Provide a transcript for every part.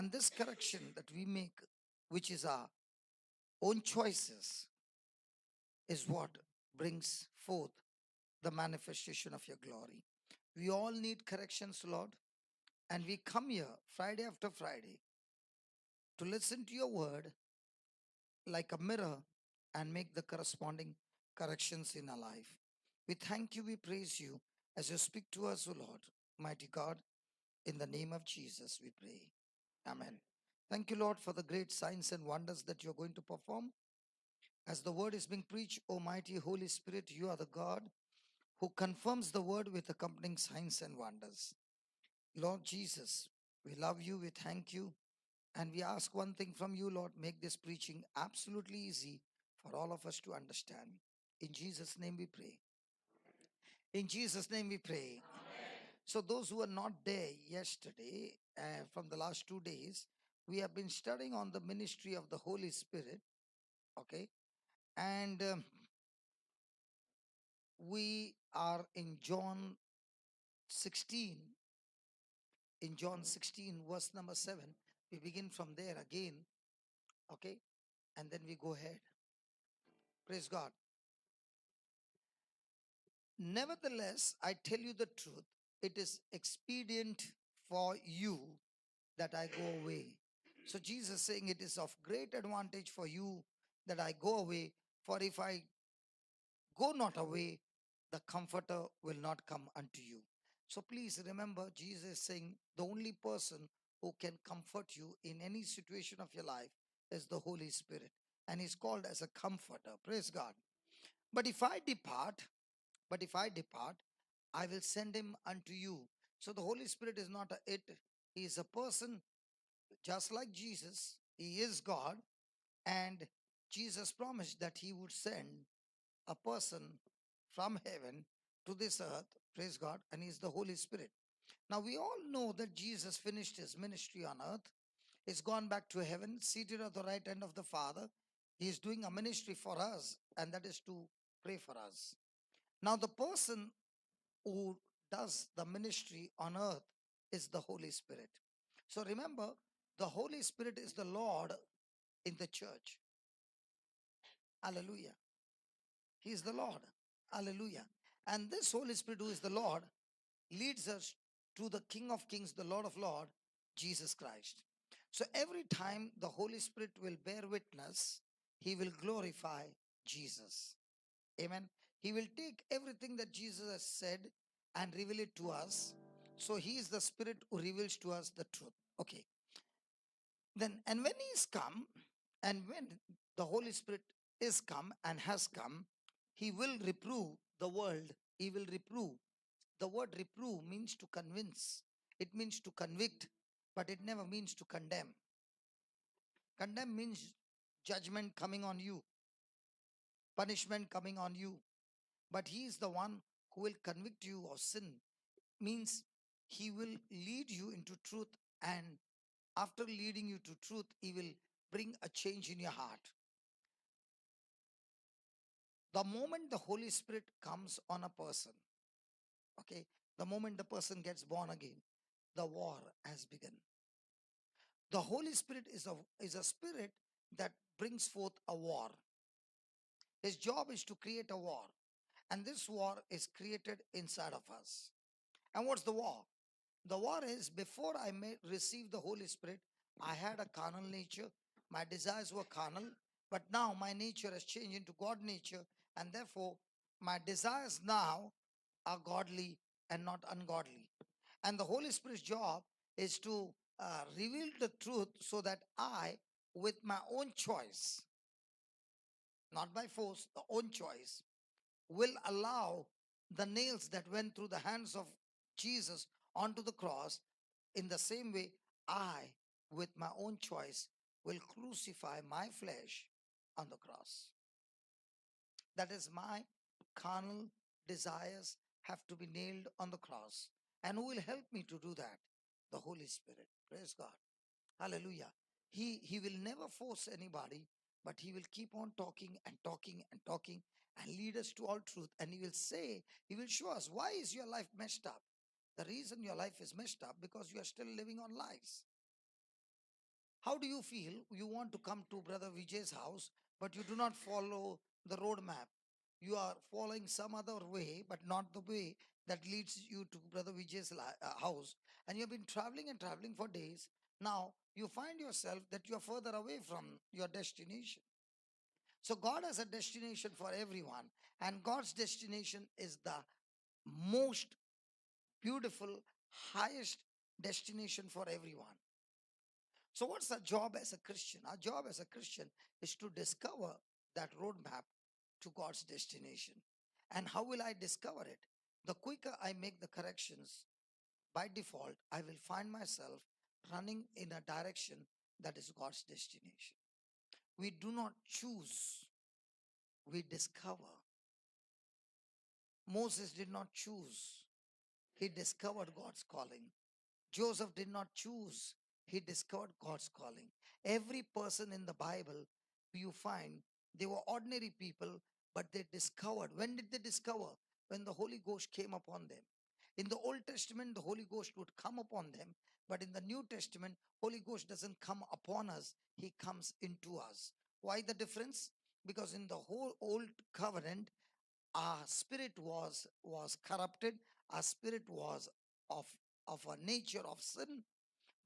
And this correction that we make, which is our own choices, is what brings forth the manifestation of your glory. We all need corrections, Lord. And we come here Friday after Friday to listen to your word like a mirror and make the corresponding corrections in our life. We thank you, we praise you as you speak to us, O Lord. Mighty God, in the name of Jesus, we pray. Amen. Thank you, Lord, for the great signs and wonders that you're going to perform. As the word is being preached, Almighty Holy Spirit, you are the God who confirms the word with accompanying signs and wonders. Lord Jesus, we love you, we thank you, and we ask one thing from you, Lord, make this preaching absolutely easy for all of us to understand. In Jesus' name we pray. In Jesus' name we pray. So those who were not there yesterday, from the last 2 days, we have been studying on the ministry of the Holy Spirit, okay? And we are in John 16. In John 16, verse number 7, we begin from there again, okay? And then we go ahead. Praise God. Nevertheless, I tell you the truth, it is expedient for you that I go away. So Jesus saying it is of great advantage for you that I go away, for if I go not away, the comforter will not come unto you. So please remember, Jesus is saying the only person who can comfort you in any situation of your life is the Holy Spirit. And he's called as a comforter. Praise God. But if I depart, but if I depart, I will send him unto you. So the Holy Spirit is not a it, he is a person just like Jesus. He is God, and Jesus promised that he would send a person from heaven to this earth, praise God, and he's the Holy Spirit. Now we all know that Jesus finished his ministry on earth. He's gone back to heaven, seated at the right hand of the Father. He is doing a ministry for us, and that is to pray for us. Now the person who does the ministry on earth is the Holy Spirit. So remember, the Holy Spirit is the Lord in the church. Hallelujah. He is the Lord. Hallelujah. And this Holy Spirit, who is the Lord, leads us to the King of Kings, the Lord of Lords, Jesus Christ. So every time the Holy Spirit will bear witness, he will glorify Jesus. Amen. He will take everything that Jesus has said and reveal it to us. So he is the Spirit who reveals to us the truth. Okay. Then, and when he is come, and when the Holy Spirit is come and has come, he will reprove the world. He will reprove. The word reprove means to convince. It means to convict, but it never means to condemn. Condemn means judgment coming on you, punishment coming on you. But he is the one who will convict you of sin. Means he will lead you into truth, and after leading you to truth, he will bring a change in your heart. The moment the Holy Spirit comes on a person, okay, the moment the person gets born again, the war has begun. The Holy Spirit is a spirit that brings forth a war. His job is to create a war. And this war is created inside of us. And what's the war? The war is before I may receive the Holy Spirit, I had a carnal nature. My desires were carnal. But now my nature has changed into God nature. And therefore, my desires now are godly and not ungodly. And the Holy Spirit's job is to reveal the truth so that I, with my own choice, not by force, the own choice, will allow the nails that went through the hands of Jesus onto the cross. In the same way, I, with my own choice, will crucify my flesh on the cross. That is, my carnal desires have to be nailed on the cross. And who will help me to do that? The Holy Spirit. Praise God. Hallelujah. He will never force anybody, but he will keep on talking and talking and talking and lead us to all truth. And he will show us, why is your life messed up? The reason your life is messed up because you are still living on lies. How do you feel? You want to come to Brother Vijay's house, but you do not follow the road map. You are following some other way, but not the way that leads you to Brother Vijay's house. And you have been traveling and traveling for days. Now you find yourself that you are further away from your destination. So God has a destination for everyone, and God's destination is the most beautiful, highest destination for everyone. So, what's our job as a Christian? Our job as a Christian is to discover that roadmap to God's destination. And how will I discover it? The quicker I make the corrections, by default, I will find myself running in a direction that is God's destination. We do not choose, we discover. Moses did not choose, he discovered God's calling. Joseph did not choose, he discovered God's calling. Every person in the Bible you find, they were ordinary people, but they discovered. When did they discover? When the Holy Ghost came upon them. In the Old Testament, the Holy Ghost would come upon them, but in the New Testament, Holy Ghost doesn't come upon us, he comes into us. Why the difference? Because in the whole Old Covenant, our spirit was corrupted, our spirit was of a nature of sin.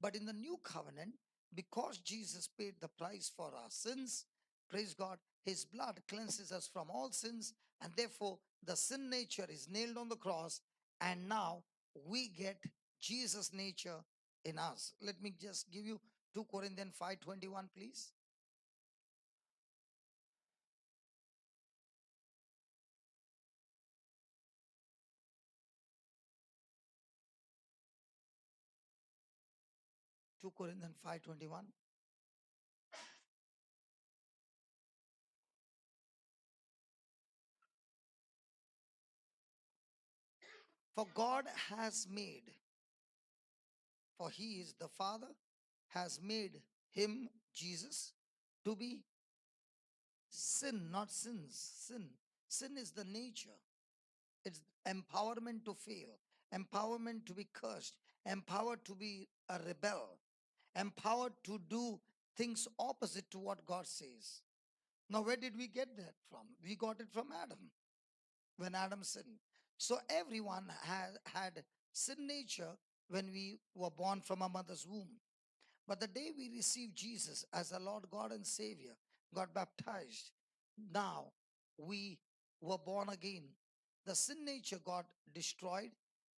But in the new covenant, because Jesus paid the price for our sins, praise God, his blood cleanses us from all sins, and therefore the sin nature is nailed on the cross, and now we get Jesus nature in us. Let me just give you 2 Corinthians 5:21, please. 2 Corinthians 5:21. For God has made, for he is the Father, has made him, Jesus, to be sin, not sins. Sin. Sin is the nature. It's empowerment to fail, empowerment to be cursed, empowered to be a rebel, empowered to do things opposite to what God says. Now, where did we get that from? We got it from Adam when Adam sinned. So everyone had sin nature when we were born from our mother's womb. But the day we received Jesus as our Lord God and Savior, got baptized, now we were born again. The sin nature got destroyed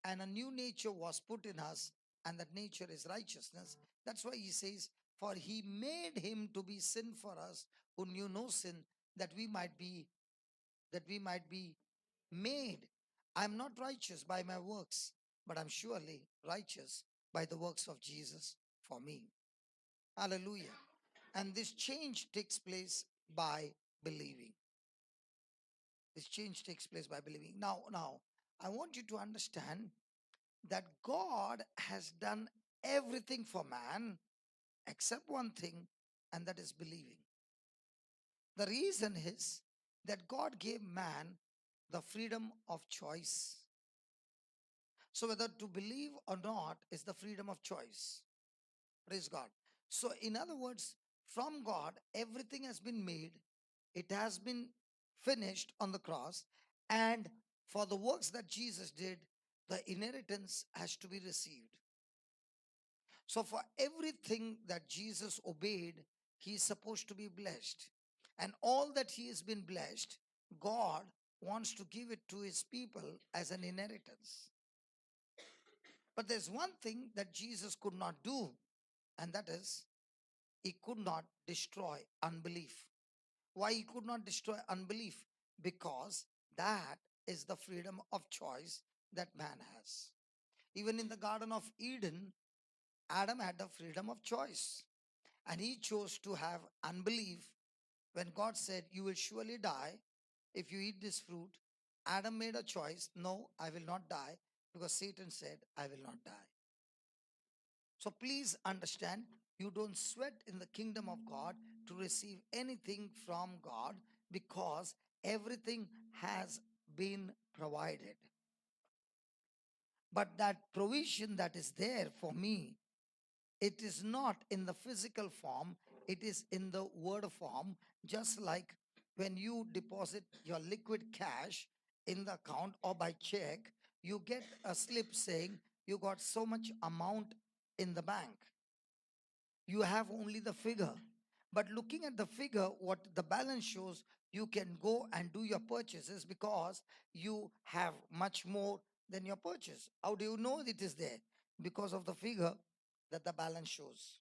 and a new nature was put in us, and that nature is righteousness. That's why he says, for he made him to be sin for us who knew no sin, that we might be made. I'm not righteous by my works, but I'm surely righteous by the works of Jesus for me. Hallelujah. And this change takes place by believing. This change takes place by believing. Now, I want you to understand that God has done everything for man except one thing, and that is believing. The reason is that God gave man the freedom of choice. So, whether to believe or not is the freedom of choice. Praise God. So, in other words, from God, everything has been made, it has been finished on the cross, and for the works that Jesus did, the inheritance has to be received. So, for everything that Jesus obeyed, he is supposed to be blessed. And all that he has been blessed, God wants to give it to his people as an inheritance. But there's one thing that Jesus could not do, and that is he could not destroy unbelief. Why he could not destroy unbelief? Because that is the freedom of choice that man has. Even in the Garden of Eden, Adam had the freedom of choice, and he chose to have unbelief when God said, you will surely die if you eat this fruit. Adam made a choice, no, I will not die, because Satan said, I will not die. So please understand, you don't sweat in the kingdom of God to receive anything from God, because everything has been provided. But that provision that is there for me, It is not in the physical form, it is in the word form, just like when you deposit your liquid cash in the account or by check, you get a slip saying you got so much amount in the bank. You have only the figure. But looking at the figure, what the balance shows, you can go and do your purchases because you have much more than your purchase. How do you know it is there? Because of the figure that the balance shows.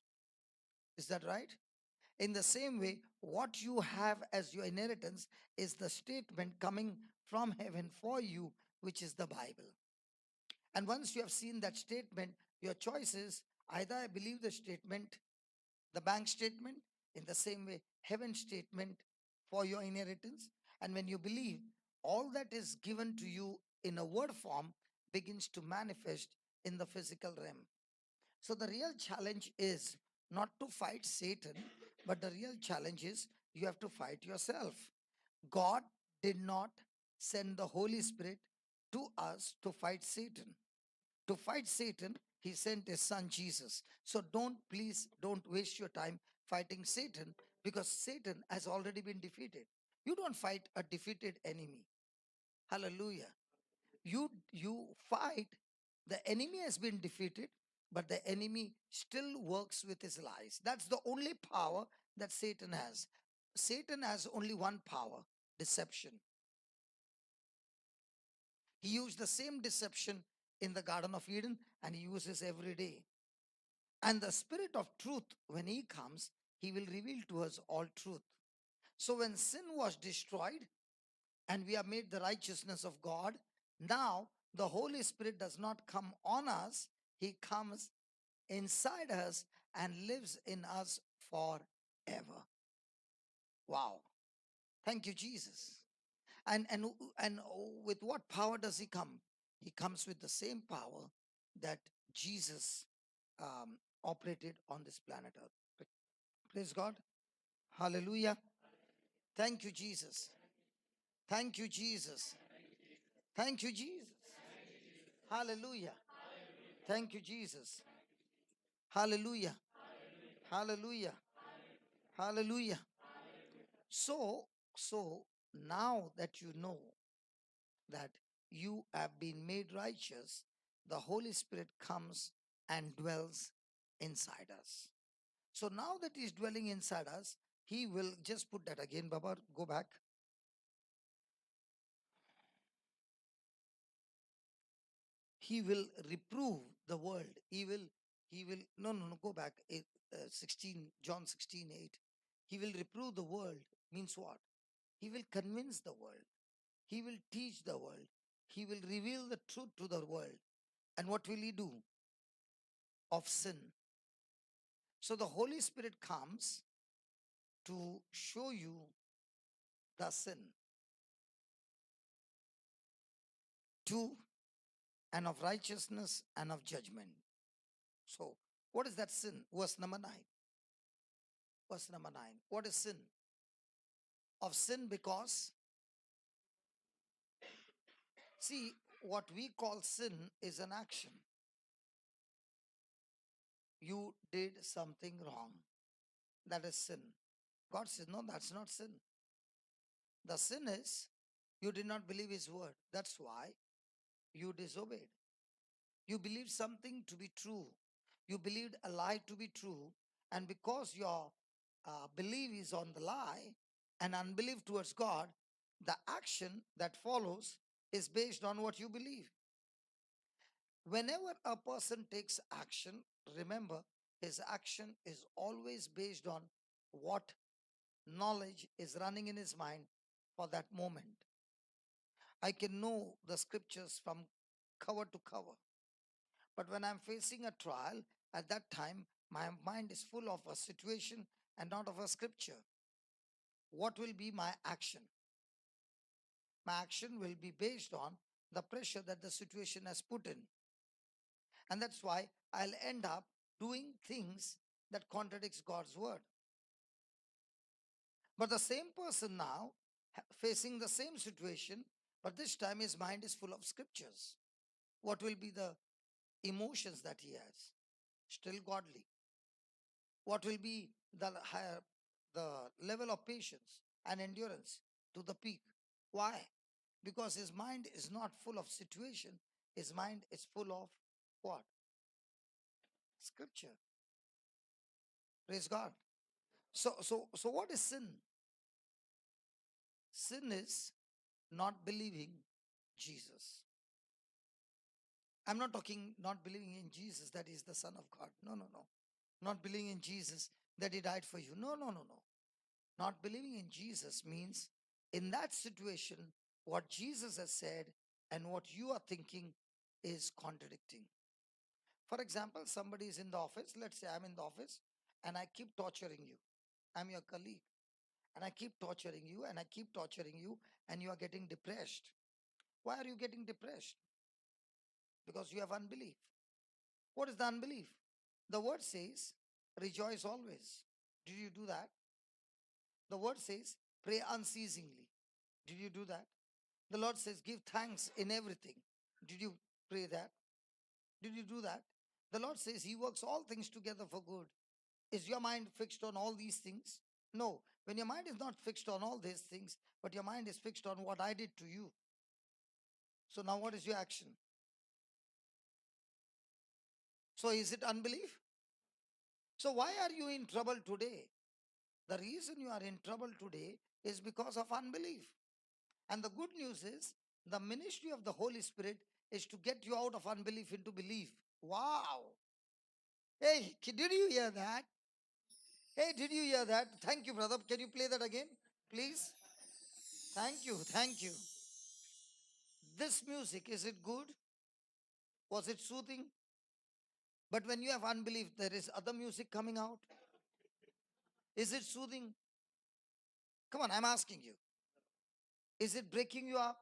Is that right? In the same way, what you have as your inheritance is the statement coming from heaven for you, which is the Bible. And once you have seen that statement, your choice is either I believe the statement, the bank statement, in the same way, heaven statement for your inheritance. And when you believe, all that is given to you in a word form begins to manifest in the physical realm. So the real challenge is not to fight Satan, but the real challenge is you have to fight yourself. God did not send the Holy Spirit to us to fight Satan. To fight Satan, he sent his son Jesus. So please don't waste your time fighting Satan, because Satan has already been defeated. You don't fight a defeated enemy. Hallelujah. You fight, the enemy has been defeated, but the enemy still works with his lies. That's the only power that Satan has. Satan has only one power: deception. He used the same deception in the Garden of Eden, and he uses every day. And the Spirit of truth, when he comes, he will reveal to us all truth. So when sin was destroyed and we are made the righteousness of God, now the Holy Spirit does not come on us, he comes inside us and lives in us forever. Wow. Thank you, Jesus. And with what power does he come? He comes with the same power that Jesus operated on this planet Earth. Praise God. Hallelujah. Thank you, Jesus. Thank you, Jesus. Thank you, Jesus. Hallelujah. Thank you, Jesus. Hallelujah. Hallelujah. Hallelujah. So now that you know that you have been made righteous, the Holy Spirit comes and dwells inside us. So now that he's dwelling inside us, he will just put that again, Baba, go back. He will reprove the world. No, go back. 16, John 16:8. He will reprove the world means what? He will convince the world. He will teach the world. He will reveal the truth to the world. And what will he do? Of sin. So the Holy Spirit comes to show you the sin. Two, and of righteousness and of judgment. So what is that sin? Verse number 9. Verse number 9. What is sin? Of sin, because, see, what we call sin is an action. You did something wrong. That is sin. God says, no, that's not sin. The sin is you did not believe his word. That's why you disobeyed. You believed something to be true. You believed a lie to be true. And because your belief is on the lie and unbelief towards God, the action that follows is based on what you believe. Whenever a person takes action, remember, his action is always based on what knowledge is running in his mind for that moment. I can know the scriptures from cover to cover. But when I'm facing a trial, at that time, my mind is full of a situation and not of a scripture. What will be my action? My action will be based on the pressure that the situation has put in. And that's why I'll end up doing things that contradicts God's word. But the same person now facing the same situation, but this time his mind is full of scriptures. What will be the emotions that he has? Still godly. What will be the higher, the level of patience and endurance to the peak? Why? Because his mind is not full of situation. His mind is full of what? Scripture. Praise God. So what is sin? Sin is not believing Jesus. I'm not talking not believing in Jesus that he's the Son of God. No, no, no. Not believing in Jesus that he died for you. No, no, no, no. Not believing in Jesus means in that situation, what Jesus has said and what you are thinking is contradicting. For example, somebody is in the office. Let's say I'm in the office and I keep torturing you. I'm your colleague and I keep torturing you and I keep torturing you and you are getting depressed. Why are you getting depressed? Because you have unbelief. What is the unbelief? The word says, rejoice always. Did you do that? The word says, pray unceasingly. Did you do that? The Lord says, give thanks in everything. Did you pray that? Did you do that? The Lord says, he works all things together for good. Is your mind fixed on all these things? No. When your mind is not fixed on all these things, but your mind is fixed on what I did to you. So now what is your action? So is it unbelief? So why are you in trouble today? The reason you are in trouble today is because of unbelief. And the good news is the ministry of the Holy Spirit is to get you out of unbelief into belief. Wow. Hey, did you hear that? Hey, did you hear that? Thank you, brother. Can you play that again, please? Thank you. Thank you. This music, is it good? Was it soothing? But when you have unbelief, there is other music coming out. Is it soothing? Come on, I'm asking you. Is it breaking you up?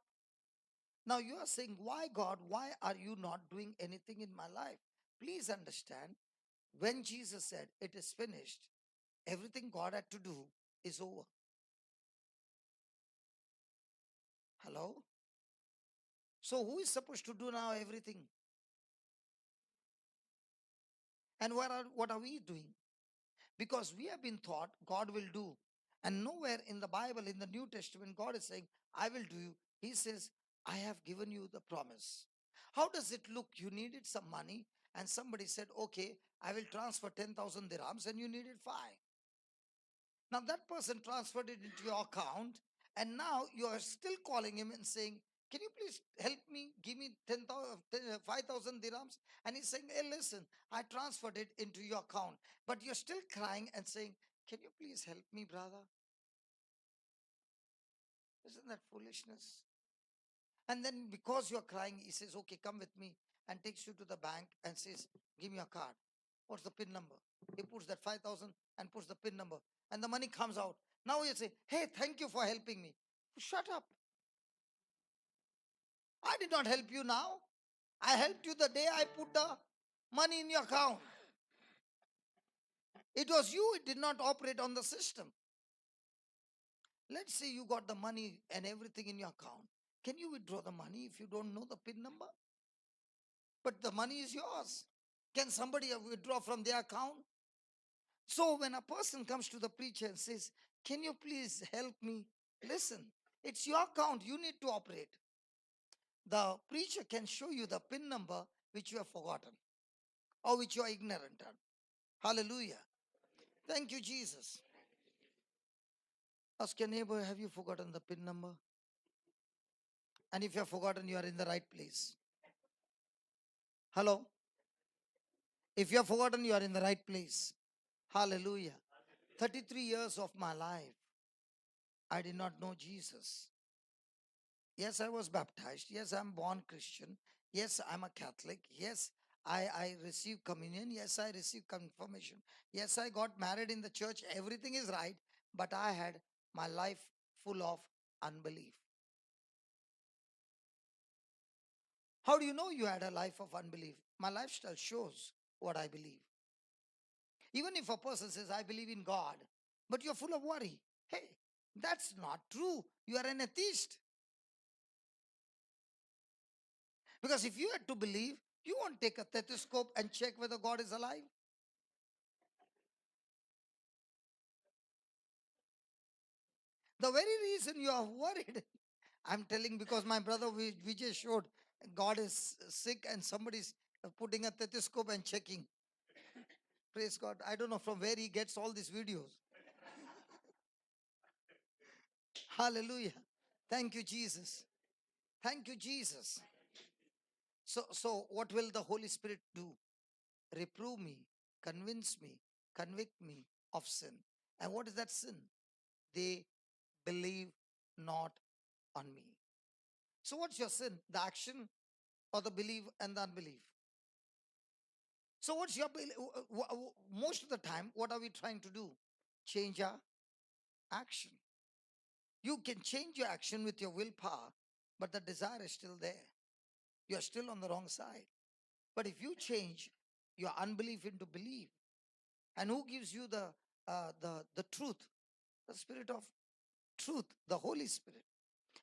Now you are saying, why God, why are you not doing anything in my life? Please understand, when Jesus said it is finished, everything God had to do is over. Hello? So who is supposed to do now everything? And what are we doing? Because we have been taught God will do. And nowhere in the Bible, in the New Testament, God is saying, I will do you. He says, I have given you the promise. How does it look? You needed some money and somebody said, okay, I will transfer 10,000 dirhams and you needed 5. Now that person transferred it into your account and now you are still calling him and saying, can you please help me, give me 5,000 dirhams? And he's saying, hey, listen, I transferred it into your account. But you're still crying and saying, can you please help me, brother? Isn't that foolishness? And then because you're crying, he says, okay, come with me, and takes you to the bank and says, give me a card. What's the PIN number? He puts that 5,000 and puts the PIN number. And the money comes out. Now you say, hey, thank you for helping me. Shut up. I did not help you now. I helped you the day I put the money in your account. It was you, it did not operate on the system. Let's say you got the money and everything in your account. Can you withdraw the money if you don't know the PIN number? But the money is yours. Can somebody withdraw from their account? So when a person comes to the preacher and says, can you please help me? Listen, it's your account. You need to operate. The preacher can show you the PIN number which you have forgotten or which you are ignorant of. Hallelujah. Thank you, Jesus. Ask your neighbor, have you forgotten the PIN number? And if you have forgotten, you are in the right place. Hello? If you have forgotten, you are in the right place. Hallelujah. 33 years of my life, I did not know Jesus. Yes, I was baptized. Yes, I'm born Christian. Yes, I'm a Catholic. Yes, I received communion. Yes, I received confirmation. Yes, I got married in the church. Everything is right. But I had my life full of unbelief. How do you know you had a life of unbelief? My lifestyle shows what I believe. Even if a person says, I believe in God, but you're full of worry. Hey, that's not true. You are an atheist. Because if you had to believe, you won't take a stethoscope and check whether God is alive. The very reason you are worried, I'm telling because my brother Vijay showed God is sick and somebody's putting a stethoscope and checking. Praise God. I don't know from where he gets all these videos. Hallelujah. Thank you, Jesus. Thank you, Jesus. So what will the Holy Spirit do? Reprove me, convince me, convict me of sin. And what is that sin? They believe not on me. So what's your sin? The action or the belief and the unbelief? So what's your most of the time, what are we trying to do? Change our action. You can change your action with your willpower, but the desire is still there. You're still on the wrong side. But if you change your unbelief into belief, and who gives you the truth? The Spirit of truth, the Holy Spirit.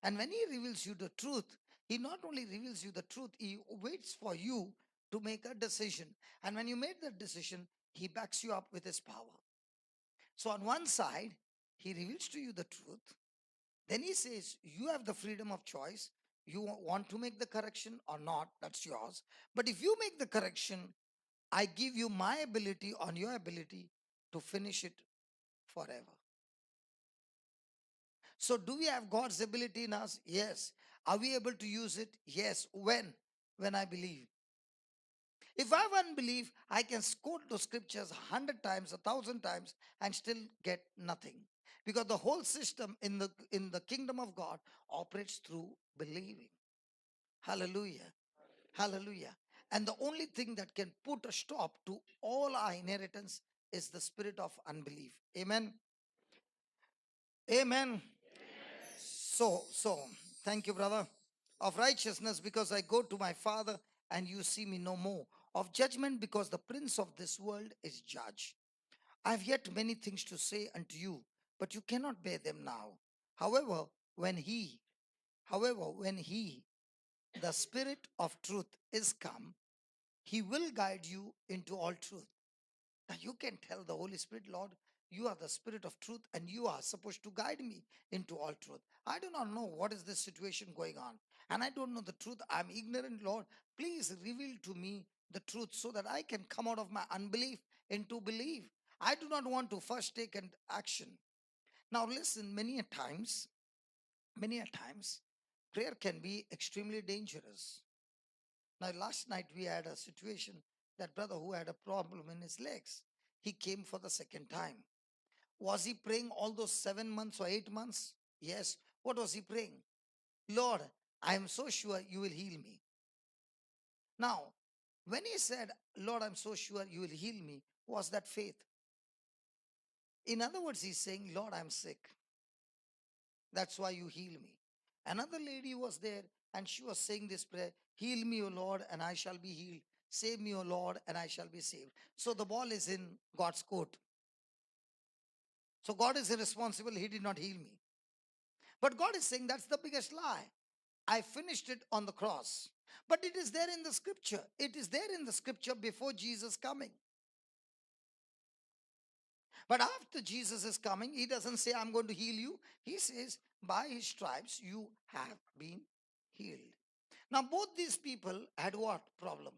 And when He reveals you the truth, He not only reveals you the truth, He waits for you to make a decision. And when you make that decision, He backs you up with His power. So on one side, He reveals to you the truth. Then He says, you have the freedom of choice. You want to make the correction or not, that's yours. But if you make the correction, I give you my ability on your ability to finish it forever. So do we have God's ability in us? Yes. Are we able to use it? Yes. When? When I believe. If I have unbelief, I can quote the scriptures 100 times, 1,000 times, and still get nothing. Because the whole system in the kingdom of God operates through believing. Hallelujah. Hallelujah. And the only thing that can put a stop to all our inheritance is the spirit of unbelief. Amen. Amen. So, thank you, brother. Of righteousness, because I go to my Father and you see me no more. Of judgment, because the prince of this world is judged. I have yet many things to say unto you, but you cannot bear them now. However, when he, when he, the Spirit of truth is come, he will guide you into all truth. Now you can tell the Holy Spirit, Lord, you are the Spirit of truth and you are supposed to guide me into all truth. I do not know what is this situation going on and I don't know the truth. I'm ignorant, Lord. Please reveal to me the truth so that I can come out of my unbelief into belief. I do not want to first take an action. Now listen, many a times, prayer can be extremely dangerous. Now, last night we had a situation, that brother who had a problem in his legs, he came for the second time. Was he praying all those 7 months or 8 months? Yes. What was he praying? Lord, I am so sure you will heal me. Now, when he said, Lord, I'm so sure you will heal me, was that faith? In other words, he's saying, Lord, I'm sick. That's why you heal me. Another lady was there and she was saying this prayer, heal me, O Lord, and I shall be healed. Save me, O Lord, and I shall be saved. So the ball is in God's court. So God is irresponsible. He did not heal me. But God is saying that's the biggest lie. I finished it on the cross. But it is there in the scripture. It is there in the scripture before Jesus coming. But after Jesus is coming, he doesn't say, I'm going to heal you. He says, by his stripes, you have been healed. Now, both these people had what problem?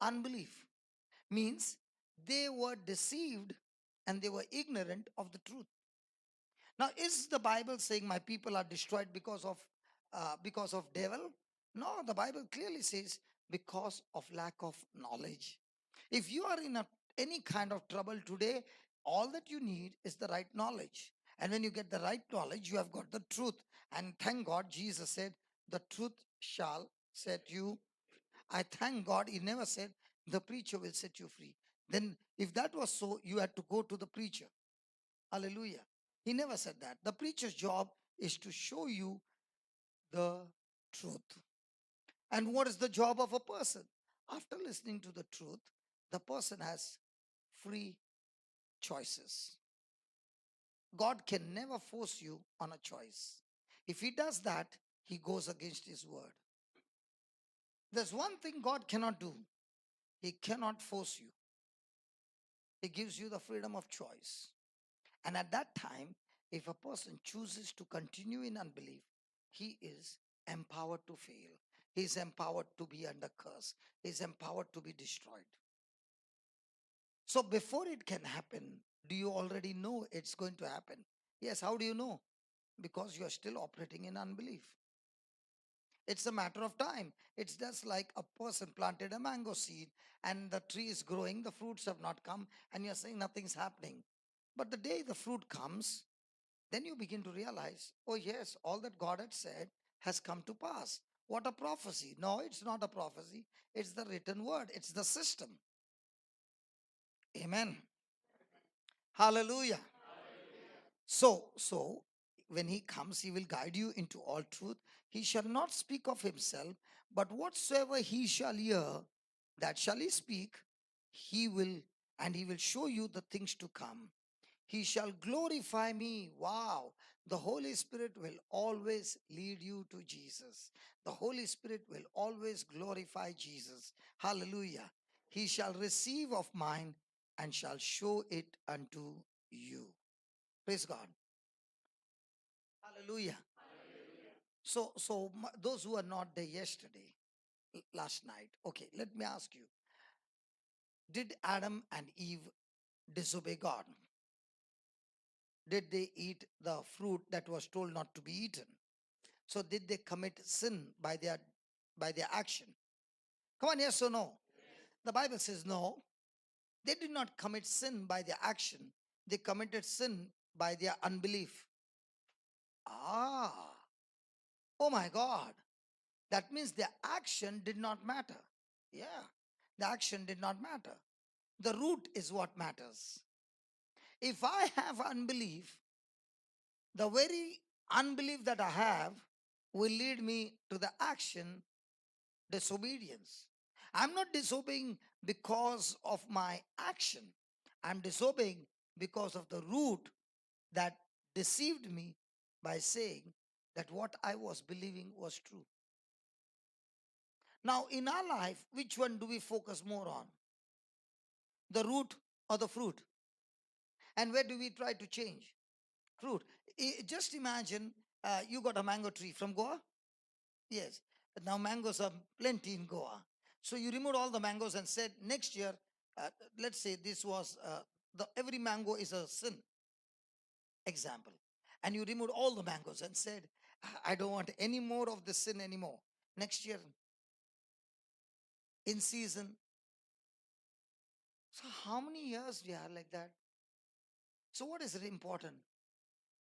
Unbelief. Means they were deceived and they were ignorant of the truth. Now, is the Bible saying my people are destroyed because of devil? No, the Bible clearly says because of lack of knowledge. If you are in any kind of trouble today, all that you need is the right knowledge. And when you get the right knowledge, you have got the truth. And thank God, Jesus said, the truth shall set you. I thank God, he never said, the preacher will set you free. Then, if that was so, you had to go to the preacher. Hallelujah. He never said that. The preacher's job is to show you the truth. And what is the job of a person? After listening to the truth, the person has free choices. God can never force you on a choice. If he does that, he goes against his word. There's one thing God cannot do. He cannot force you. He gives you the freedom of choice. And at that time, If a person chooses to continue in unbelief, he is empowered to fail. He is empowered to be under curse. He is empowered to be destroyed. So before it can happen, do you already know it's going to happen? Yes, how do you know? Because you are still operating in unbelief. It's a matter of time. It's just like a person planted a mango seed and the tree is growing, the fruits have not come, and you're saying nothing's happening. But the day the fruit comes, then you begin to realize, oh, yes, all that God had said has come to pass. What a prophecy. No, it's not a prophecy. It's the written word, it's the system. Amen. Hallelujah. So when he comes, he will guide you into all truth. He shall not speak of himself, but whatsoever he shall hear, that shall he speak, he will, and he will show you the things to come. He shall glorify me. Wow. The Holy Spirit will always lead you to Jesus. The Holy Spirit will always glorify Jesus. Hallelujah. He shall receive of mine and shall show it unto you. Praise God. Hallelujah. So those who are not there yesterday, last night, okay, let me ask you, did Adam and Eve disobey God? Did they eat the fruit that was told not to be eaten? So did they commit sin by their action? Come on, yes or no? The Bible says no. They did not commit sin by their action. They committed sin by their unbelief. Ah, oh my God. That means their action did not matter. Yeah, the action did not matter. The root is what matters. If I have unbelief, the very unbelief that I have will lead me to the action disobedience. I'm not disobeying because of my action. I'm disobeying because of the root that deceived me by saying that what I was believing was true. Now, in our life, which one do we focus more on? The root or the fruit? And where do we try to change? Fruit. Just imagine you got a mango tree from Goa. Yes. Now mangoes are plenty in Goa. So you removed all the mangoes and said next year, uh, let's say this was every mango is a sin example. And you removed all the mangoes and said, I don't want any more of this sin anymore. Next year, in season. So how many years we are like that? So what is it important?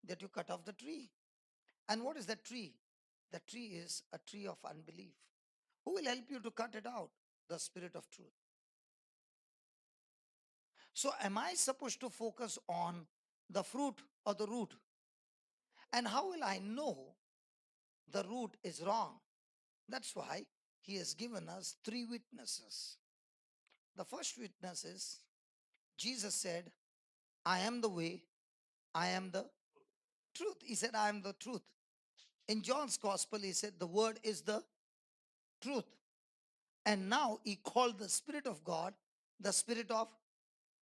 That you cut off the tree. And what is that tree? The tree is a tree of unbelief. Who will help you to cut it out? The Spirit of truth. So am I supposed to focus on the fruit or the root? And how will I know the root is wrong? That's why he has given us three witnesses. The first witness is Jesus said, I am the way, I am the truth. He said, I am the truth. In John's gospel, he said, the word is the truth. And now he called the Spirit of God the Spirit of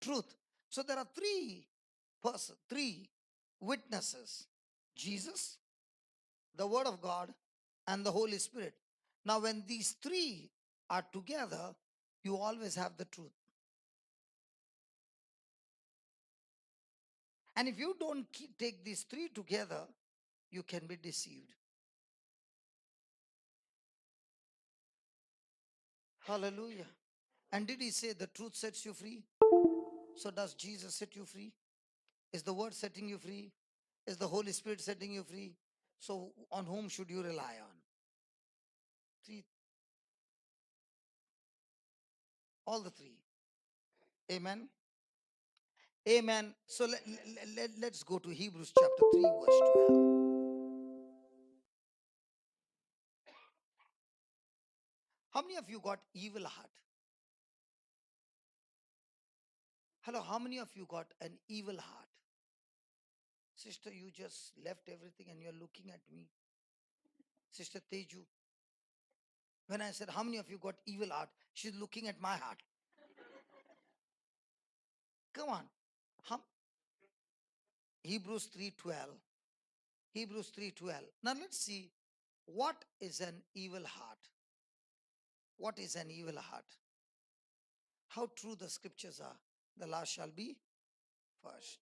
truth. So there are three witnesses: Jesus, the Word of God, and the Holy Spirit. Now, when these three are together, you always have the truth. And if you don't take these three together, you can be deceived. Hallelujah. And did he say the truth sets you free? So does Jesus set you free? Is the Word setting you free? Is the Holy Spirit setting you free? So on whom should you rely on? Three, all the three. Amen. Amen. So let's go to Hebrews chapter 3, verse 12. How many of you got evil heart? Hello, how many of you got an evil heart? Sister, you just left everything and you're looking at me. Sister Teju, when I said, how many of you got evil heart? She's looking at my heart. Come on. Hebrews 3:12. Hebrews 3:12. Now let's see what is an evil heart. What is an evil heart? How true the scriptures are. The last shall be first.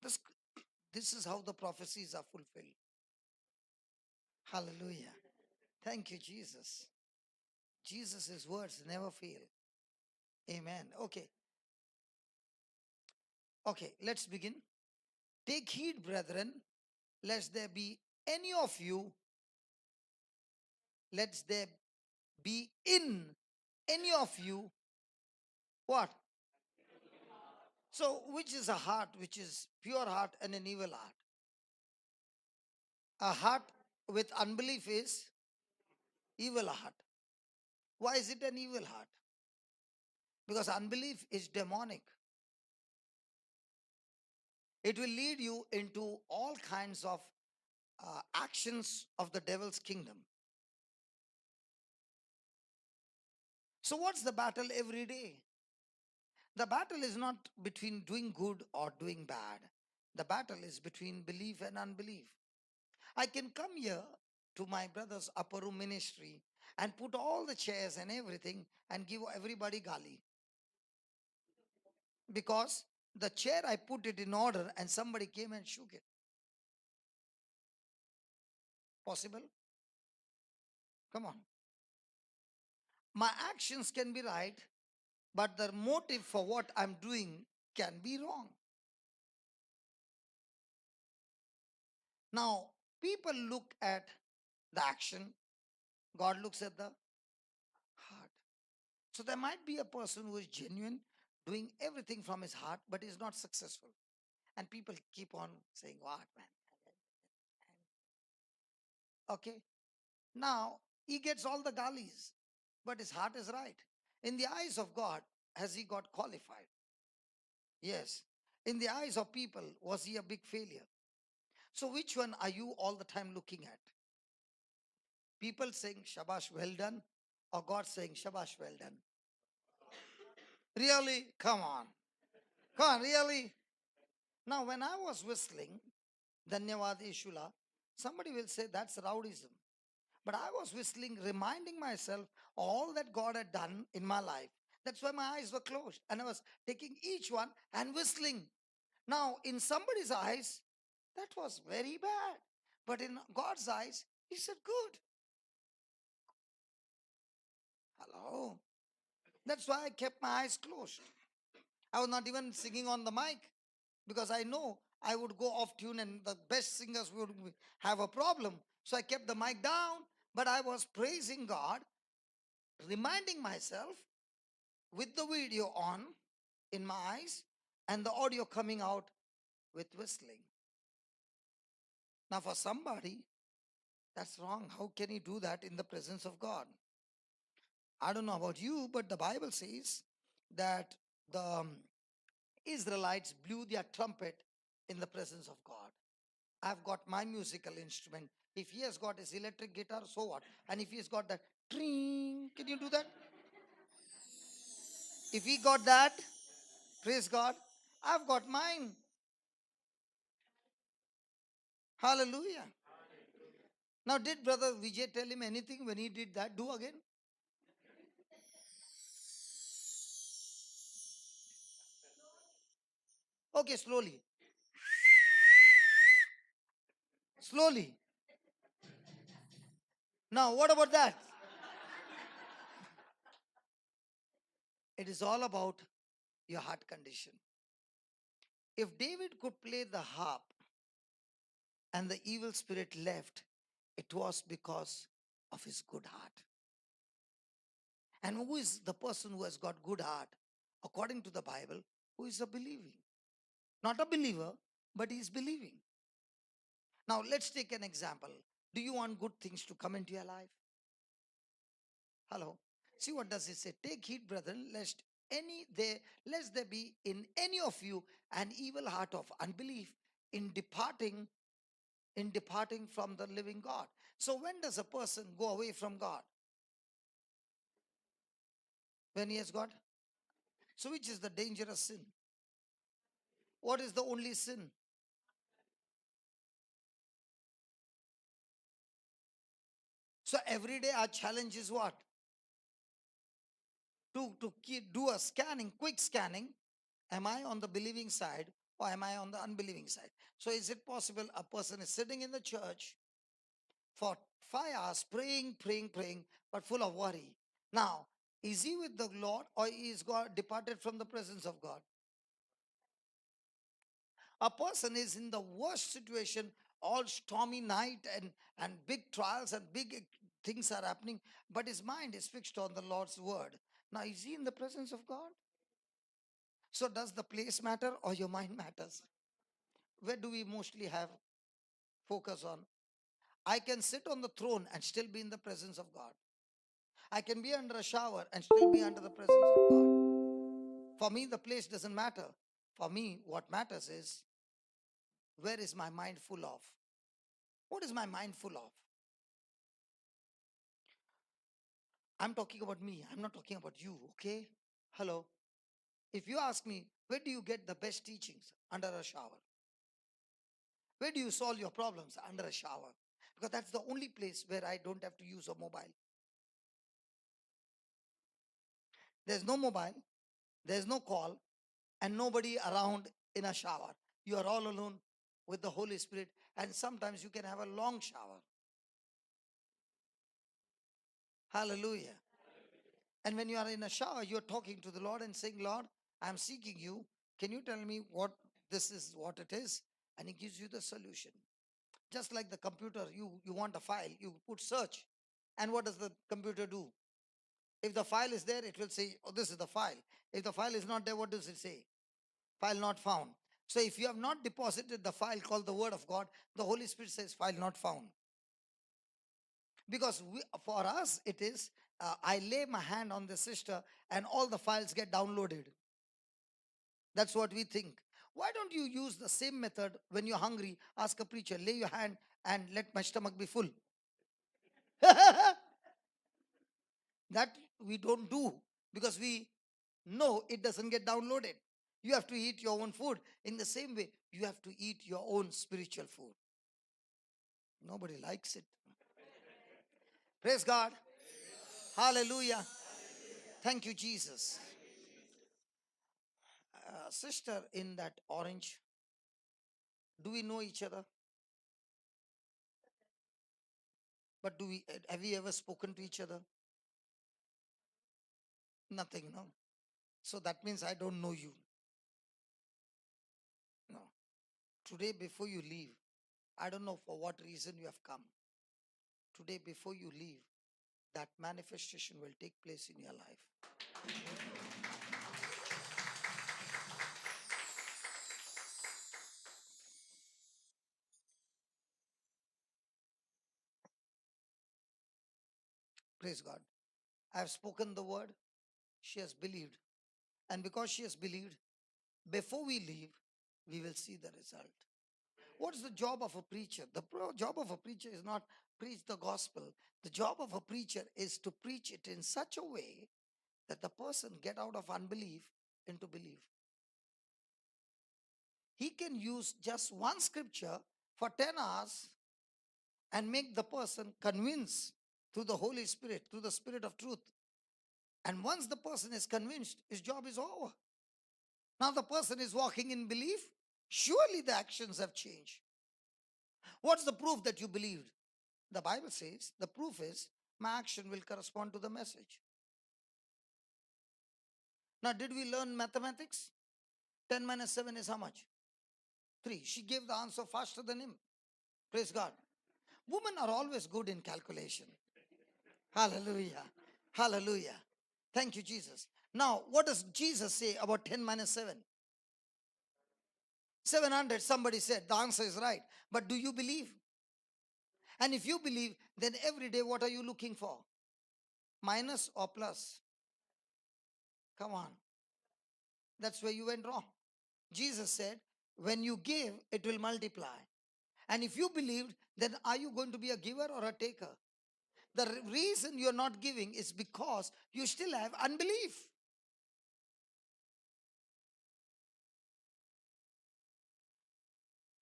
This, this is how the prophecies are fulfilled. Hallelujah. Thank you, Jesus. Jesus' words never fail. Amen. Okay. Okay, let's begin. Take heed, brethren, lest there be any of you, let there be in any of you, what? So, which is a heart, which is pure heart and an evil heart? A heart with unbelief is evil heart. Why is it an evil heart? Because unbelief is demonic. It will lead you into all kinds of actions of the devil's kingdom. So, what's the battle every day? The battle is not between doing good or doing bad. The battle is between belief and unbelief. I can come here to my brother's upper room ministry and put all the chairs and everything and give everybody gali. Because the chair I put it in order and somebody came and shook it. Possible? Come on. My actions can be right, but the motive for what I'm doing can be wrong. Now, people look at the action, God looks at the heart. So there might be a person who is genuine, doing everything from his heart, but is not successful. And people keep on saying, what, man? Okay. Now, he gets all the galis, but his heart is right. In the eyes of God, has he got qualified? Yes. In the eyes of people, was he a big failure? So which one are you all the time looking at? People saying, Shabash, well done, or God saying, Shabash, well done? Really? Come on. Come on, really? Now, when I was whistling, Dhanyavad Ishula, somebody will say that's rowdyism. But I was whistling, reminding myself all that God had done in my life. That's why my eyes were closed. And I was taking each one and whistling. Now, in somebody's eyes, that was very bad. But in God's eyes, he said, good. Hello. That's why I kept my eyes closed. I was not even singing on the mic because I know I would go off tune and the best singers would have a problem. So I kept the mic down, but I was praising God, reminding myself with the video on in my eyes and the audio coming out with whistling. Now, for somebody, that's wrong. How can he do that in the presence of God? I don't know about you, but the Bible says that the Israelites blew their trumpet in the presence of God. I've got my musical instrument. If he has got his electric guitar, so what? And if he's got that, tring, can you do that? If he got that, praise God, I've got mine. Hallelujah. Now, did Brother Vijay tell him anything when he did that? Do again. Okay, slowly. Slowly. Now, what about that? It is all about your heart condition. If David could play the harp and the evil spirit left, it was because of his good heart. And who is the person who has got good heart? According to the Bible, who is a believing. Not a believer, but he is believing. Now, let's take an example. Do you want good things to come into your life? Hello. See what does it say? Take heed, brethren, lest there be in any of you an evil heart of unbelief in departing from the living God. So when does a person go away from God? When he has got. So which is the dangerous sin? What is the only sin? So every day our challenge is what? Do a scanning, quick scanning. Am I on the believing side or am I on the unbelieving side? So is it possible a person is sitting in the church for 5 hours praying, praying, praying, but full of worry? Now, is he with the Lord or is God departed from the presence of God? A person is in the worst situation, all stormy night and big trials and big things are happening, but his mind is fixed on the Lord's word. Now, is he in the presence of God? So, does the place matter or your mind matters? Where do we mostly have focus on? I can sit on the throne and still be in the presence of God. I can be under a shower and still be under the presence of God. For me, the place doesn't matter. For me, what matters is where is my mind full of? What is my mind full of? I'm talking about me. I'm not talking about you, okay? Hello. If you ask me, where do you get the best teachings? Under a shower. Where do you solve your problems? Under a shower. Because that's the only place where I don't have to use a mobile. There's no mobile, there's no call, and nobody around in a shower. You are all alone with the Holy Spirit, and sometimes you can have a long shower. Hallelujah. And when you are in a shower, you're talking to the Lord and saying, Lord, I'm seeking you. Can you tell me what this is, what it is? And he gives you the solution. Just like the computer, you want a file, you put search. And what does the computer do? If the file is there, it will say, oh, this is the file. If the file is not there, what does it say? File not found. So if you have not deposited the file called the Word of God, the Holy Spirit says, file not found. Because for us, it is, I lay my hand on the sister and all the files get downloaded. That's what we think. Why don't you use the same method when you're hungry? Ask a preacher, lay your hand and let my stomach be full. That we don't do because we know it doesn't get downloaded. You have to eat your own food. In the same way, you have to eat your own spiritual food. Nobody likes it. Praise God. Hallelujah. Thank you, Jesus. Sister in that orange, do we know each other? But do we have we ever spoken to each other? Nothing, no. So that means I don't know you. No. Today, before you leave, I don't know for what reason you have come. Today, before you leave, that manifestation will take place in your life. Praise God. I have spoken the word. She has believed. And because she has believed, before we leave, we will see the result. What is the job of a preacher? The job of a preacher is not preach the gospel. The job of a preacher is to preach it in such a way that the person get out of unbelief into belief. He can use just one scripture for 10 hours and make the person convinced through the Holy Spirit, through the Spirit of truth. And once the person is convinced, his job is over. Now the person is walking in belief. Surely the actions have changed. What's the proof that you believed? The Bible says the proof is my action will correspond to the message. Now, did we learn mathematics? 10 minus 7 is how much? 3. She gave the answer faster than him. Praise God. Women are always good in calculation. Hallelujah. Hallelujah. Thank you, Jesus. Now, what does Jesus say about 10 minus 7? 700, somebody said. The answer is right. But do you believe? And if you believe, then every day what are you looking for? Minus or plus? Come on. That's where you went wrong. Jesus said, when you give, it will multiply. And if you believed, then are you going to be a giver or a taker? The reason you're not giving is because you still have unbelief.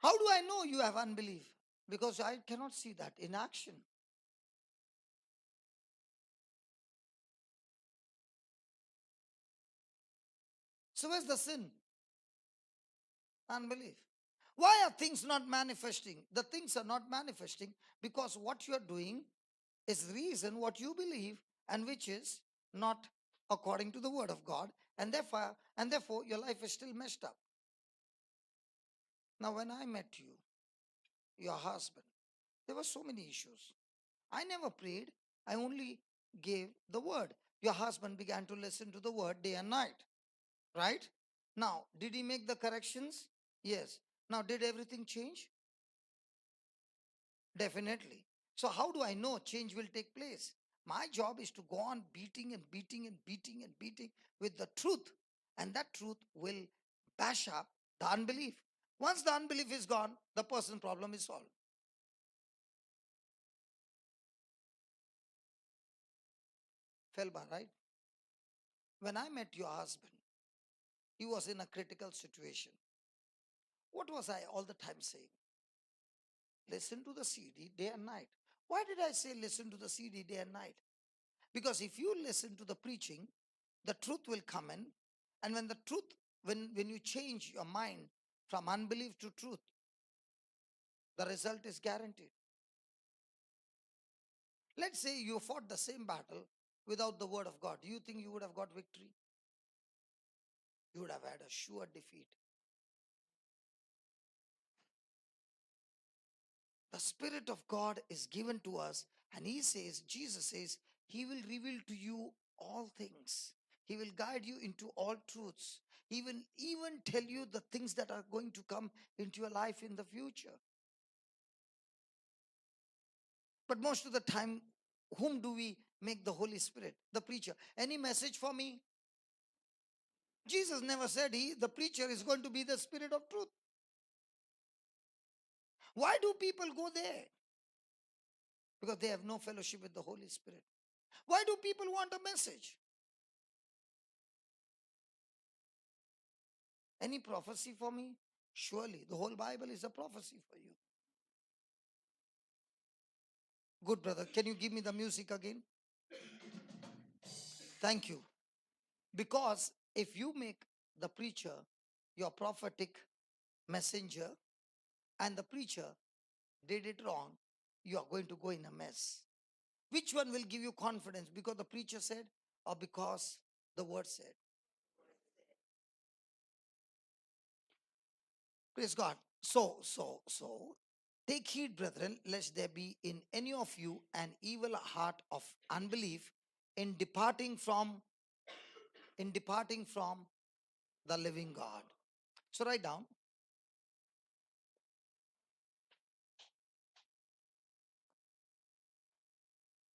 How do I know you have unbelief? Because I cannot see that in action. So where's the sin? Unbelief. Why are things not manifesting? The things are not manifesting because what you are doing is reason what you believe and which is not according to the word of God, and therefore your life is still messed up. Now when I met you, your husband, there were so many issues. I never prayed. I only gave the word. Your husband began to listen to the word day and night. Right? Now, did he make the corrections? Yes. Now, did everything change? Definitely. So, how do I know change will take place? My job is to go on beating and beating and beating and beating with the truth. And that truth will bash up the unbelief. Once the unbelief is gone, the person problem is solved. Felba, right? When I met your husband, he was in a critical situation. What was I all the time saying? Listen to the CD day and night. Why did I say listen to the CD day and night? Because if you listen to the preaching, the truth will come in. And when the truth, when you change your mind from unbelief to truth, the result is guaranteed. Let's say you fought the same battle without the word of God. Do you think you would have got victory? You would have had a sure defeat. The Spirit of God is given to us, and He says, Jesus says, He will reveal to you all things. He will guide you into all truths. He will even tell you the things that are going to come into your life in the future. But most of the time, whom do we make the Holy Spirit? The preacher. Any message for me? Jesus never said the preacher is going to be the Spirit of truth. Why do people go there? Because they have no fellowship with the Holy Spirit. Why do people want a message? Any prophecy for me? Surely the whole Bible is a prophecy for you. Good, brother. Can you give me the music again? Thank you. Because if you make the preacher your prophetic messenger and the preacher did it wrong, you are going to go in a mess. Which one will give you confidence? Because the preacher said or because the word said? Praise God. So, take heed, brethren, lest there be in any of you an evil heart of unbelief in departing from the living God. So write down.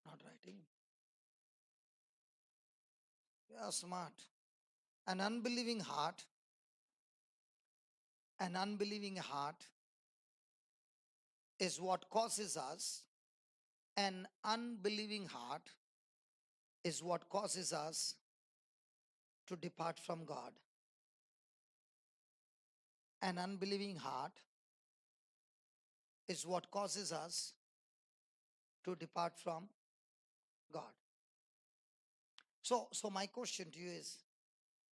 Not writing. You are smart. An unbelieving heart, an unbelieving heart is what causes us. An unbelieving heart is what causes us to depart from God. An unbelieving heart is what causes us to depart from God. So my question to you is,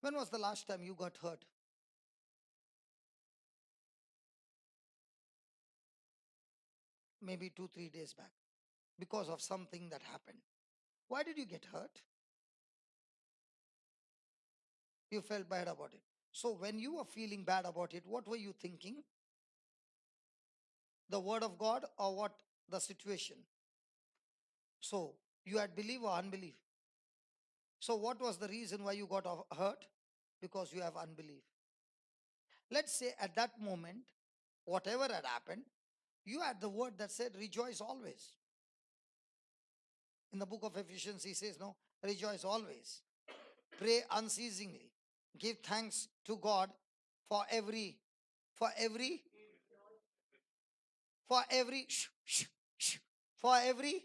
when was the last time you got hurt? Maybe 2-3 days back because of something that happened. Why did you get hurt? You felt bad about it. So when you were feeling bad about it, what were you thinking? The word of God or what? The situation. So you had belief or unbelief. So what was the reason why you got hurt? Because you have unbelief. Let's say at that moment, whatever had happened, you had the word that said rejoice always. In the book of Ephesians, he says, no, rejoice always. Pray unceasingly. Give thanks to God for every, for every, for every, for every,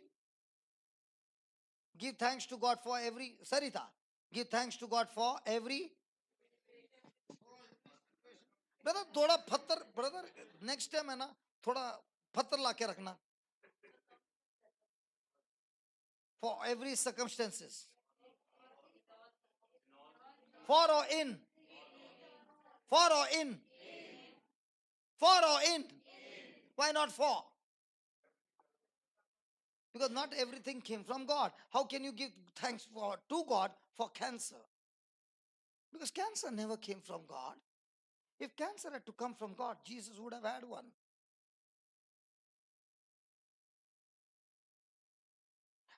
give thanks to God for every, Sarita, give thanks to God for every, brother थोड़ा पत्थर, brother next time है ना, थोड़ा पत्थर लाके रखना for every circumstances. For or in. For or in. For or in. Why not for? Because not everything came from God. How can you give thanks to God for cancer? Because cancer never came from God. If cancer had to come from God, Jesus would have had one.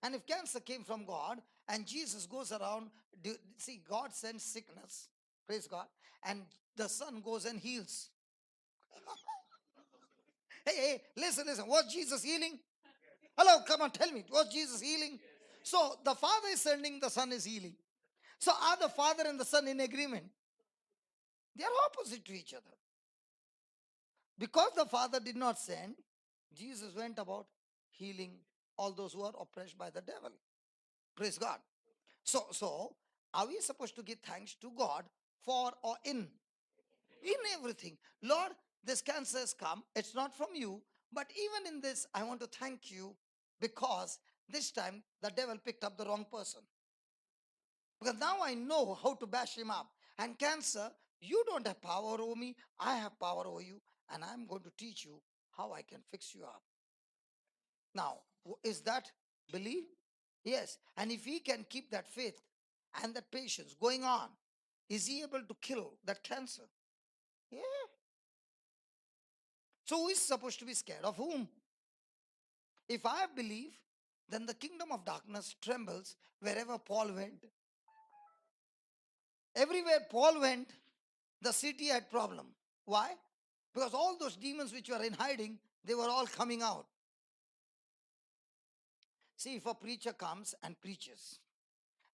And if cancer came from God and Jesus goes around, see, God sends sickness, praise God, and the Son goes and heals. Hey, listen, was Jesus healing? Hello, come on, tell me, was Jesus healing? So the Father is sending, the Son is healing. So are the Father and the Son in agreement? They are opposite to each other. Because the Father did not send, Jesus went about healing all those who are oppressed by the devil. Praise God. So are we supposed to give thanks to God for or in? In everything. Lord, this cancer has come. It's not from you. But even in this, I want to thank you because this time the devil picked up the wrong person. Because now I know how to bash him up. And cancer, you don't have power over me. I have power over you. And I'm going to teach you how I can fix you up. Now, is that belief? Yes. And if he can keep that faith and that patience going on, is he able to kill that cancer? Yeah. So who is supposed to be scared of whom? If I believe, then the kingdom of darkness trembles wherever Paul went. Everywhere Paul went, the city had problem. Why? Because all those demons which were in hiding, they were all coming out. See, if a preacher comes and preaches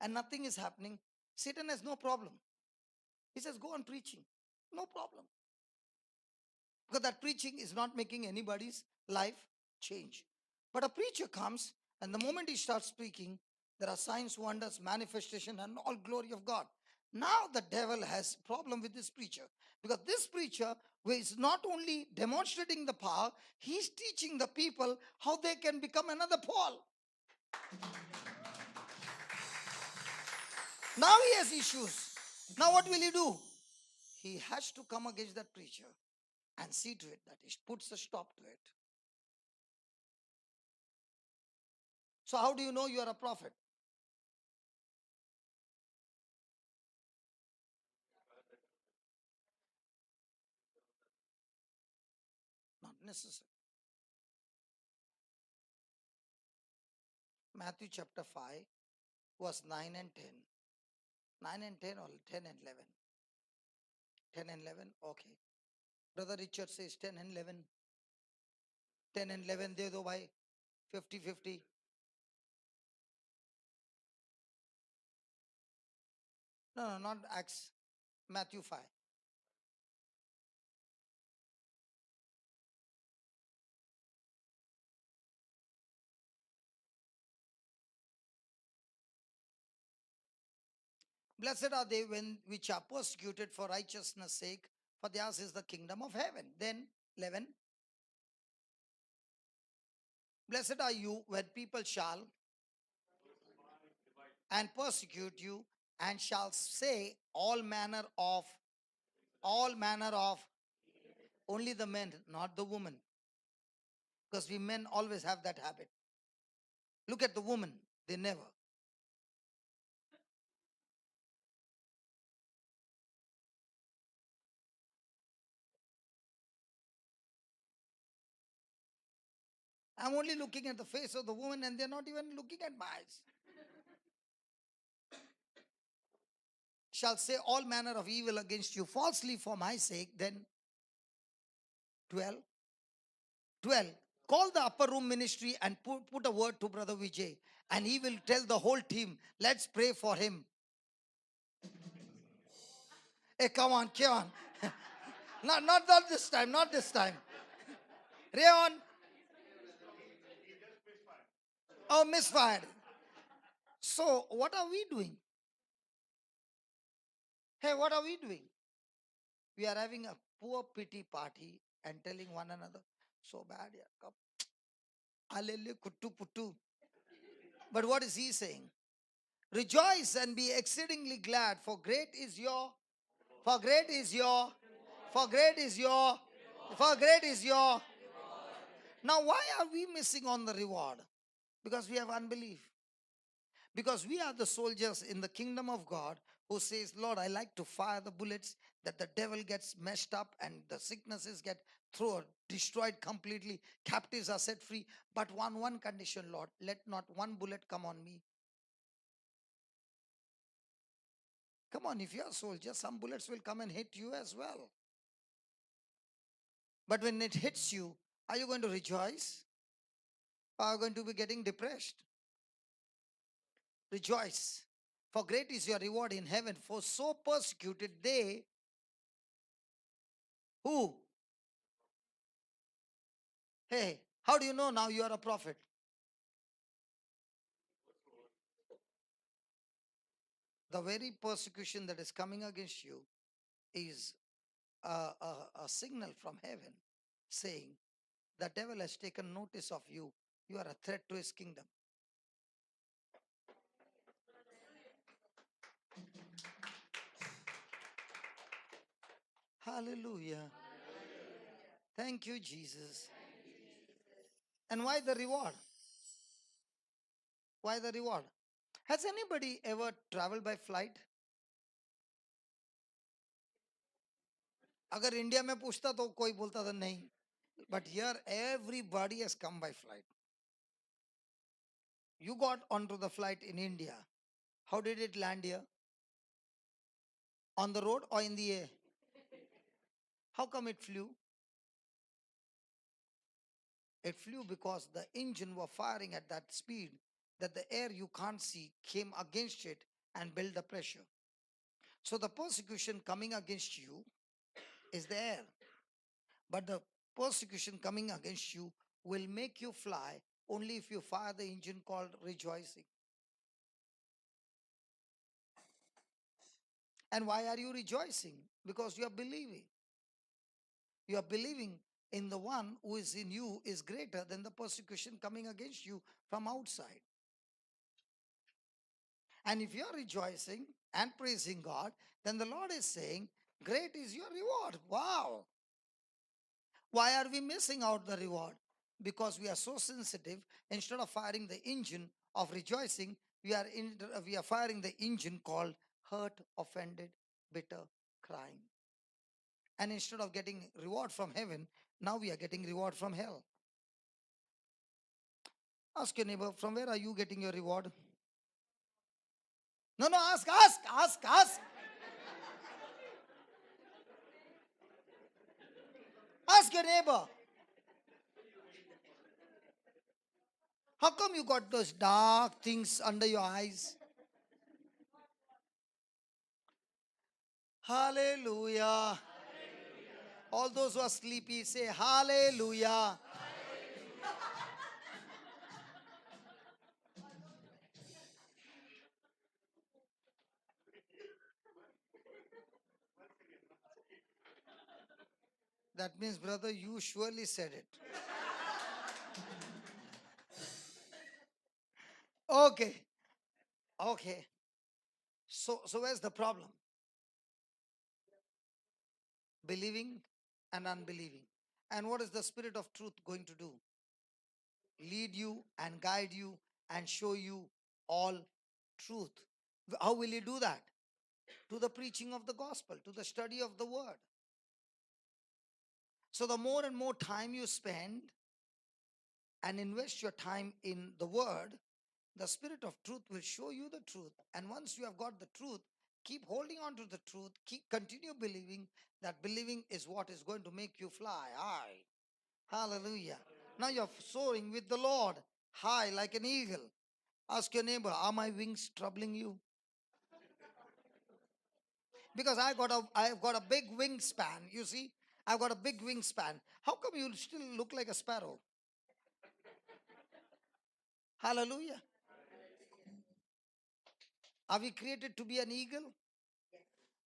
and nothing is happening, Satan has no problem. He says, go on preaching. No problem. Because that preaching is not making anybody's life change. But a preacher comes, and the moment he starts speaking, there are signs, wonders, manifestation, and all glory of God. Now the devil has problem with this preacher. Because this preacher is not only demonstrating the power, he's teaching the people how they can become another Paul. Now he has issues. Now what will he do? He has to come against that preacher and see to it that he puts a stop to it. So how do you know you are a prophet? Not necessary. Matthew chapter 5, verse 9 and 10. 9 and 10 or 10 and 11? 10 and 11? Okay. Brother Richard says 10 and 11. 10 and 11 de do bhai. 50-50. No, not Acts. Matthew 5. Blessed are they which are persecuted for righteousness' sake, for theirs is the kingdom of heaven. Then 11. Blessed are you when people shall and persecute you and shall say all manner of, only the men, not the woman. Because we men always have that habit. Look at the woman, they never. I'm only looking at the face of the woman and they're not even looking at my eyes. Shall say all manner of evil against you falsely for my sake. Then 12. 12. Call the upper room ministry and put a word to Brother Vijay. And he will tell the whole team, let's pray for him. Hey, come on, come on. not this time, not this time. Rayon. Oh, misfired. So, what are we doing? Hey, what are we doing? We are having a poor pity party and telling one another, so bad, yeah, come, alele kuttu puttu. But what is he saying? Rejoice and be exceedingly glad, for great is your, for great is your, for great is your. Now, why are we missing on the reward? Because we have unbelief. Because we are the soldiers in the kingdom of God who says, Lord, I like to fire the bullets that the devil gets messed up and the sicknesses get thrown, destroyed completely, captives are set free. But one condition, Lord, let not one bullet come on me. Come on, if you're a soldier, some bullets will come and hit you as well. But when it hits you, are you going to rejoice? Or are you going to be getting depressed? Rejoice, for great is your reward in heaven. For so persecuted they who? Hey, how do you know now you are a prophet? The very persecution that is coming against you is a signal from heaven saying, the devil has taken notice of you. You are a threat to his kingdom. Hallelujah. Thank you, Jesus. And why the reward? Why the reward? Has anybody ever traveled by flight? अगर India में पूछता तो कोई बोलता था नहीं. But here everybody has come by flight. You got onto the flight in India. How did it land here? On the road or in the air? How come it flew? It flew because the engine were firing at that speed that the air you can't see came against it and built the pressure. So the persecution coming against you is the air. But the persecution coming against you will make you fly only if you fire the engine called rejoicing. And why are you rejoicing? Because you are believing. You are believing in the one who is in you is greater than the persecution coming against you from outside. And if you are rejoicing and praising God, then the Lord is saying, great is your reward. Wow. Why are we missing out the reward? Because we are so sensitive. Instead of firing the engine of rejoicing, we are firing the engine called hurt, offended, bitter, crying. And instead of getting reward from heaven, now we are getting reward from hell. Ask your neighbor, from where are you getting your reward? No, ask. Ask your neighbor. How come you got those dark things under your eyes? Hallelujah. All those who are sleepy, say hallelujah. That means, brother, you surely said it. Okay. Okay. So where's the problem? Believing and unbelieving. And what is the Spirit of truth going to do? Lead you and guide you and show you all truth. How will he do that? To the preaching of the gospel, to the study of the word. So the more and more time you spend and invest your time in the word, the Spirit of truth will show you the truth. And once you have got the truth, keep holding on to the truth. Continue believing. That believing is what is going to make you fly high. Hallelujah. Now you're soaring with the Lord high like an eagle. Ask your neighbor, are my wings troubling you? Because I've got a big wingspan. You see, I've got a big wingspan. How come you still look like a sparrow? Hallelujah. Are we created to be an eagle?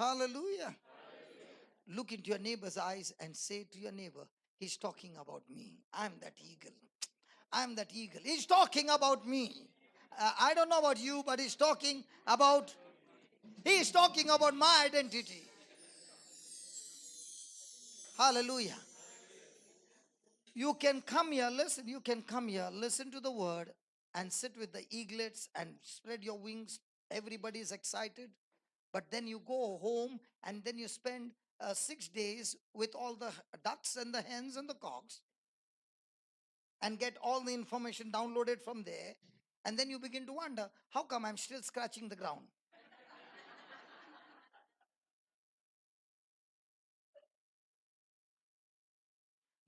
Hallelujah. Look into your neighbor's eyes and say to your neighbor, he's talking about me. I'm that eagle. I'm that eagle. He's talking about me. I don't know about you, but he's talking about my identity. Hallelujah. You can come here, listen, you can come here, listen to the word and sit with the eaglets and spread your wings. Everybody is excited. But then you go home and then you spend 6 days with all the ducks and the hens and the cocks and get all the information downloaded from there. And then you begin to wonder, how come I'm still scratching the ground?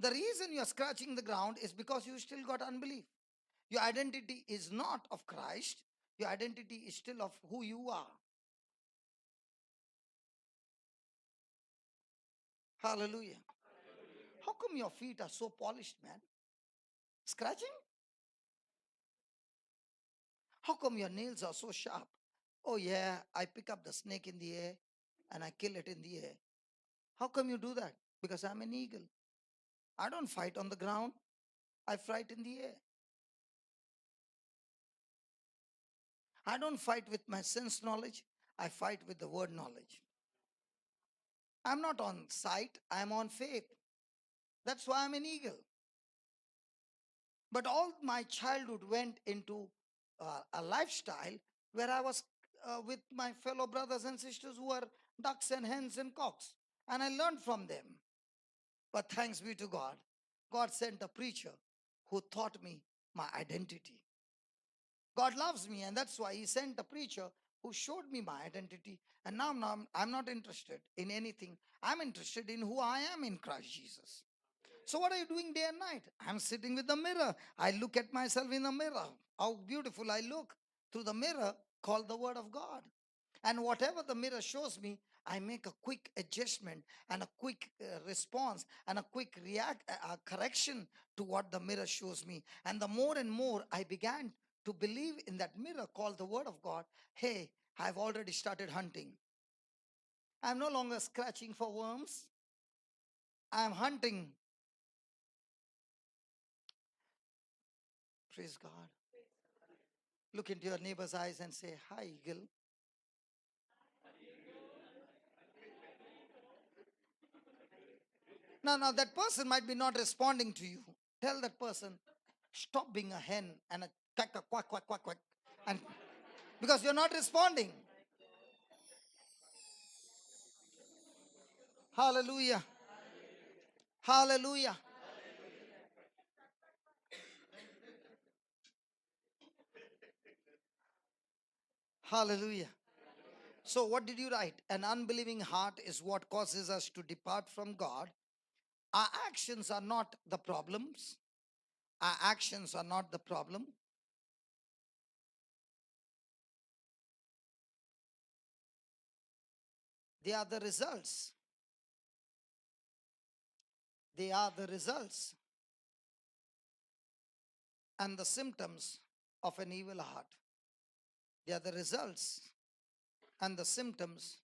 The reason you're scratching the ground is because you still got unbelief. Your identity is not of Christ. Your identity is still of who you are. Hallelujah. How come your feet are so polished, man? Scratching? How come your nails are so sharp? Oh, yeah, I pick up the snake in the air and I kill it in the air. How come you do that? Because I'm an eagle. I don't fight on the ground, I fight in the air. I don't fight with my sense knowledge, I fight with the word knowledge. I'm not on sight, I'm on faith. That's why I'm an eagle. But all my childhood went into a lifestyle where I was with my fellow brothers and sisters who are ducks and hens and cocks. And I learned from them. But thanks be to God, God sent a preacher who taught me my identity. God loves me, and that's why He sent a preacher who showed me my identity. And now I'm not interested in anything. I'm interested in who I am in Christ Jesus. So, what are you doing day and night? I'm sitting with the mirror. I look at myself in the mirror. How beautiful I look through the mirror called the Word of God. And whatever the mirror shows me, I make a quick adjustment and a quick response and a quick correction to what the mirror shows me. And the more and more I began to believe in that mirror called the Word of God, hey, I've already started hunting. I'm no longer scratching for worms. I'm hunting. Praise God. Look into your neighbor's eyes and say, hi, eagle. Now that person might be not responding to you. Tell that person, stop being a hen and a quack, quack, quack, quack. And because you're not responding. Hallelujah. Hallelujah. Hallelujah. So, what did you write? An unbelieving heart is what causes us to depart from God. Our actions are not the problems. Our actions are not the problem. They are the results. They are the results and the symptoms of an evil heart. They are the results and the symptoms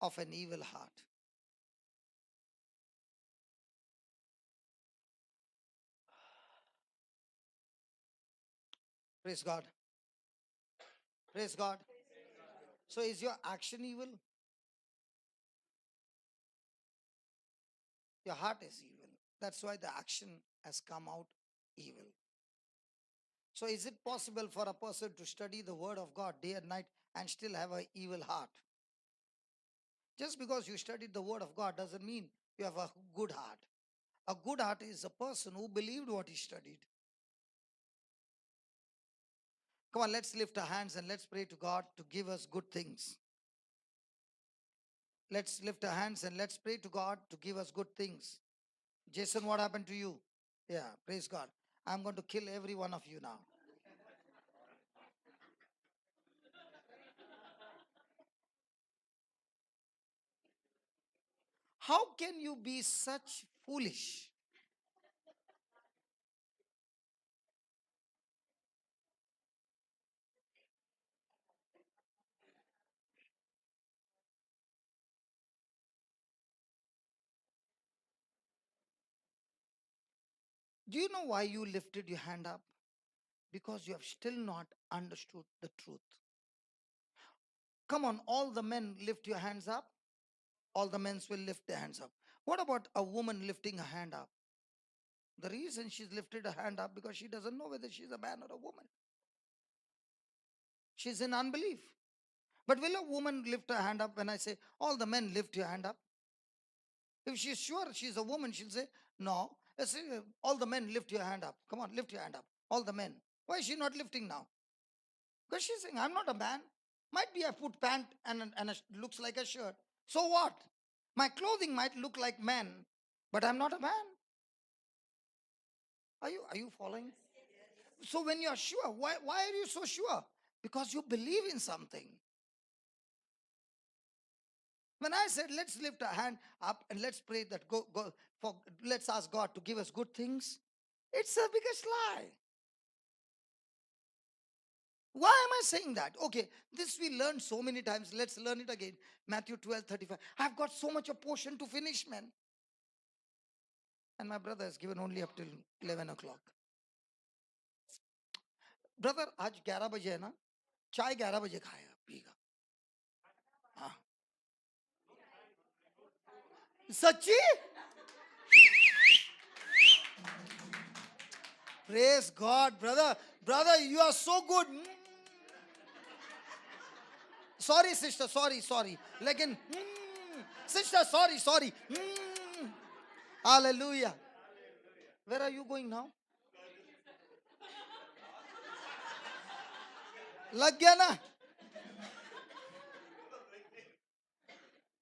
of an evil heart. Praise God. Praise God. So, is your action evil? Your heart is evil. That's why the action has come out evil. So, is it possible for a person to study the Word of God day and night and still have an evil heart? Just because you studied the Word of God doesn't mean you have a good heart. A good heart is a person who believed what he studied. Come on, let's lift our hands and let's pray to God to give us good things. Let's lift our hands and let's pray to God to give us good things. Jason, what happened to you? Yeah, praise God. I'm going to kill every one of you now. How can you be such foolish? Do you know why you lifted your hand up? Because you have still not understood the truth. Come on, all the men lift your hands up. All the men will lift their hands up. What about a woman lifting her hand up? The reason she's lifted her hand up because she doesn't know whether she's a man or a woman. She's in unbelief. But will a woman lift her hand up when I say, all the men lift your hand up? If she's sure she's a woman, she'll say, no. Let's say, all the men lift your hand up. Come on, lift your hand up. All the men. Why is she not lifting now? Because she's saying, I'm not a man. Might be I put pant and looks like a shirt. So what? My clothing might look like man, but I'm not a man. Are you following? So when you are sure, why are you so sure? Because you believe in something. When I said let's lift our hand up and let's pray that go for let's ask God to give us good things, it's the biggest lie. Why am I saying that? Okay, this we learned so many times. Let's learn it again. Matthew 12:35. I've got so much a portion to finish, man. And my brother has given only up till 11 o'clock. Brother, आज 11 बजे है ना, चाय 11 बजे खाएगा पिएगा. हाँ. सच्ची? Praise God, brother. Brother, you are so good. Sorry, sister, sorry. Lekin, sister, sorry. Hallelujah. Where are you going now? लग गया ना?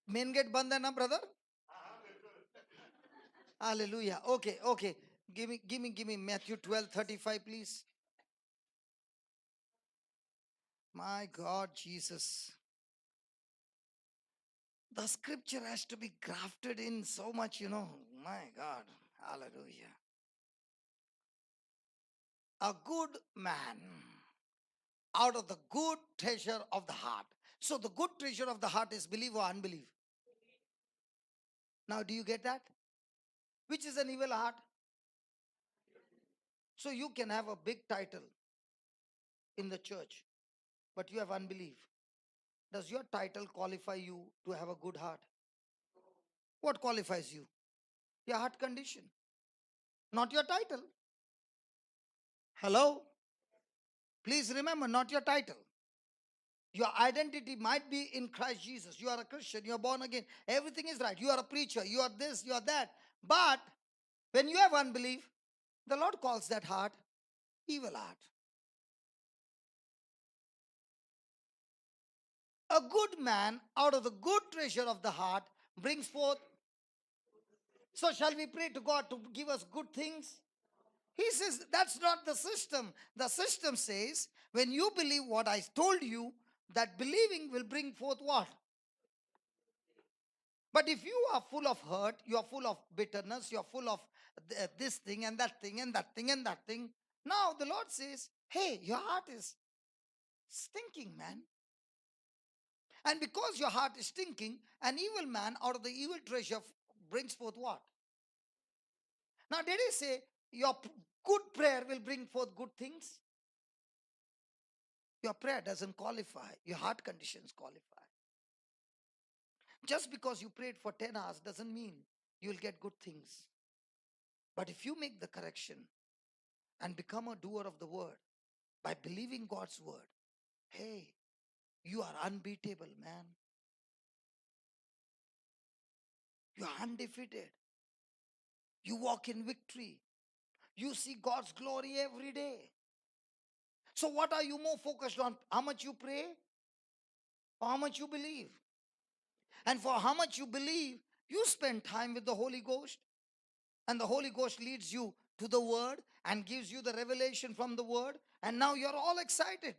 Main gate बंद है ना, brother? Hallelujah. Okay. Give me Matthew 12:35, please. My God, Jesus. The scripture has to be grafted in so much, My God. Hallelujah. A good man out of the good treasure of the heart. So the good treasure of the heart is belief or unbelief. Now, do you get that? Which is an evil heart? So you can have a big title in the church, but you have unbelief. Does your title qualify you to have a good heart? What qualifies you? Your heart condition, not your title. Hello? Please remember, not your title. Your identity might be in Christ Jesus. You are a Christian, you are born again. Everything is right. You are a preacher, you are this, you are that. But when you have unbelief, the Lord calls that heart evil heart. A good man out of the good treasure of the heart brings forth. So shall we pray to God to give us good things? He says that's not the system. The system says when you believe what I told you, that believing will bring forth what? But if you are full of hurt, you are full of bitterness, you are full of this thing and that thing and that thing and that thing. Now the Lord says, hey, your heart is stinking, man. And because your heart is stinking, an evil man out of the evil treasure brings forth what? Now, did he say your good prayer will bring forth good things? Your prayer doesn't qualify. Your heart conditions qualify. Just because you prayed for 10 hours doesn't mean you'll get good things. But if you make the correction and become a doer of the word by believing God's word, hey, you are unbeatable, man. You are undefeated. You walk in victory. You see God's glory every day. So what are you more focused on? How much you pray or how much you believe? And for how much you believe, you spend time with the Holy Ghost. And the Holy Ghost leads you to the word and gives you the revelation from the word. And now you're all excited.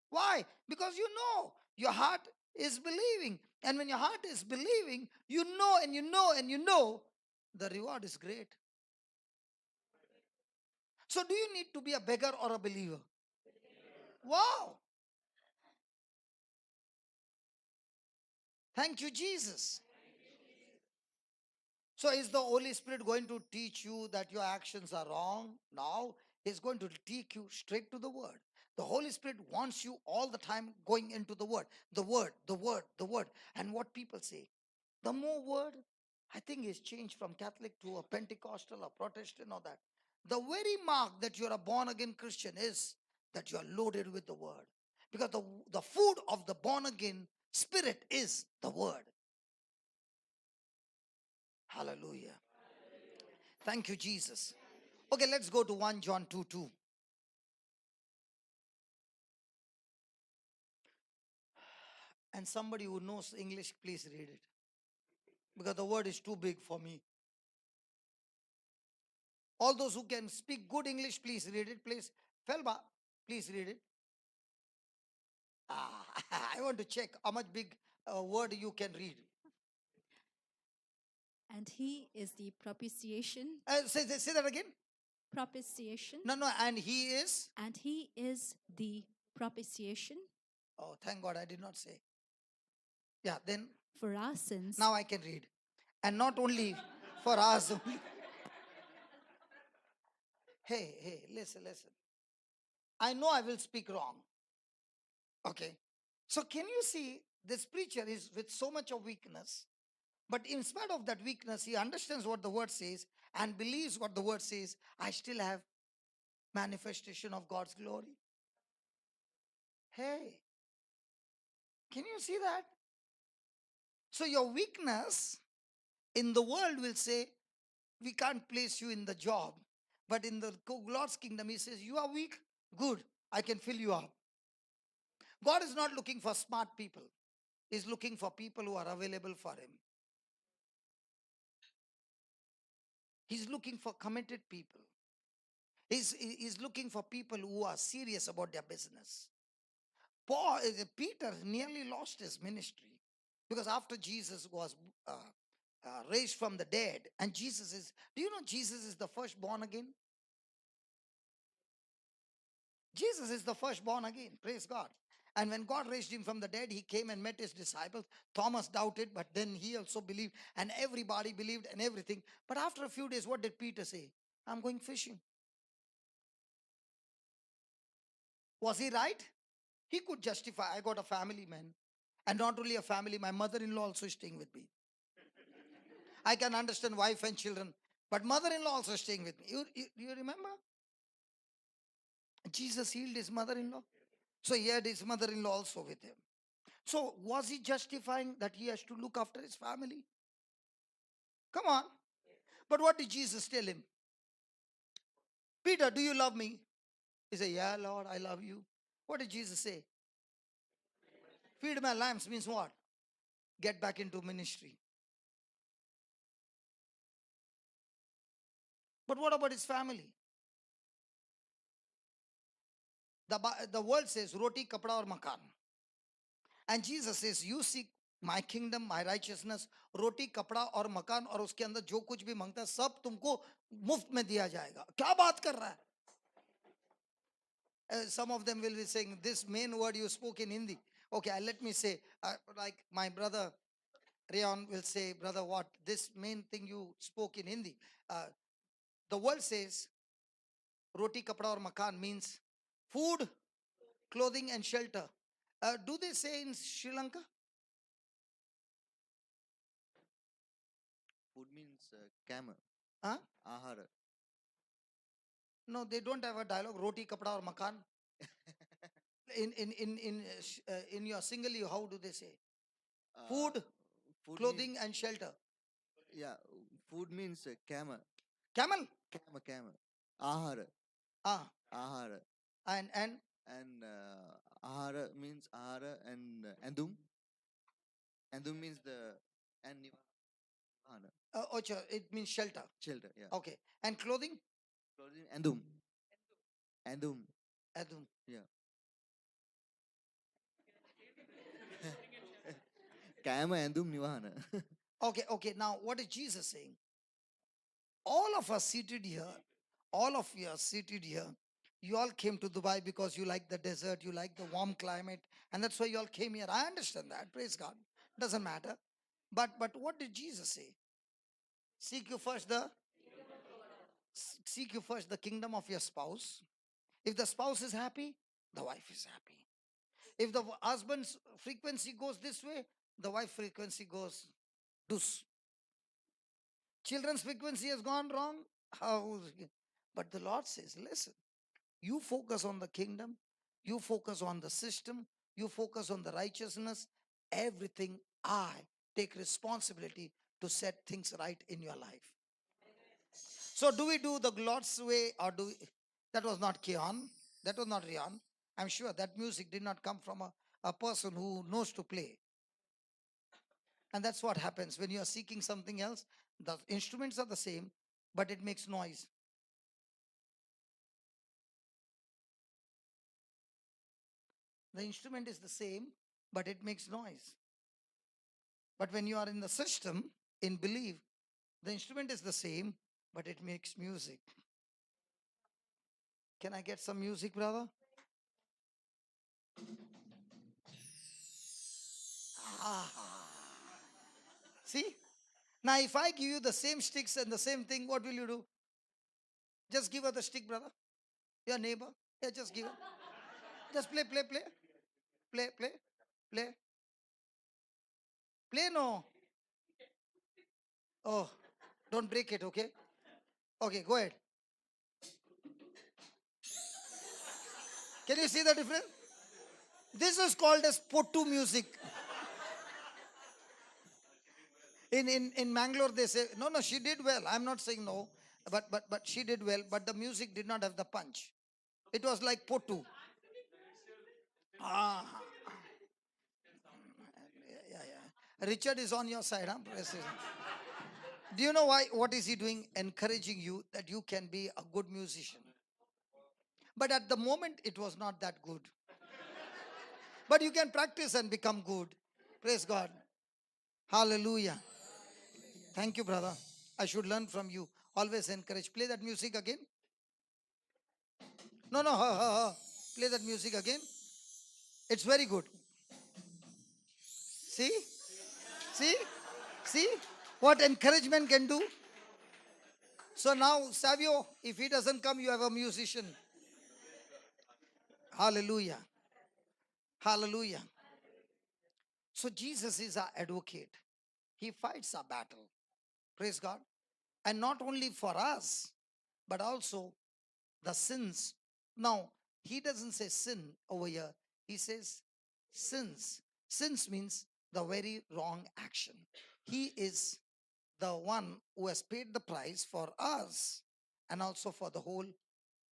Why? Because you know your heart is believing. And when your heart is believing, you know and you know and you know the reward is great. So do you need to be a beggar or a believer? Wow. Thank you, Jesus. So is the Holy Spirit going to teach you that your actions are wrong? No, He's going to take you straight to the Word. The Holy Spirit wants you all the time going into the Word, the Word, the Word, the Word. And what people say, the more Word, I think is changed from Catholic to a Pentecostal or Protestant or that. The very mark that you're a born again Christian is that you're loaded with the Word. Because the food of the born again spirit is the Word. Hallelujah. Thank you, Jesus. Okay, let's go to 1 John 2:2. And somebody who knows English, please read it. Because the word is too big for me. All those who can speak good English, please read it, please. Felba, please read it. Ah, I want to check how much big word you can read. And he is the propitiation. Say that again. Propitiation. No, and he is. And he is the propitiation. Oh, thank God I did not say. Yeah, then. For our sins. Now I can read. And not only for us. Hey, listen. I know I will speak wrong. Okay. So can you see this preacher is with so much of weakness, but in spite of that weakness, he understands what the word says and believes what the word says. I still have manifestation of God's glory. Hey, can you see that? So your weakness in the world will say, we can't place you in the job. But in the Lord's kingdom, he says, you are weak, good, I can fill you up. God is not looking for smart people. He's looking for people who are available for him. He's looking for committed people. He's looking for people who are serious about their business. Peter nearly lost his ministry because after Jesus was raised from the dead, and Jesus is, do you know Jesus is the first born again? Jesus is the first born again, praise God. And when God raised him from the dead, he came and met his disciples. Thomas doubted, but then he also believed, and everybody believed and everything. But after a few days, what did Peter say? I'm going fishing. Was he right? He could justify, I got a family, man. And not only a family, my mother-in-law also is staying with me. I can understand wife and children, but mother-in-law also staying with me. You remember? Jesus healed his mother-in-law. So he had his mother-in-law also with him. So was he justifying that he has to look after his family? Come on. But what did Jesus tell him? Peter, do you love me? He said, yeah, Lord, I love you. What did Jesus say? Feed my lambs means what? Get back into ministry. But what about his family? The world says roti, kapda, or makan. And Jesus says, you seek my kingdom, my righteousness, roti, kapda और मकान और उसके अंदर जो कुछ भी मांगता है सब तुमको मुफ्त में दिया जाएगा. क्या बात कर रहा है? Some of them will be saying this main word you spoke in Hindi. Okay, let me say, like my brother Rayon will say, brother, what? This main thing you spoke in Hindi. The world says roti, kapda or makan means food, clothing and shelter. Do they say in Sri Lanka? Food means kama. Huh? Ahara. No, they don't have a dialogue. Roti, kapda or makan. In your Singali, how do they say? Food, Food clothing means, and shelter. yeah, food means kama. Camel. Kama. Ahara. Ah. Ahara. And And ahara means ahara and andum. Andum means the and nivana. Ocha, it means shelter. Shelter, yeah. Okay. And clothing? Clothing andum. Andum. Adum. Yeah. Kama andum nivana. Okay. Now, what is Jesus saying? All of us seated here, all of you are seated here. You all came to Dubai because you like the desert, you like the warm climate, and that's why you all came here. I understand that. Praise God. Doesn't matter. But what did Jesus say? Seek you first the kingdom of your spouse. If the spouse is happy, the wife is happy. If the husband's frequency goes this way, the wife frequency goes dus. Children's frequency has gone wrong. How? But the Lord says, listen, you focus on the kingdom, you focus on the system, you focus on the righteousness, everything I take responsibility to set things right in your life. So do we do the Lord's way or do we, that was not Keon, that was not Rian. I'm sure that music did not come from a person who knows to play. And that's what happens when you are seeking something else. The instruments are the same, but it makes noise. The instrument is the same, but it makes noise. But when you are in the system, in belief, the instrument is the same, but it makes music. Can I get some music, brother? Ah. See? Now, if I give you the same sticks and the same thing, what will you do? Just give her the stick, brother. Your neighbor. Yeah, just give her. Just play, play, play. Play, play, play. Play, no. Oh, don't break it, okay? Okay, go ahead. Can you see the difference? This is called as Pottu music. In Mangalore, they say, no, she did well. I'm not saying no, but she did well, but the music did not have the punch. It was like Pottu. Ah. Yeah. Richard is on your side, huh? Do you know why? What is he doing? Encouraging you that you can be a good musician. But at the moment, it was not that good. But you can practice and become good. Praise God. Hallelujah. Thank you, brother. I should learn from you. Always encourage. Play that music again. No. Play that music again. It's very good. See? See? See? What encouragement can do? So now, Savio, if he doesn't come, you have a musician. Hallelujah. Hallelujah. So Jesus is our advocate. He fights our battle. Praise God. And not only for us, but also the sins. Now, he doesn't say sin over here. He says sins. Sins means the very wrong action. He is the one who has paid the price for us and also for the whole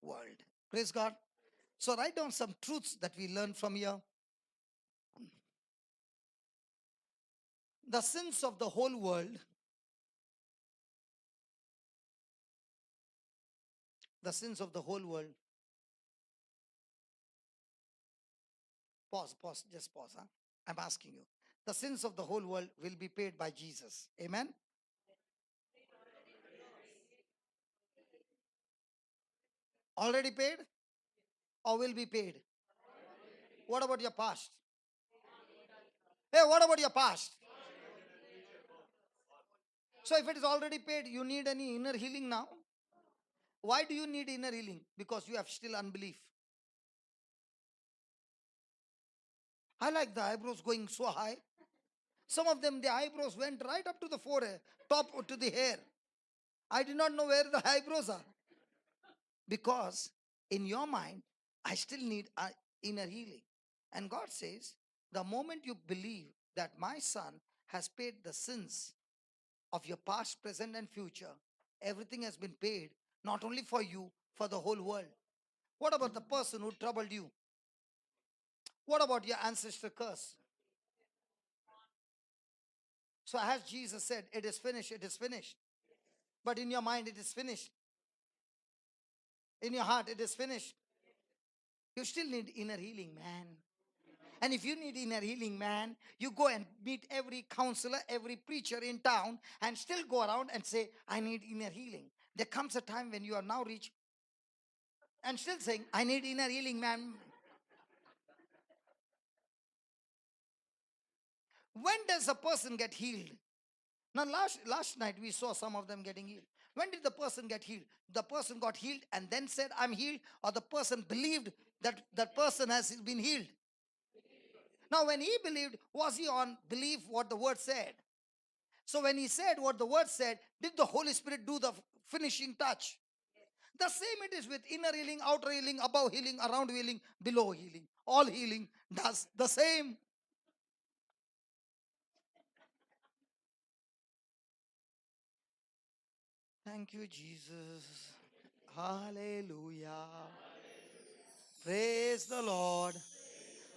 world. Praise God. So write down some truths that we learn from here. The sins of the whole world. The sins of the whole world. Pause, just pause. Huh? I'm asking you. The sins of the whole world will be paid by Jesus. Amen? Already paid or will be paid? What about your past? Hey, what about your past? So if it is already paid, you need any inner healing now? Why do you need inner healing? Because you have still unbelief. I like the eyebrows going so high. Some of them, the eyebrows went right up to the forehead, top to the hair. I do not know where the eyebrows are. Because in your mind, I still need inner healing. And God says, the moment you believe that my son has paid the sins of your past, present, and future, everything has been paid, not only for you, for the whole world. What about the person who troubled you? What about your ancestor curse? So as Jesus said, it is finished, it is finished. But in your mind, it is finished. In your heart, it is finished. You still need inner healing, man. And if you need inner healing, man, you go and meet every counselor, every preacher in town and still go around and say, I need inner healing. There comes a time when you are now rich and still saying, I need inner healing, man. When does a person get healed? Now, last night we saw some of them getting healed. When did the person get healed? The person got healed and then said, I'm healed, or the person believed that that person has been healed. Now, when he believed, was he on belief what the word said? So, when he said what the word said, did the Holy Spirit do the finishing touch? The same it is with inner healing, outer healing, above healing, around healing, below healing. All healing does the same. Thank you, Jesus. Hallelujah. Praise the Lord.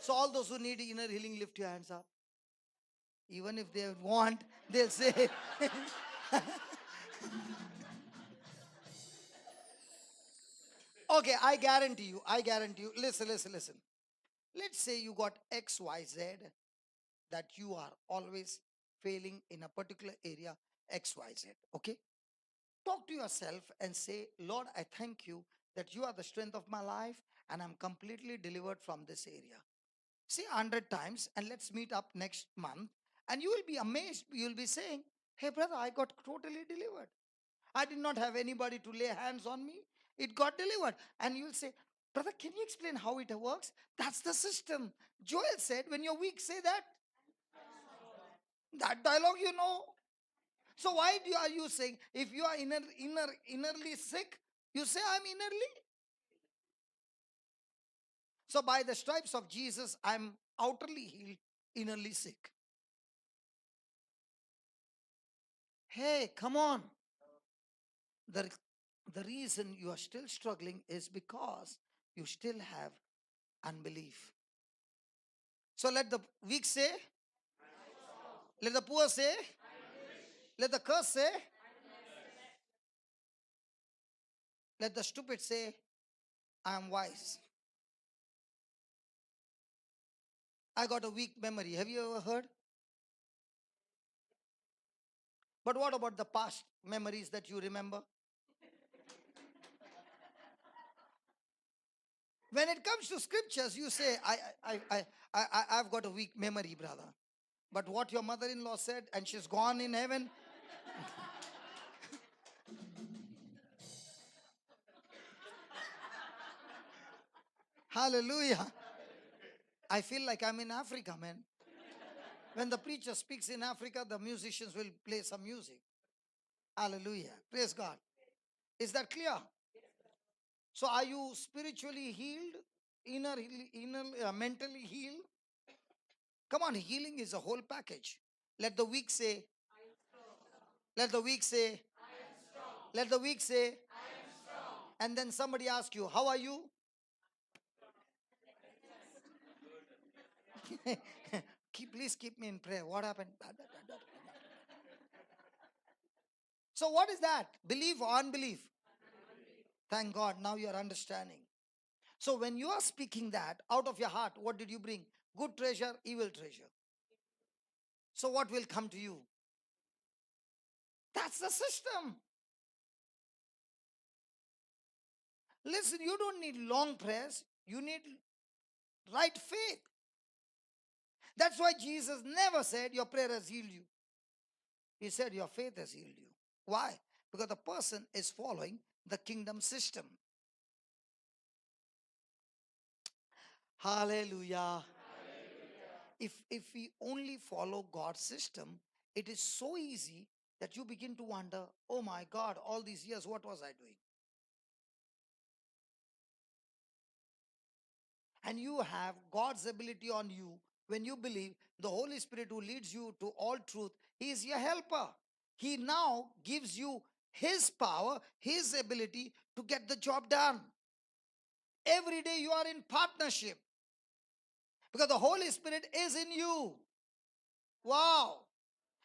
So, all those who need inner healing, lift your hands up. Even if they want, they'll say, okay, I guarantee you, listen, listen, listen. Let's say you got XYZ, that you are always failing in a particular area, XYZ, okay? Talk to yourself and say, Lord, I thank you that you are the strength of my life and I'm completely delivered from this area. Say 100 times and let's meet up next month and you will be amazed. You will be saying, hey brother, I got totally delivered. I did not have anybody to lay hands on me. It got delivered. And you will say, brother, can you explain how it works? That's the system. Joel said, when you're weak, say that. That dialogue you know. So why are you saying, if you are innerly sick, you say I'm innerly? So by the stripes of Jesus, I'm outwardly healed, innerly sick. Hey, come on. The, the reason you are still struggling is because you still have unbelief. So let the weak say, let the poor say, let the curse say, let the stupid say, I am wise. I got a weak memory. Have you ever heard? But what about the past memories that you remember? When it comes to scriptures, you say, I've got a weak memory, brother. But what your mother-in-law said, and she's gone in heaven. Hallelujah. I feel like I'm in Africa, man. When the preacher speaks in Africa, the musicians will play some music. Hallelujah. Praise God. Is that clear? So are you spiritually healed? Mentally healed? Come on, healing is a whole package. Let the weak say, let the weak say, let the weak say, and then somebody asks you, how are you? Please keep me in prayer. What happened? So what is that? Belief or unbelief? Thank God, now you are understanding. So when you are speaking that out of your heart, what did you bring? Good treasure, evil treasure. So what will come to you? That's the system. Listen, you don't need long prayers. You need right faith. That's why Jesus never said your prayer has healed you. He said your faith has healed you. Why? Because the person is following the kingdom system. Hallelujah. If we only follow God's system, it is so easy that you begin to wonder, oh my God, all these years, what was I doing? And you have God's ability on you when you believe the Holy Spirit who leads you to all truth. He is your helper. He now gives you His power, His ability to get the job done. Every day you are in partnership because the Holy Spirit is in you. Wow.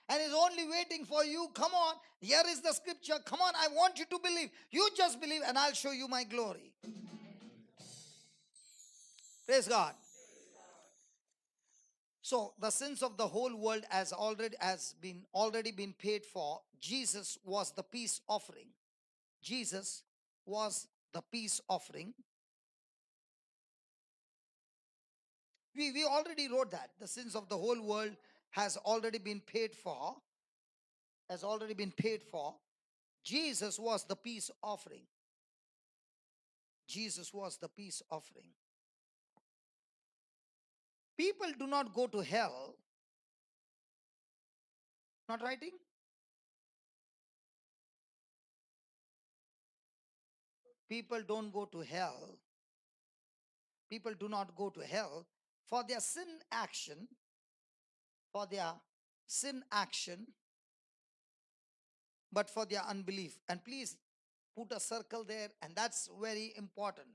And is only waiting for you. Come on, here is the scripture. Come on, I want you to believe. You just believe and I'll show you my glory. Praise God. So the sins of the whole world has already been paid for. Jesus was the peace offering. Jesus was the peace offering. We already wrote that. The sins of the whole world has already been paid for. has already been paid for. Jesus was the peace offering. Jesus was the peace offering. People do not go to hell. Not writing? People don't go to hell. People do not go to hell for their sin action, for their sin action, but for their unbelief. And please put a circle there, and that's very important.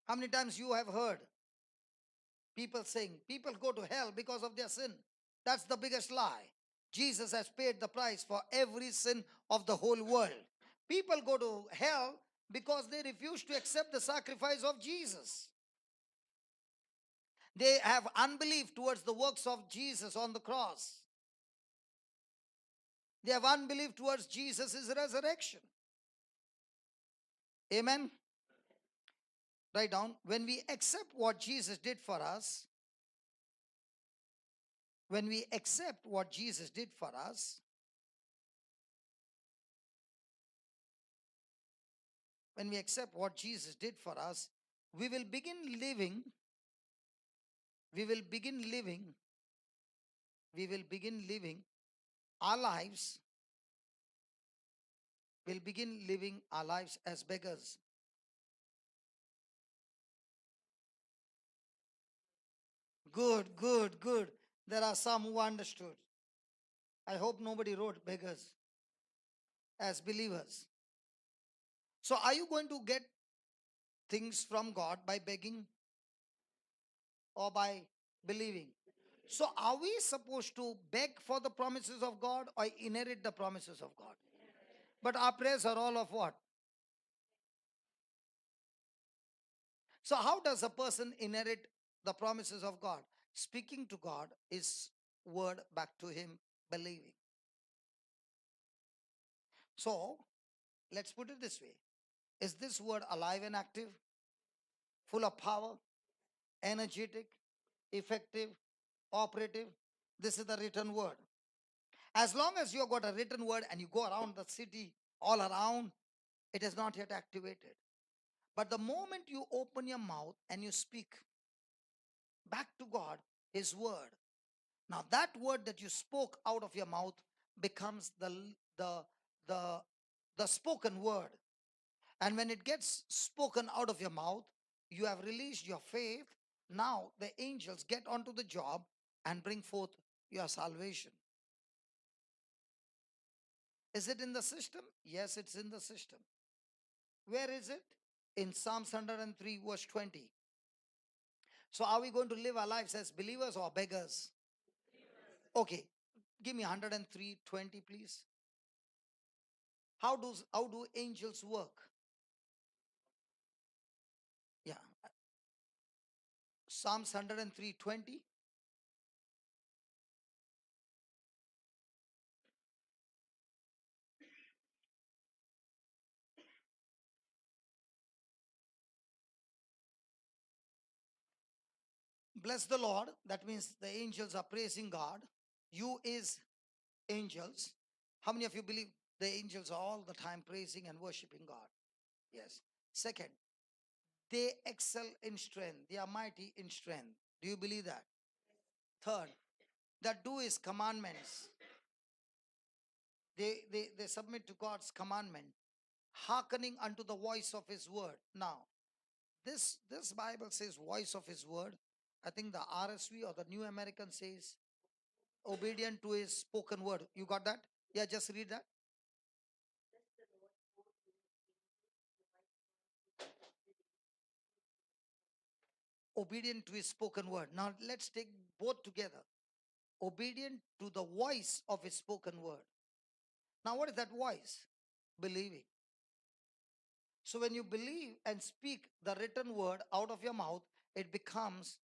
How many times you have heard people saying people go to hell because of their sin? That's the biggest lie. Jesus has paid the price for every sin of the whole world. People go to hell because they refuse to accept the sacrifice of Jesus. They have unbelief towards the works of Jesus on the cross. They have unbelief towards Jesus' resurrection. Amen. Write down, when we accept what Jesus did for us, when we accept what Jesus did for us, when we accept what Jesus did for us, we will begin living, we will begin living, we will begin living our lives, we'll begin living our lives as beggars. Good, good, good. There are some who understood. I hope nobody wrote beggars as believers. So are you going to get things from God by begging or by believing? So are we supposed to beg for the promises of God or inherit the promises of God? But our prayers are all of what? So how does a person inherit the promises of God? Speaking to God is word back to him, believing. So let's put it this way. Is this word alive and active? Full of power? Energetic? Effective? Operative? This is the written word. As long as you have got a written word and you go around the city, all around, it is not yet activated. But the moment you open your mouth and you speak back to God, His word, now that word that you spoke out of your mouth becomes the, the spoken word. And when it gets spoken out of your mouth, you have released your faith. Now the angels get onto the job and bring forth your salvation. Is it in the system? Yes, it's in the system. Where is it? In Psalms 103 verse 20. So are we going to live our lives as believers or beggars? Okay, give me 103:20, please. How do angels work? Yeah. Psalms 103:20. Bless the Lord. That means the angels are praising God. You is angels. How many of you believe the angels are all the time praising and worshiping God? Yes. Second, they excel in strength. They are mighty in strength. Do you believe that? Third, that do his commandments. They submit to God's commandment, hearkening unto the voice of his word. Now, this Bible says voice of his word. I think the RSV or the New American says obedient to his spoken word. You got that? Yeah, just read that. Obedient to his spoken word. Now let's take both together. Obedient to the voice of his spoken word. Now what is that voice? Believing. So when you believe and speak the written word out of your mouth, it becomes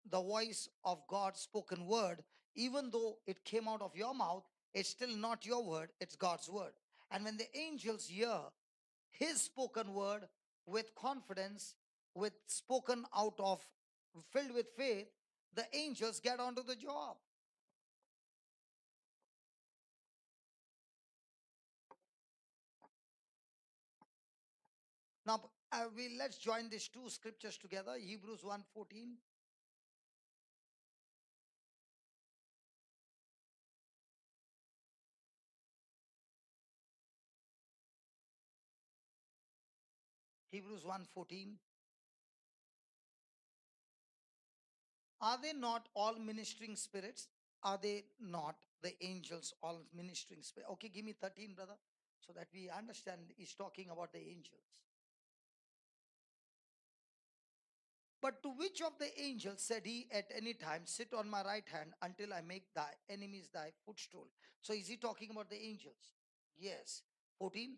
the voice of God's spoken word. Even though it came out of your mouth, it's still not your word, it's God's word. And when the angels hear his spoken word with confidence, with spoken out of, filled with faith, the angels get onto the job. Now, let's join these two scriptures together. Hebrews 1:14. Hebrews 1:14. Are they not all ministering spirits? Are they not the angels all ministering spirits? Okay, give me 13, brother, so that we understand he's talking about the angels. But to which of the angels said he at any time, sit on my right hand until I make thy enemies thy footstool? So is he talking about the angels? Yes. 14.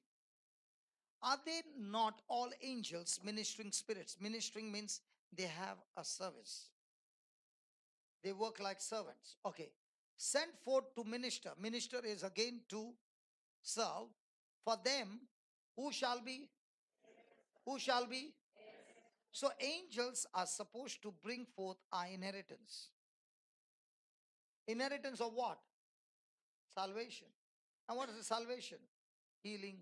Are they not all angels ministering spirits? Ministering means they have a service. They work like servants. Okay. Sent forth to minister. Minister is again to serve. For them, who shall be? Who shall be? So angels are supposed to bring forth our inheritance. Inheritance of what? Salvation. And what is the salvation? Healing,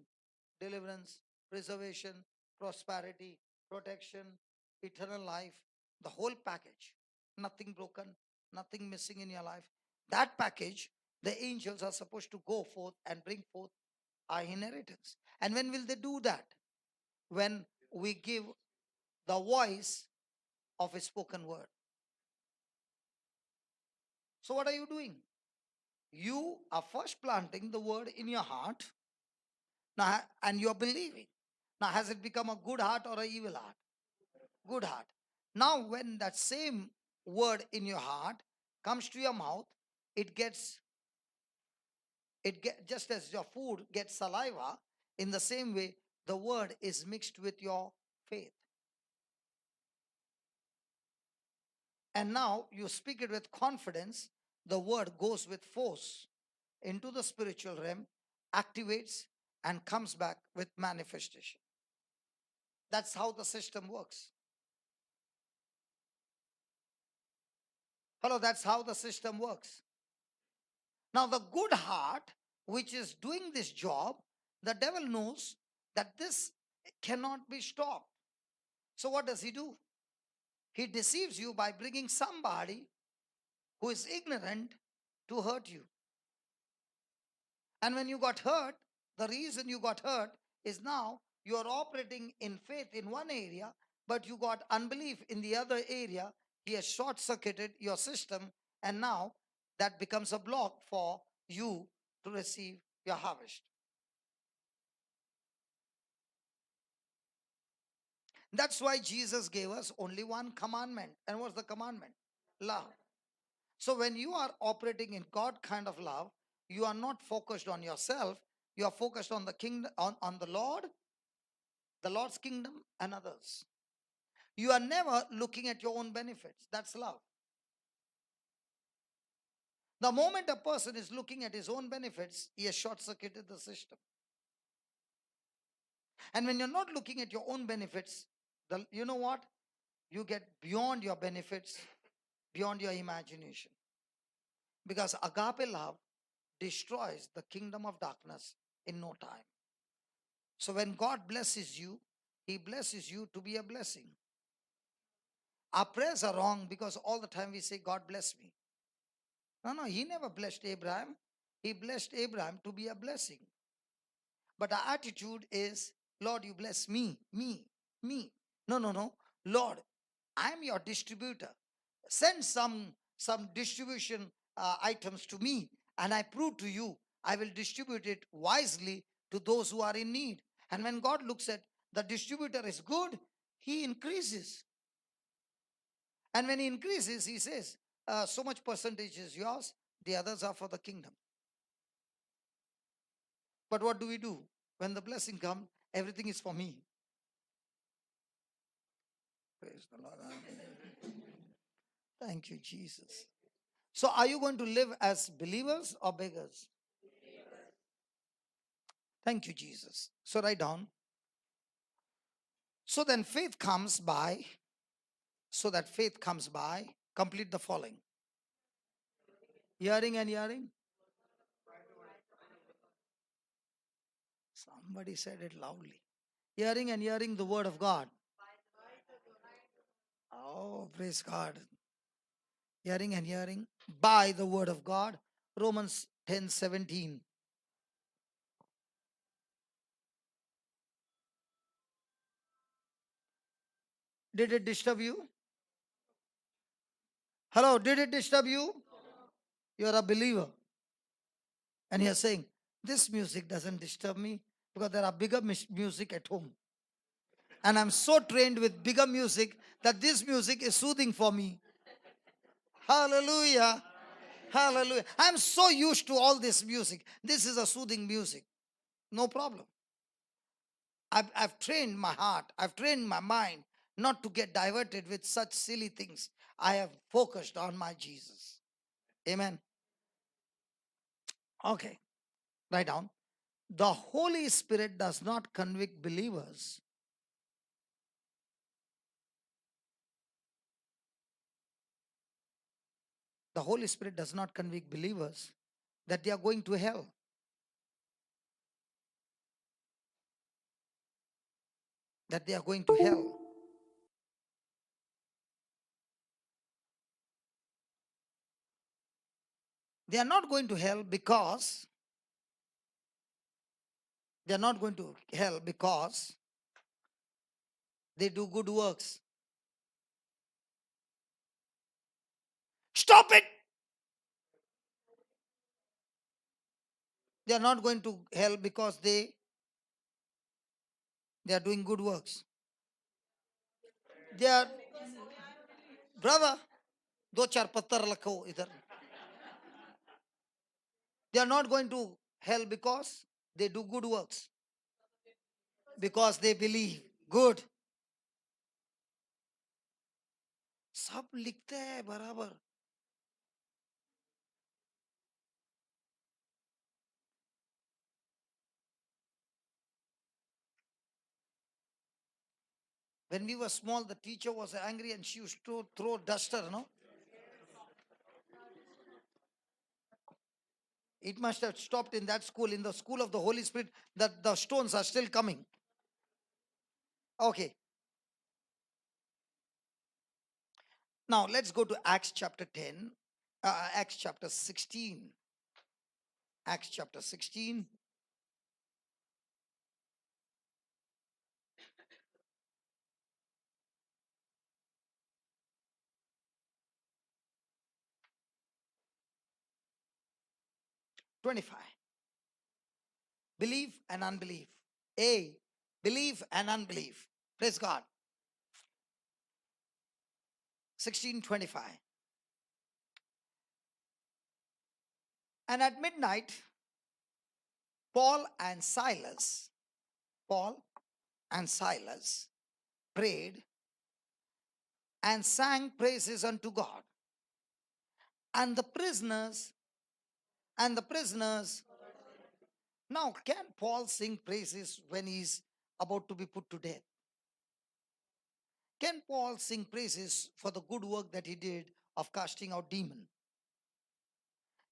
deliverance, preservation, prosperity, protection, eternal life, the whole package. Nothing broken, nothing missing in your life. That package, the angels are supposed to go forth and bring forth our inheritance. And when will they do that? When we give the voice of a spoken word. So, what are you doing? You are first planting the word in your heart now, and you are believing. Now, has it become a good heart or an evil heart? Good heart. Now, when that same word in your heart comes to your mouth, just as your food gets saliva, in the same way, the word is mixed with your faith. And now you speak it with confidence. The word goes with force into the spiritual realm, activates, and comes back with manifestation. That's how the system works. Hello, that's how the system works. Now, the good heart, which is doing this job, the devil knows that this cannot be stopped. So, what does he do? He deceives you by bringing somebody who is ignorant to hurt you. And when you got hurt, the reason you got hurt is now you are operating in faith in one area, but you got unbelief in the other area. He has short circuited your system, and now that becomes a block for you to receive your harvest. That's why Jesus gave us only one commandment. And what's the commandment? Love. So when you are operating in God kind of love, you are not focused on yourself. You are focused on the kingdom, on the Lord, the Lord's kingdom, and others. You are never looking at your own benefits. That's love. The moment a person is looking at his own benefits, he has short-circuited the system. And when you're not looking at your own benefits, you know what? You get beyond your benefits, beyond your imagination. Because agape love destroys the kingdom of darkness in no time. So when God blesses you, he blesses you to be a blessing. Our prayers are wrong because all the time we say, God bless me. No, he never blessed Abraham. He blessed Abraham to be a blessing. But our attitude is, Lord, you bless me. No. Lord, I'm your distributor. Send some distribution items to me, and I prove to you, I will distribute it wisely to those who are in need. And when God looks at the distributor is good, he increases. And when he increases, he says, so much percentage is yours, the others are for the kingdom. But what do we do? When the blessing comes, everything is for me. Praise the Lord. Thank you, Jesus. So are you going to live as believers or beggars? Thank you, Jesus. So write down. So then faith comes by, complete the following. Hearing and hearing. Somebody said it loudly. Hearing and hearing the word of God. Oh, praise God. Hearing and hearing by the word of God. Romans 10:17. Did it disturb you? Hello, did it disturb you? You're a believer. And you're saying, this music doesn't disturb me because there are bigger music at home. And I'm so trained with bigger music that this music is soothing for me. Hallelujah. Hallelujah. I'm so used to all this music. This is a soothing music. No problem. I've trained my heart, I've trained my mind not to get diverted with such silly things. I have focused on my Jesus. Amen. Okay, write down. The Holy Spirit does not convict believers. The Holy Spirit does not convict believers that they are going to hell. That they are going to hell. They are not going to hell because they are not going to hell because they do good works. Stop it! They are not going to hell because they are doing good works. They are, brother, दो चार पत्थर रखो इधर. They are not going to hell because they do good works. Because they believe. Good. सब लिखते हैं बराबर. When we were small, the teacher was angry and she used to throw duster, no? It must have stopped in that school, in the school of the Holy Spirit, that the stones are still coming. Okay. Now let's go to Acts chapter 10, Acts chapter 16. Acts chapter 16. '25. Belief and unbelief. A. Belief and unbelief. Praise God. 16:25. And at midnight, Paul and Silas prayed and sang praises unto God. And the prisoners, and the prisoners. Now, can Paul sing praises when he's about to be put to death? Can Paul sing praises for the good work that he did of casting out demons?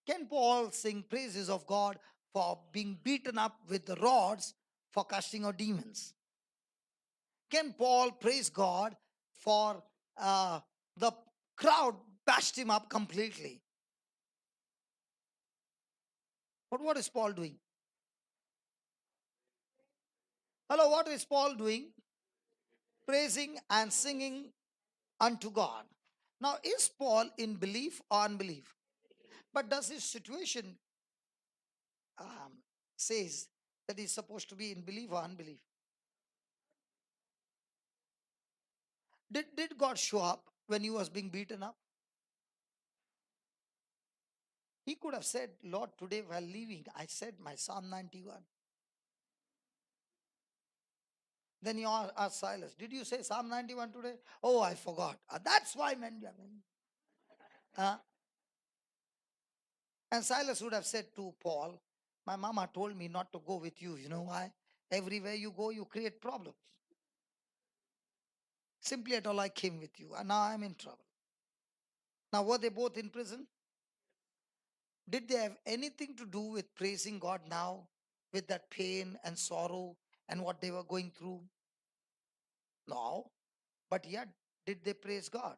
Can Paul sing praises of God for being beaten up with the rods for casting out demons? Can Paul praise God for the crowd bashed him up completely? But what is Paul doing? Hello, what is Paul doing? Praising and singing unto God. Now, is Paul in belief or unbelief? But does his situation says that he's supposed to be in belief or unbelief? Did God show up when he was being beaten up? He could have said, Lord, today while leaving, I said my Psalm 91. Then you ask Silas, did you say Psalm 91 today? Oh, I forgot. That's why, man. And Silas would have said to Paul, my mama told me not to go with you. You know why? Everywhere you go, you create problems. Simply at all, I came with you. And now I'm in trouble. Now, were they both in prison? Did they have anything to do with praising God now with that pain and sorrow and what they were going through? No. But yet, did they praise God?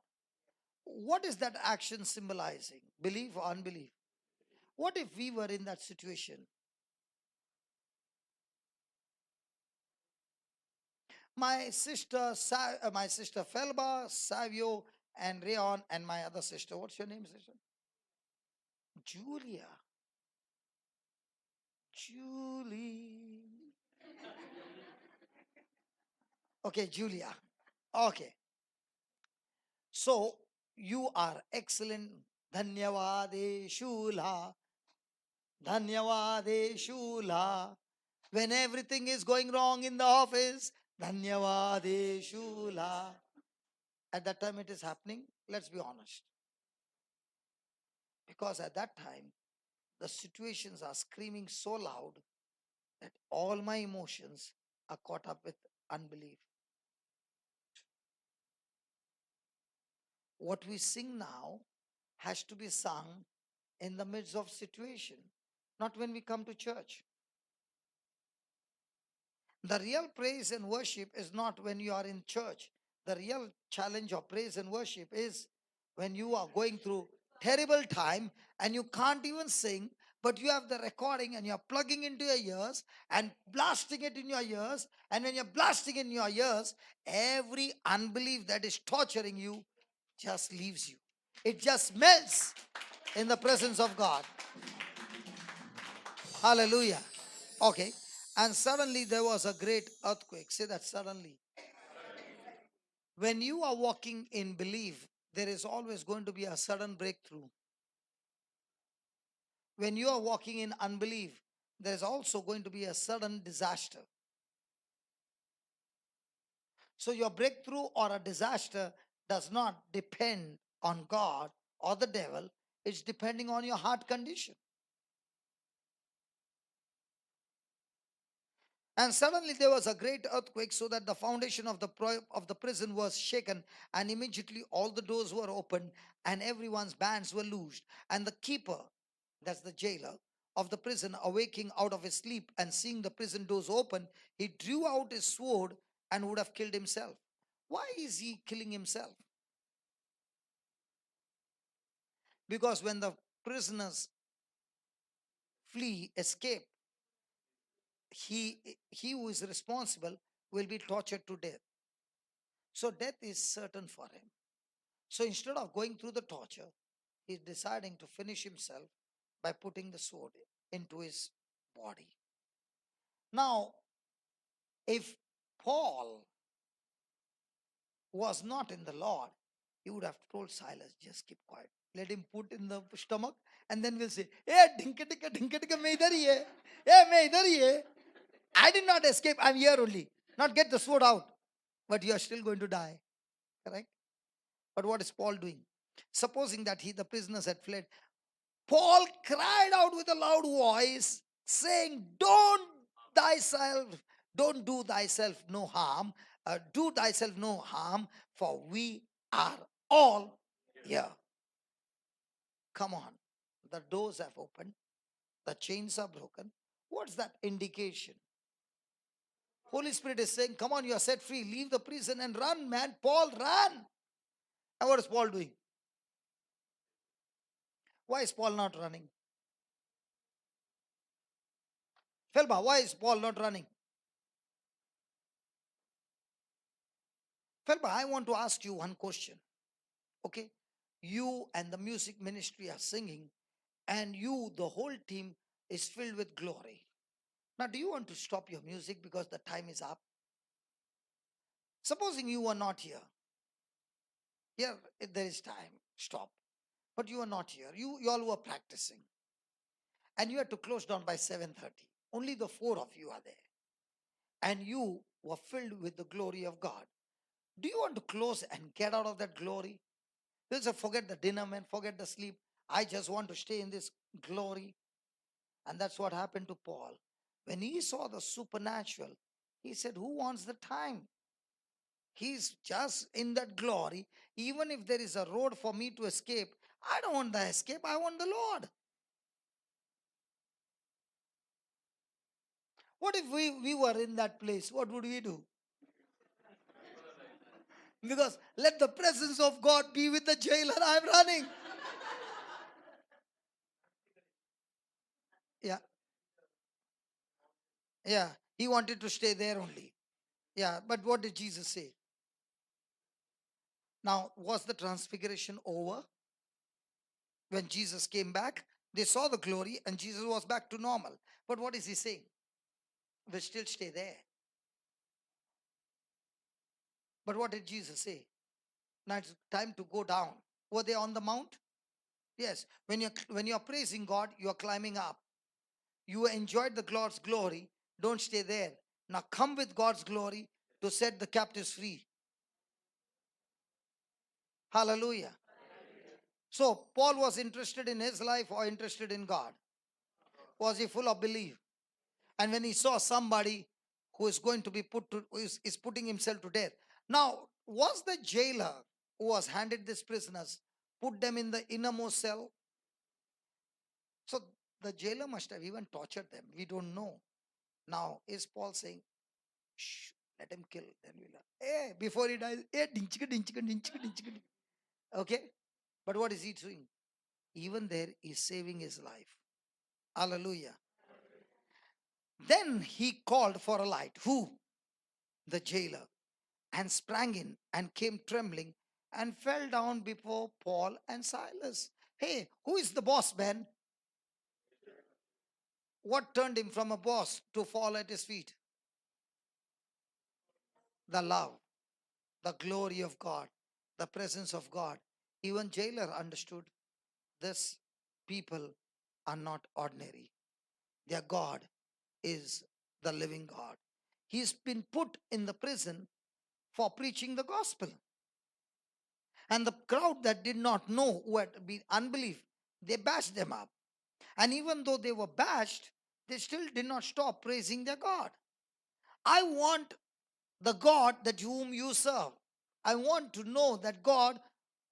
What is that action symbolizing? Belief or unbelief? What if we were in that situation? My sister Felba, Savio, and Rayon, and my other sister. What's your name, sister? Julia. Julie. Okay, Julia. Okay. So you are excellent. Dhanyavade Shula. Dhanyavade Shula. When everything is going wrong in the office, Dhanyavade Shula. At that time it is happening. Let's be honest. Because at that time, the situations are screaming so loud that all my emotions are caught up with unbelief. What we sing now has to be sung in the midst of situation, not when we come to church. The real praise and worship is not when you are in church. The real challenge of praise and worship is when you are going through terrible time and you can't even sing, but you have the recording and you're plugging into your ears and blasting it in your ears. And when you're blasting in your ears, every unbelief that is torturing you just leaves you. It just melts in the presence of God. Hallelujah. Okay. And suddenly there was a great earthquake. Say that, suddenly. When you are walking in belief, there is always going to be a sudden breakthrough. When you are walking in unbelief, there is also going to be a sudden disaster. So your breakthrough or a disaster does not depend on God or the devil. It's depending on your heart condition. And suddenly there was a great earthquake, so that the foundation of the prison was shaken, and immediately all the doors were opened, and everyone's bands were loosed. And the keeper, that's the jailer of the prison, awaking out of his sleep and seeing the prison doors open, he drew out his sword and would have killed himself. Why is he killing himself? Because when the prisoners flee, escape, he who is responsible will be tortured to death. So death is certain for him. So instead of going through the torture, he's deciding to finish himself by putting the sword into his body. Now, if Paul was not in the Lord, he would have told Silas, just keep quiet. Let him put in the stomach, and then we'll say, hey, dinka dinka, main idhar hi hai. Hey, main idhar hi hai. I did not escape, I'm here only. Not get the sword out. But you are still going to die. Correct? But what is Paul doing? Supposing that the prisoners had fled, Paul cried out with a loud voice, saying, don't do thyself no harm, do thyself no harm, for we are all here. Come on. The doors have opened, the chains are broken. What's that indication? Holy Spirit is saying, come on, you are set free, leave the prison and run, man. Paul, run. And what is Paul doing? Why is Paul not running? Felba, why is Paul not running? Felba, I want to ask you one question. Okay? You and the music ministry are singing, and you, the whole team, is filled with glory. Now, do you want to stop your music because the time is up? Supposing you were not here. Here, there is time. Stop. But you are not here. You all were practicing. And you had to close down by 7:30. Only the four of you are there. And you were filled with the glory of God. Do you want to close and get out of that glory? You'll say, forget the dinner, man, forget the sleep. I just want to stay in this glory. And that's what happened to Paul. When he saw the supernatural, he said, who wants the time? He's just in that glory. Even if there is a road for me to escape, I don't want the escape, I want the Lord. What if we were in that place? What would we do? Because let the presence of God be with the jailer. I'm running. Yeah. Yeah. He wanted to stay there only. Yeah. But what did Jesus say? Now, was the transfiguration over? When Jesus came back, they saw the glory and Jesus was back to normal. But what is he saying? We'll still stay there. But what did Jesus say? Now it's time to go down. Were they on the mount? Yes. When you're praising God, you're climbing up. You enjoyed the God's glory. Don't stay there. Now come with God's glory to set the captives free. Hallelujah. So Paul was interested in his life or interested in God? Was he full of belief? And when he saw somebody who is going to be is putting himself to death. Now, was the jailer who was handed these prisoners, put them in the innermost cell? So the jailer must have even tortured them. We don't know. Now, is Paul saying, shh, let him kill, then we'll. Hey, before he dies, hey, dinchika, dinchika, dinchika, dinchika. Okay? But what is he doing? Even there, he's saving his life. Hallelujah. Then he called for a light. Who? The jailer. And sprang in and came trembling and fell down before Paul and Silas. Hey, who is the boss, man? What turned him from a boss to fall at his feet? The love, the glory of God, the presence of God. Even jailer understood this people are not ordinary. Their God is the living God. He's been put in the prison for preaching the gospel. And the crowd that did not know, who had been unbelief, they bashed them up. And even though they were bashed, they still did not stop praising their God. I want the God that whom you serve. I want to know that God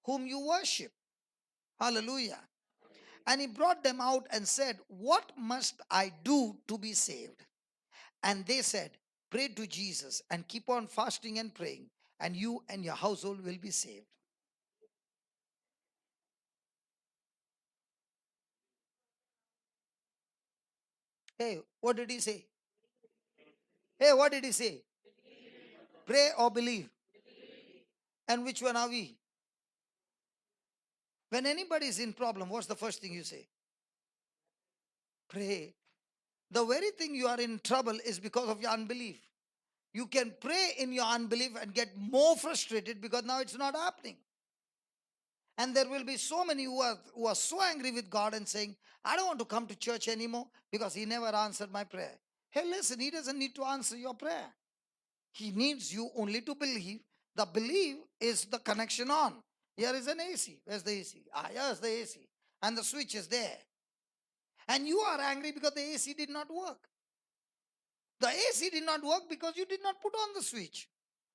whom you worship. Hallelujah. And he brought them out and said, what must I do to be saved? And they said, pray to Jesus and keep on fasting and praying, and you and your household will be saved. Hey, what did he say? Hey, what did he say? Pray or believe? And which one are we? When anybody is in problem, what's the first thing you say? Pray. The very thing you are in trouble is because of your unbelief. You can pray in your unbelief and get more frustrated because now it's not happening. And there will be so many who are so angry with God and saying, I don't want to come to church anymore because he never answered my prayer. Hey, listen, he doesn't need to answer your prayer. He needs you only to believe. The belief is the connection on. Here is an AC. Where's the AC? Here's the AC. And the switch is there. And you are angry because the AC did not work. The AC did not work because you did not put on the switch.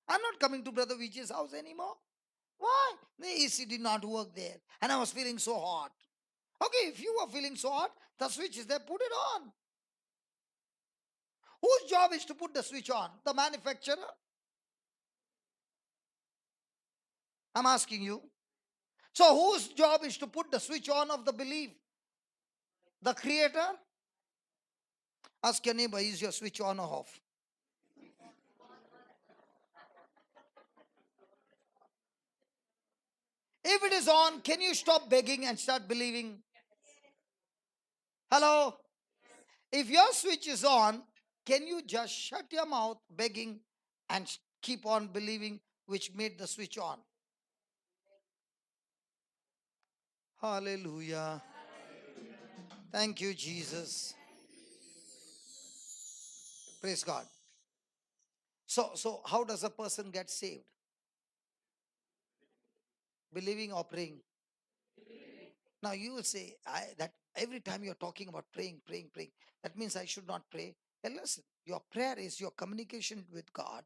I'm not coming to Brother Vijay's house anymore. Why? The AC did not work there. And I was feeling so hot. Okay, if you were feeling so hot, the switch is there, put it on. Whose job is to put the switch on? The manufacturer? I'm asking you. So whose job is to put the switch on of the belief? The creator? Ask your neighbor, is your switch on or off? If it is on, can you stop begging and start believing? Hello? If your switch is on, can you just shut your mouth begging and keep on believing, which made the switch on? Hallelujah. Thank you, Jesus. Praise God. So how does a person get saved? Believing or praying? Now you will say that every time you're talking about praying, praying, praying, that means I should not pray. Well, listen, your prayer is your communication with God,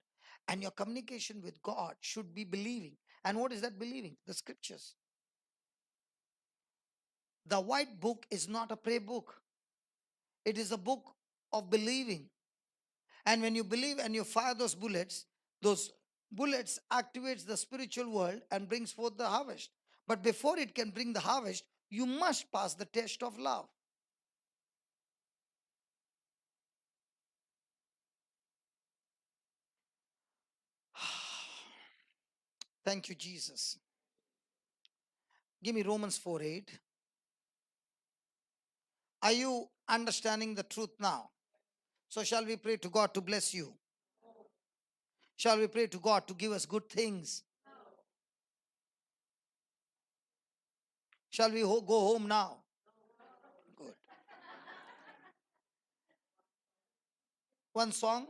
and your communication with God should be believing. And what is that believing? The scriptures. The white book is not a prayer book. It is a book of believing. And when you believe and you fire those bullets, those bullets activates the spiritual world and brings forth the harvest. But before it can bring the harvest, you must pass the test of love. Thank you, Jesus. Give me Romans 4:8. Are you understanding the truth now? So shall we pray to God to bless you? Shall we pray to God to give us good things? Shall we go home now? Good. One song.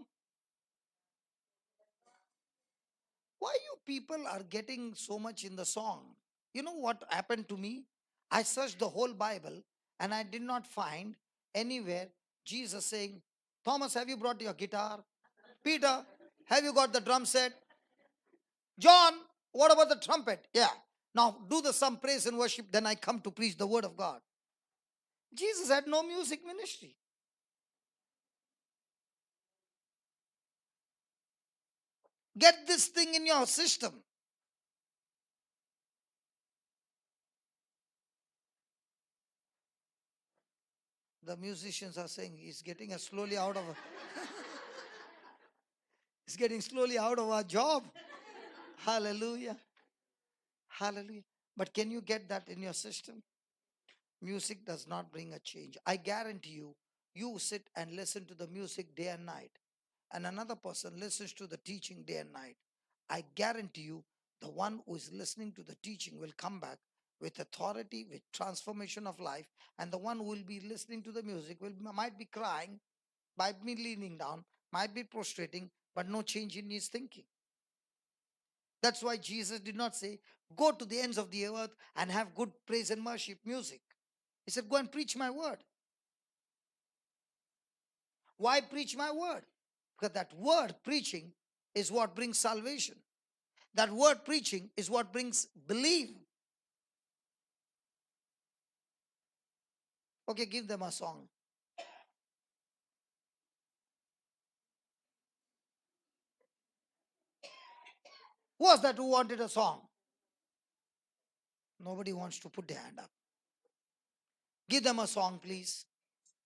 Why you people are getting so much in the song? You know what happened to me? I searched the whole Bible and I did not find anywhere Jesus saying, Thomas, have you brought your guitar? Peter, have you got the drum set? John, what about the trumpet? Yeah. Now do some praise and worship, then I come to preach the word of God. Jesus had no music ministry. Get this thing in your system. The musicians are saying he's getting us slowly out of he's getting slowly out of our job. Hallelujah. Hallelujah. But can you get that in your system? Music does not bring a change. I guarantee you, you sit and listen to the music day and night, and another person listens to the teaching day and night. I guarantee you, the one who is listening to the teaching will come back with authority, with transformation of life, and the one who will be listening to the music might be crying, might be leaning down, might be prostrating, but no change in his thinking. That's why Jesus did not say, go to the ends of the earth and have good praise and worship music. He said, go and preach my word. Why preach my word? Because that word preaching is what brings salvation. That word preaching is what brings belief. Okay, give them a song. Who was that who wanted a song? Nobody wants to put their hand up. Give them a song, please.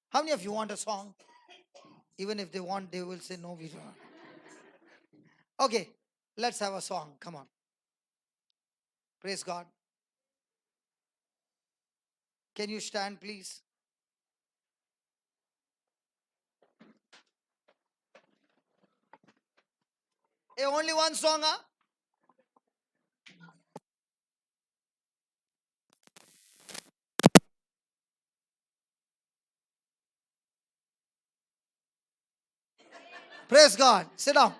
How many of you want a song? Even if they want, they will say, no, we don't. Okay, let's have a song. Come on. Praise God. Can you stand, please? Hey, only one song, huh? Praise God. Sit down.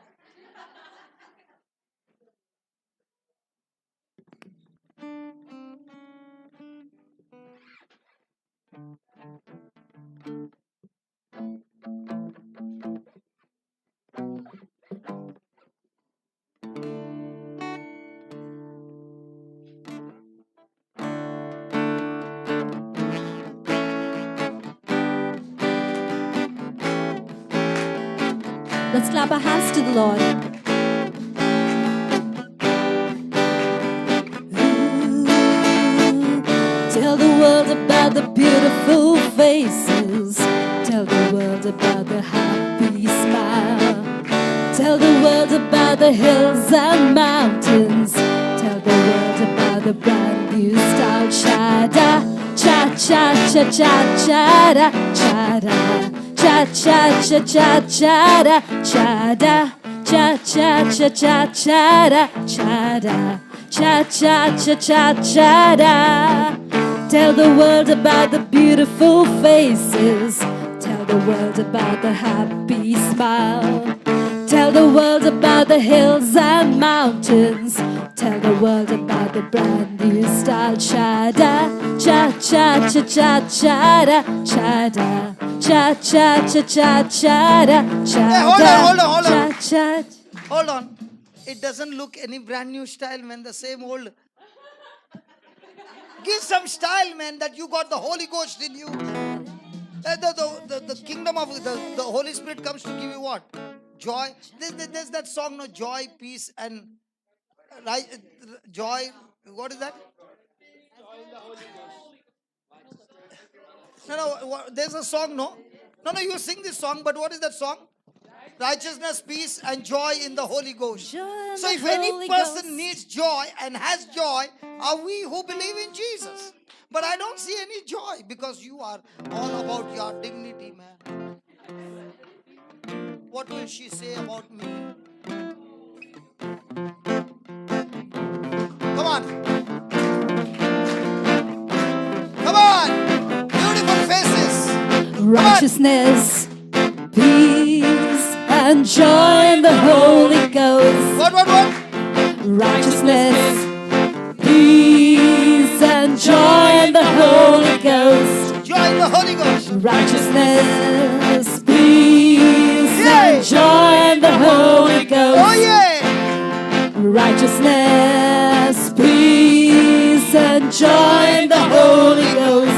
Let's clap our hands to the Lord. Tell the world about the beautiful faces. Tell the world about the happy smile. Tell the world about the hills and mountains. Tell the world about the brand new style. Cha-da, cha-cha-cha-cha-cha-da, cha-da. Cha-cha-cha-cha-cha-da, cha-da. Cha-cha-cha-cha-cha-da, cha-da. Cha-cha-cha-cha-cha-da. Tell the world about the beautiful faces. Tell the world about the happy smile. Tell the world about the hills and mountains. Tell the world about the brand new style. Cha-da, cha-cha-cha-cha-cha-da, cha-da. Cha-cha-cha-cha-cha-da, cha-da. Hold on. Cha-cha. Hold on. It doesn't look any brand new style, man. The same old. Give some style, man, that you got the Holy Ghost in you. The kingdom of the Holy Spirit comes to give you what? joy. There's that song, no, joy, peace, and right, joy. What is that? No. There's a song, no. No. You sing this song, but what is that song? Righteousness, peace, and joy in the Holy Ghost. So if any person needs joy and has joy, are we who believe in Jesus. But I don't see any joy because you are all about your dignity, man. What will she say about me? Come on. Come on. Beautiful faces. Righteousness, peace, and joy in the Holy Ghost. What? Righteousness, peace, and joy in the Holy Ghost. Joy in the Holy Ghost. Righteousness, peace, and joy in the Holy Ghost. Oh yeah. Righteousness, peace, and joy in the Holy Ghost.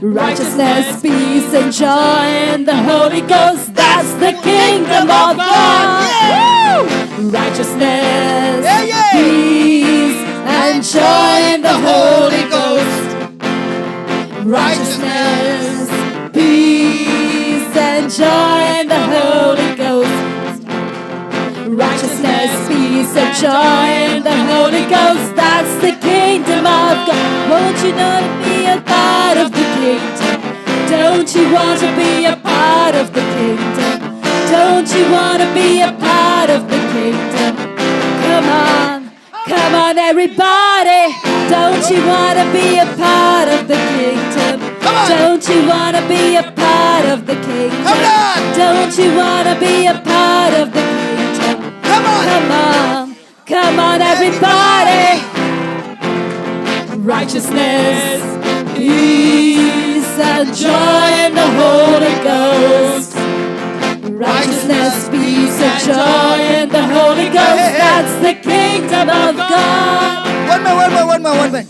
Righteousness, peace, and joy in the Holy Ghost. That's the kingdom of God. Woo! Righteousness, peace, and joy in the Holy Ghost. Righteousness, peace, and joy in the Holy Ghost. Righteousness, peace, and joy in the Holy Ghost. That's the kingdom of God. Won't you know to be a part of the kingdom? Don't you want to be a part of the kingdom? Don't you want to be a part of the kingdom? Come on everybody. Don't you want to be a part of the kingdom? Don't you want to be a part of the kingdom? Don't you want to be a part of the kingdom? Come on everybody. Righteousness, peace, and joy in the Holy Ghost. Righteousness, peace, and joy in the Holy Ghost. That's the kingdom of God. One more.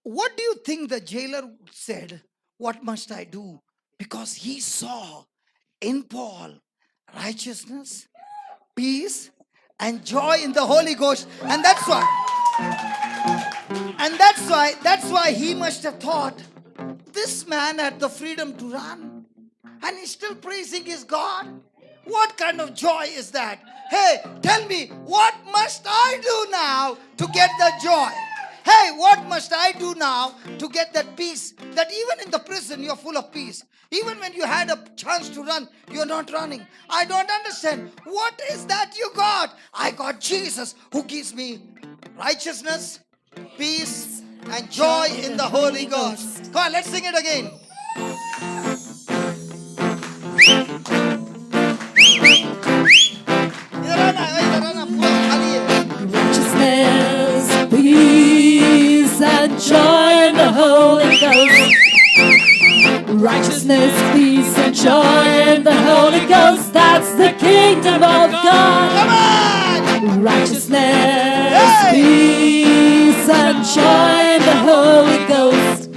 What do you think the jailer said? What must I do? Because he saw in Paul righteousness, peace, and joy in the Holy Ghost. And that's why he must have thought, this man had the freedom to run and he's still praising his God. What kind of joy is that? Hey, tell me, what must I do now to get that joy? Hey, what must I do now to get that peace? That even in the prison, you're full of peace. Even when you had a chance to run, you're not running. I don't understand. What is that you got? I got Jesus, who gives me righteousness, peace, and joy in the Holy Ghost. Come on, let's sing it again. Righteousness, peace, and joy in the Holy Ghost. Righteousness, peace, and joy in the Holy Ghost. That's the kingdom of God. Come on! Righteousness, peace, and joy in the Holy Ghost.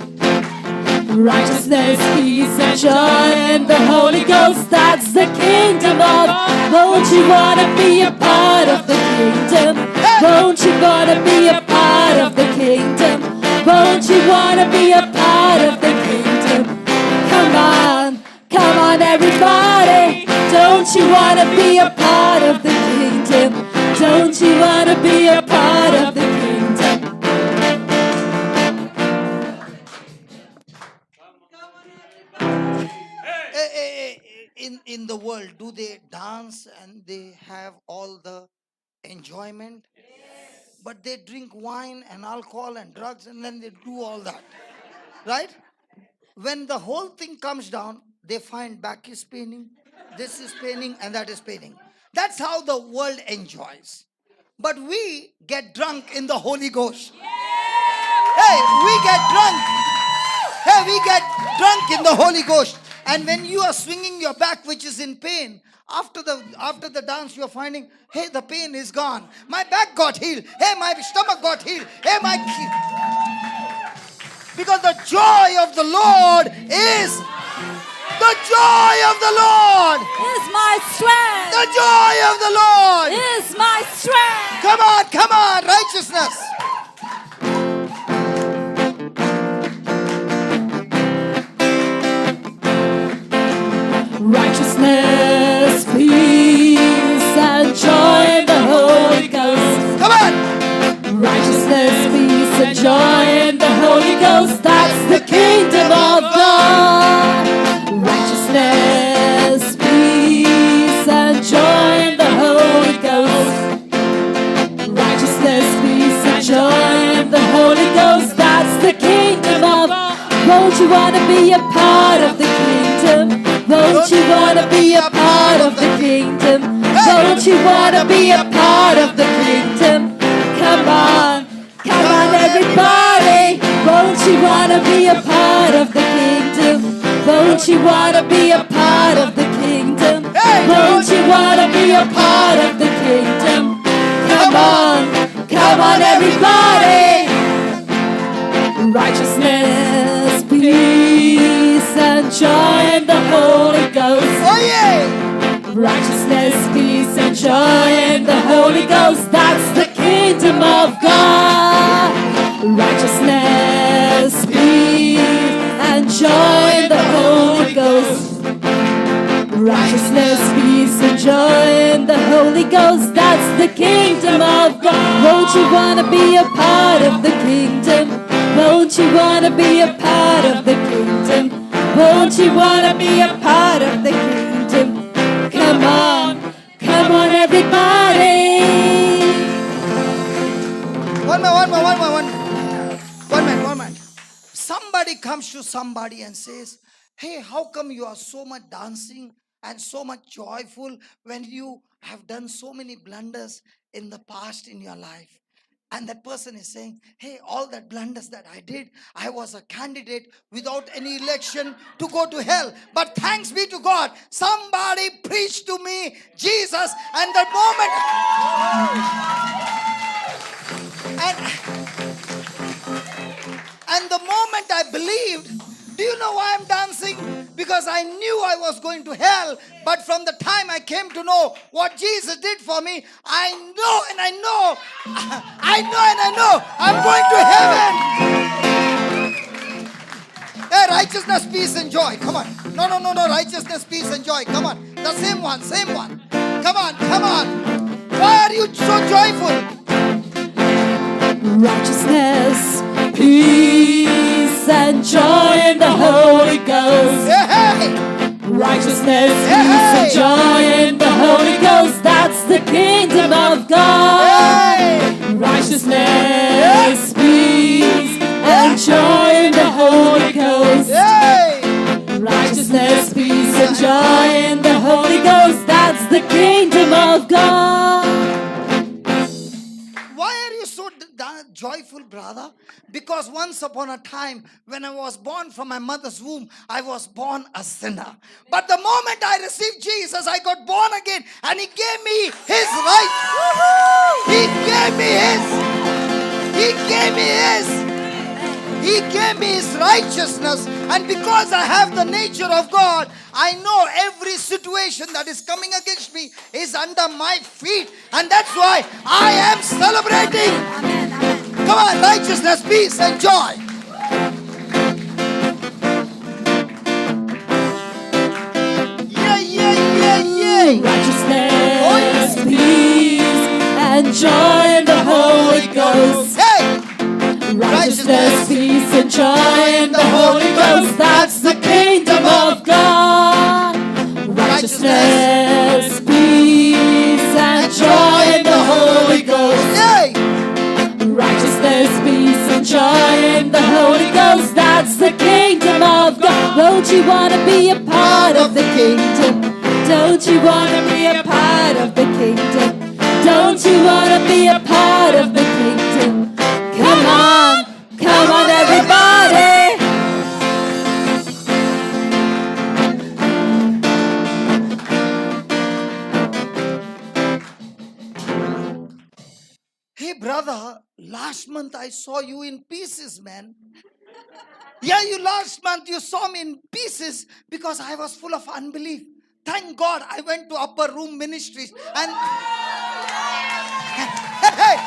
Righteousness, peace, and joy in the Holy Ghost. That's the kingdom of God. Won't you want to be a part of the kingdom? Won't you want to be a part of the kingdom? Won't you want to be a part of the kingdom? Come on everybody. Don't you want to be a part of the kingdom? Don't you want to be a part of the kingdom? In the world, do they dance and they have all the enjoyment? Yes. But they drink wine and alcohol and drugs and then they do all that. Right? When the whole thing comes down, they find back is paining, this is paining, and that is paining. That's how the world enjoys. But we get drunk in the Holy Ghost. Hey, we get drunk. Hey, we get drunk in the Holy Ghost. And when you are swinging your back, which is in pain, after the dance, you are finding, hey, the pain is gone. My back got healed. Hey, my stomach got healed. Hey, because the joy of the Lord is. The joy of the Lord is my strength. The joy of the Lord Is my strength. Come on, righteousness. Righteousness, peace, and joy in the Holy Ghost. Come on. Righteousness, peace, and joy in the Holy Ghost. That's the kingdom of God. Righteousness, peace, and joy in the Holy Ghost. Righteousness, peace, and joy in the Holy Ghost. That's the kingdom of God. Won't you want to be a part of the kingdom? Won't you want to be a part of the kingdom? Won't you want to be a part of the kingdom? Come on everybody. Won't you want to be a part of the kingdom? Won't you want to be a part of the kingdom? Won't you want to be a part of the kingdom? Come on everybody. Righteousness, peace, and joy in the Holy Ghost. Oh yeah. Righteousness, peace, and joy in the Holy Ghost. That's the kingdom of God. Righteousness, peace, and joy in the Holy Ghost. Righteousness, peace, and joy in the Holy Ghost. That's the kingdom of God. Won't you want to be a part of the kingdom? Won't you want to be a part of the kingdom? Won't you want to be a part of the kingdom? Come on everybody. One minute. Somebody comes to somebody and says, hey, how come you are so much dancing and so much joyful when you have done so many blunders in the past in your life? And that person is saying, hey, all that blunders that I did, I was a candidate without any election to go to hell. But thanks be to God, somebody preached to me Jesus, and the moment and the moment I believed, do you know why I'm dancing? Because I knew I was going to hell. But from the time I came to know what Jesus did for me, I know I'm going to heaven. Hey, righteousness, peace, and joy. Come on. No. Righteousness, peace, and joy. Come on. The same one. Come on. Why are you so joyful? Righteousness, peace, and joy in the Holy Ghost. Hey. Righteousness, peace, and joy in the Holy Ghost. That's the kingdom of God. Hey. Righteousness, peace, and joy in the Holy Ghost. Hey. Righteousness, peace, and joy in the Holy Ghost. That's the kingdom of God. Why are you so joyful, brother? Because once upon a time, when I was born from my mother's womb, I was born a sinner. But the moment I received Jesus, I got born again, and He gave me His right. He gave me His righteousness. And because I have the nature of God, I know every situation that is coming against me is under my feet. And that's why I am celebrating. Amen. Come on, righteousness, peace, and joy. Yeah. Righteousness, peace, and joy in the Holy Ghost. Hey! Righteousness, peace, and joy in the Holy Ghost. That's the kingdom of God. Righteousness, peace, and joy in the Holy Ghost. Hey! Righteousness, peace, and joy in the Holy Ghost. That's the kingdom of God. Won't you want to be a part of the kingdom? Don't you want to be a part of the kingdom? Don't you want to be a part of the kingdom? Come on everybody. Hey brother, last month I saw you in pieces, man. Yeah, you last month you saw me in pieces because I was full of unbelief. Thank God I went to upper room ministries and hey,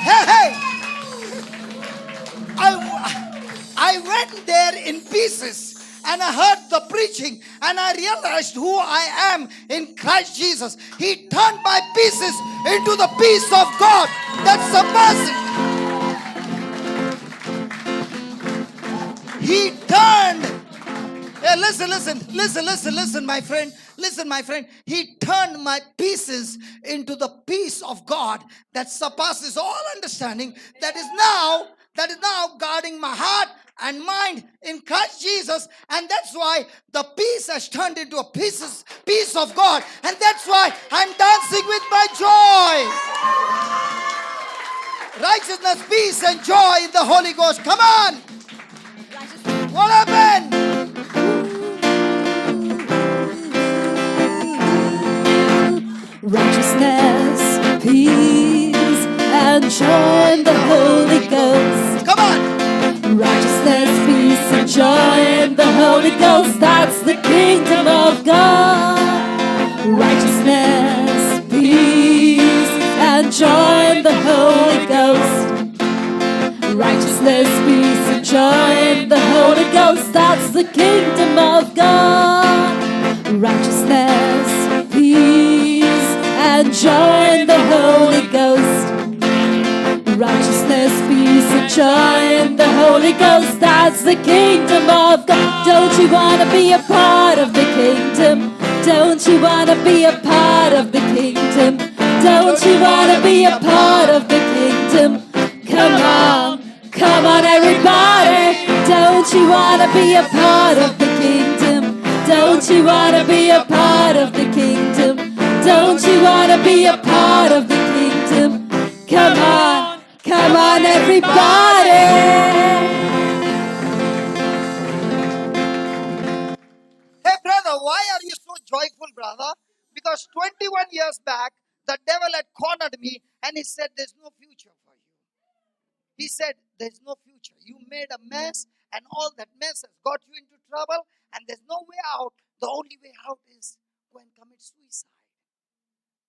hey, hey, I went there in pieces and I heard the preaching and I realized who I am in Christ Jesus. He turned my pieces into the peace of God that surpasses. He turned. Hey, listen, my friend. Listen, my friend. He turned my pieces into the peace of God that surpasses all understanding. That is now guarding my heart and mind in Christ Jesus, and that's why the peace has turned into a peace of God, and that's why I'm dancing with my joy. Righteousness, peace, and joy in the Holy Ghost. Come on. What happened? Righteousness, peace, and joy in the Holy Ghost. Come on. Righteousness, peace, and joy in the Holy Ghost. That's the kingdom of God. Righteousness, peace, and joy in the Holy Ghost. Righteousness, peace, and joy in the Holy Ghost. That's the kingdom of God. Righteousness, peace, and joy in the Holy Ghost. Righteousness, peace, and joy in the Holy Ghost. That's the kingdom of God. Don't you want to be a part of the kingdom? Don't you want to be a part of the kingdom? Don't you want to be a part of the kingdom? Come on everybody. Don't you want to be a part of the kingdom? Don't you want to be a part of the kingdom? Don't you want to be a part of the kingdom? Come on everybody. Hey brother, why are you so joyful, brother? Because 21 years back, the devil had cornered me and he said, there's no future for you. He said, there's no future. You made a mess and all that mess has got you into trouble and there's no way out. The only way out is go and commit suicide.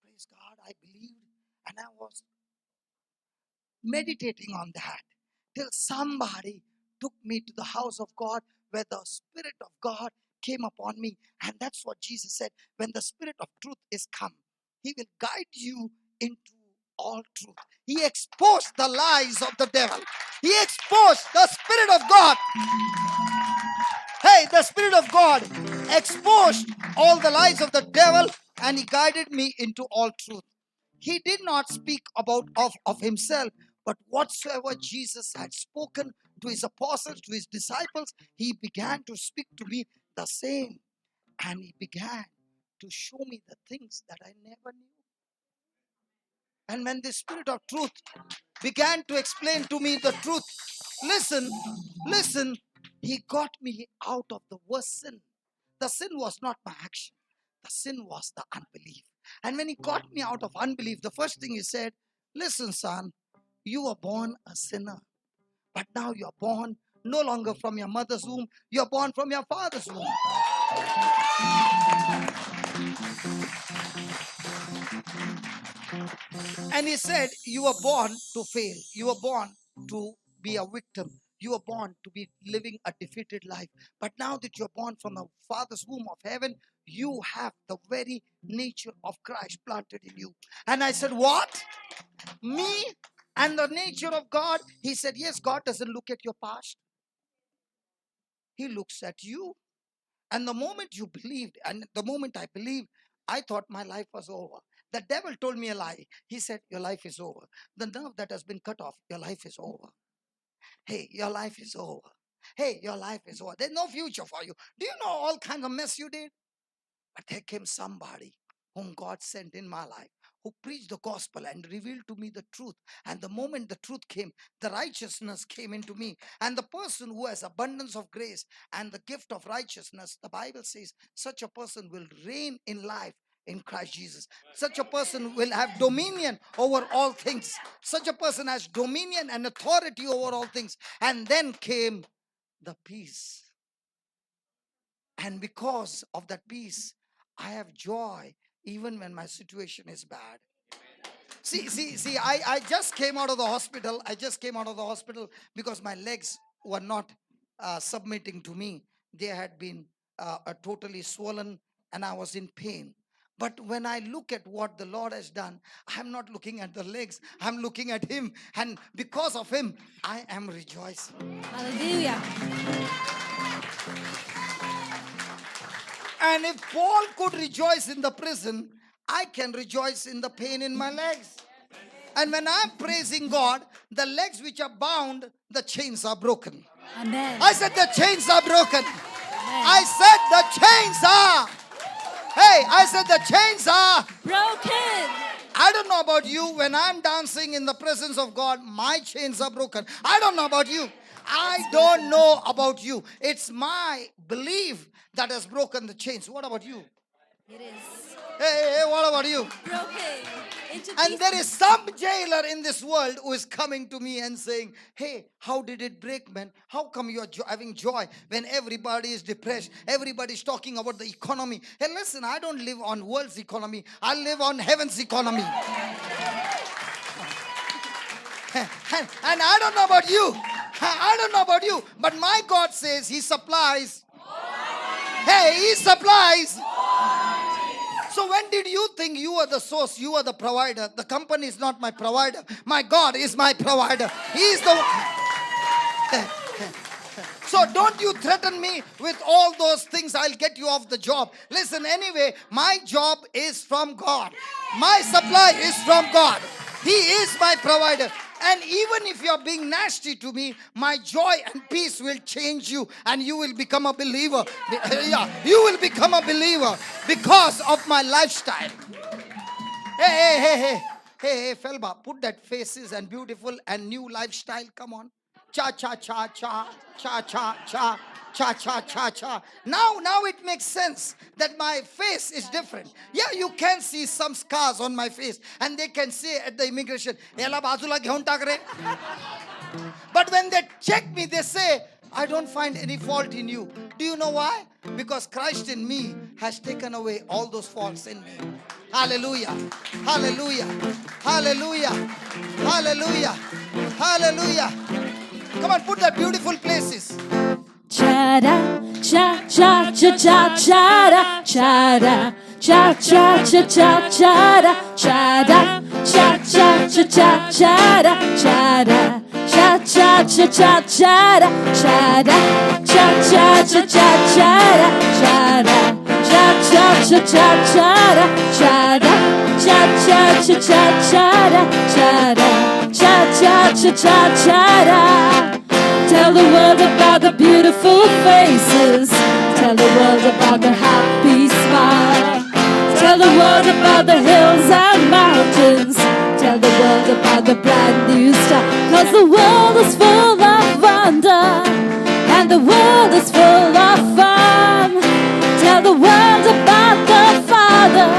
Praise God, I believed and I was meditating on that till somebody took me to the house of God where the Spirit of God came upon me. And that's what Jesus said. When the Spirit of truth is come, He will guide you into all truth. He exposed the lies of the devil. He exposed the Spirit of God. Hey, the Spirit of God exposed all the lies of the devil and He guided me into all truth. He did not speak of himself, but whatsoever Jesus had spoken to his apostles, to his disciples, he began to speak to me the same. And he began to show me the things that I never knew. And when the Spirit of truth began to explain to me the truth, listen, he got me out of the worst sin. The sin was not my action. The sin was the unbelief. And when he got me out of unbelief, the first thing he said, listen, son, you were born a sinner. But now you're born no longer from your mother's womb. You're born from your father's womb. And he said, you were born to fail. You were born to be a victim. You were born to be living a defeated life. But now that you're born from the Father's womb of heaven, you have the very nature of Christ planted in you. And I said, what? Me and the nature of God? He said, yes, God doesn't look at your past. He looks at you. And the moment you believed, and the moment I believed, I thought my life was over. The devil told me a lie. He said, your life is over. The nerve that has been cut off, your life is over. Hey, your life is over. Hey, your life is over. There's no future for you. Do you know all kinds of mess you did? But there came somebody whom God sent in my life, who preached the gospel and revealed to me the truth. And the moment the truth came, the righteousness came into me. And the person who has abundance of grace and the gift of righteousness, the Bible says, such a person will reign in life in Christ Jesus. Such a person will have dominion over all things. Such a person has dominion and authority over all things. And then came the peace. And because of that peace, I have joy even when my situation is bad. See, I just came out of the hospital. I just came out of the hospital because my legs were not submitting to me. They had been totally swollen and I was in pain. But when I look at what the Lord has done, I'm not looking at the legs. I'm looking at Him. And because of Him, I am rejoicing. Hallelujah. And if Paul could rejoice in the prison, I can rejoice in the pain in my legs. And when I'm praising God, the legs which are bound, the chains are broken. Amen. I said the chains are broken. Amen. I said the chains are. Hey, I said the chains are Broken. I don't know about you. When I'm dancing in the presence of God, my chains are broken. I don't know about you. I don't know about you. It's my belief that has broken the chains. What about you? It is Hey, what about you? broken into And pieces. there is some jailer in this world who is coming to me and saying, hey, how did it break, man? How come you are having joy when everybody is depressed? Everybody is talking about the economy. Hey, listen, I don't live on world's economy. I live on heaven's economy. And I don't know about you. I don't know about you. But my God says He supplies. Hey, He supplies. So when did you think you are the source? You are the provider. The company is not my provider. My God is my provider. He is the So don't you threaten me with all those things. I'll get you off the job. Listen, anyway, my job is from God. My supply is from God. He is my provider. And even if you're being nasty to me, my joy and peace will change you and you will become a believer. Yeah, you will become a believer because of my lifestyle. Hey, Felba, put that faces and beautiful and new lifestyle. Come on. Cha, cha, cha, cha, cha, cha, cha. Cha cha cha cha. Now it makes sense that my face is different. Yeah, you can see some scars on my face, and they can say at the immigration, "Ela bazula gheun tak re." But when they check me, they say, I don't find any fault in you. Do you know why? Because Christ in me has taken away all those faults in me. Hallelujah. Hallelujah. Hallelujah. Hallelujah. Hallelujah. Come on, put that beautiful places. Cha-da, cha-cha, cha-cha, cha-da, cha-da, cha-cha, cha-cha, cha-da, cha-da, cha-cha, cha-cha, cha-da, cha-da, cha-cha, cha-cha, cha-da, cha-da, cha-cha, cha-cha, cha-da, cha-da, cha-cha, cha-cha, cha-da, cha-da, cha-cha, cha-cha, cha-da, cha-da, cha-cha, cha-cha, cha-da. Tell the world about the beautiful faces. Tell the world about the happy smile. Tell the world about the hills and mountains. Tell the world about the brand new star. 'Cause the world is full of wonder and the world is full of fun. Tell the world about the Father.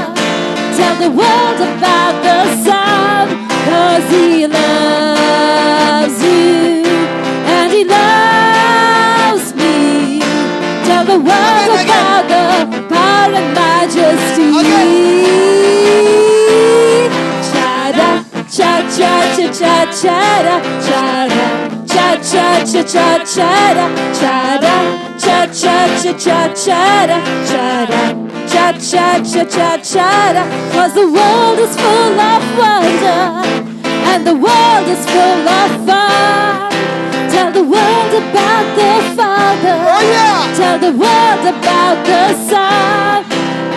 Tell the world about the Son. 'Cause He loves you. And He loves me. Tell the world about the power and majesty. Cha-da, cha-cha, cha-cha, cha-da, cha-da, cha-cha, cha-cha, cha-da, cha-da, cha-cha, cha-cha, cha-da, cha-da, cha-cha, cha-cha, cha-da. 'Cause the world is full of wonder and the world is full of fun. Tell the world about the Father. Oh yeah. Tell the world about the Son.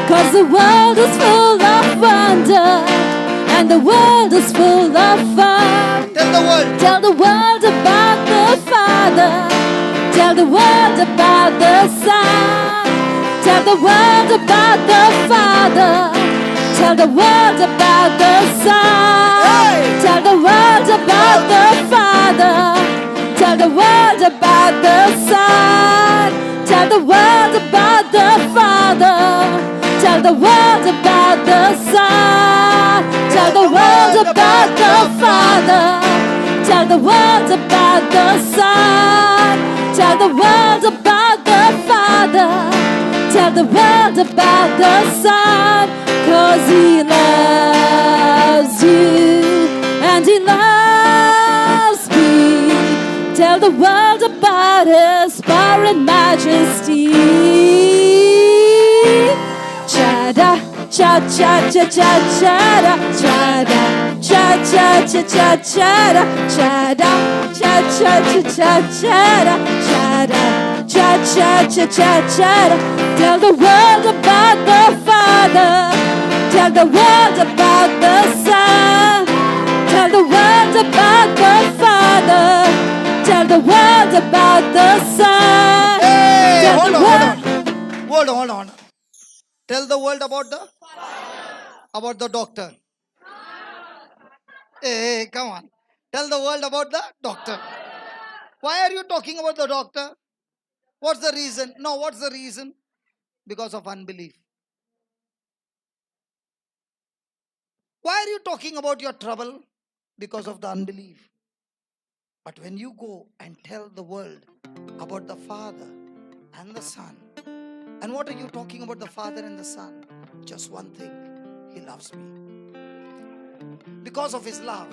'Cause the world is full of wonder and the world is full of fun. Tell the world. Tell the world about the Father. Tell the world about the Son. Tell the world about the Father. Tell the world about the Son. Hey. Tell the world about the Father. Tell the world about the Son. Tell the world about the Father. Tell the world about the Son. Tell the world about the Father. Tell the world about the Son. Tell the world about the Father. Tell the world about the Son. 'Cause He loves you and He loves me. Tell the world about His power and majesty. Cha-da, cha-cha-cha-cha-cha-da, cha-da, cha-cha-cha-cha-cha-da, cha-da, cha-cha-cha-cha-cha-da, cha-da, cha-cha-cha-cha-cha-da. Tell the world about the Father. Tell the world about the Son. Tell the world about the Father. Tell the world about the Son. Hey, Tell hold the on, world. hold on. Tell the world about the doctor. Hey, come on. Tell the world about the doctor. Why are you talking about the doctor? What's the reason? No, what's the reason? Because of unbelief. Why are you talking about your trouble? Because of the unbelief. But when you go and tell the world about the Father and the Son, and what are you talking about the Father and the Son? Just one thing. He loves me. Because of His love,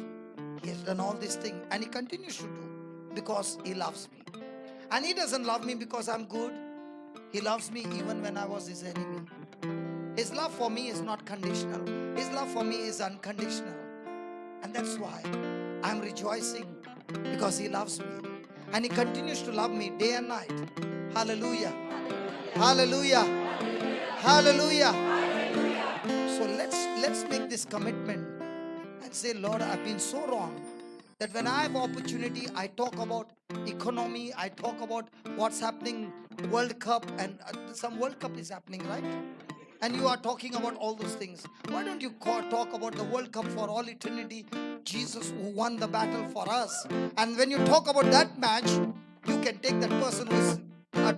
He has done all these things, and He continues to do because He loves me. And He doesn't love me because I'm good. He loves me even when I was His enemy. His love for me is not conditional. His love for me is unconditional. And that's why I'm rejoicing, because He loves me. And He continues to love me day and night. Hallelujah. Hallelujah. Hallelujah. So let's make this commitment and say, Lord, I've been so wrong that when I have opportunity, I talk about economy, I talk about what's happening, World Cup, and some World Cup is happening, right? And you are talking about all those things. Why don't you talk about the World Cup for all eternity? Jesus who won the battle for us. And when you talk about that match, you can take that person who is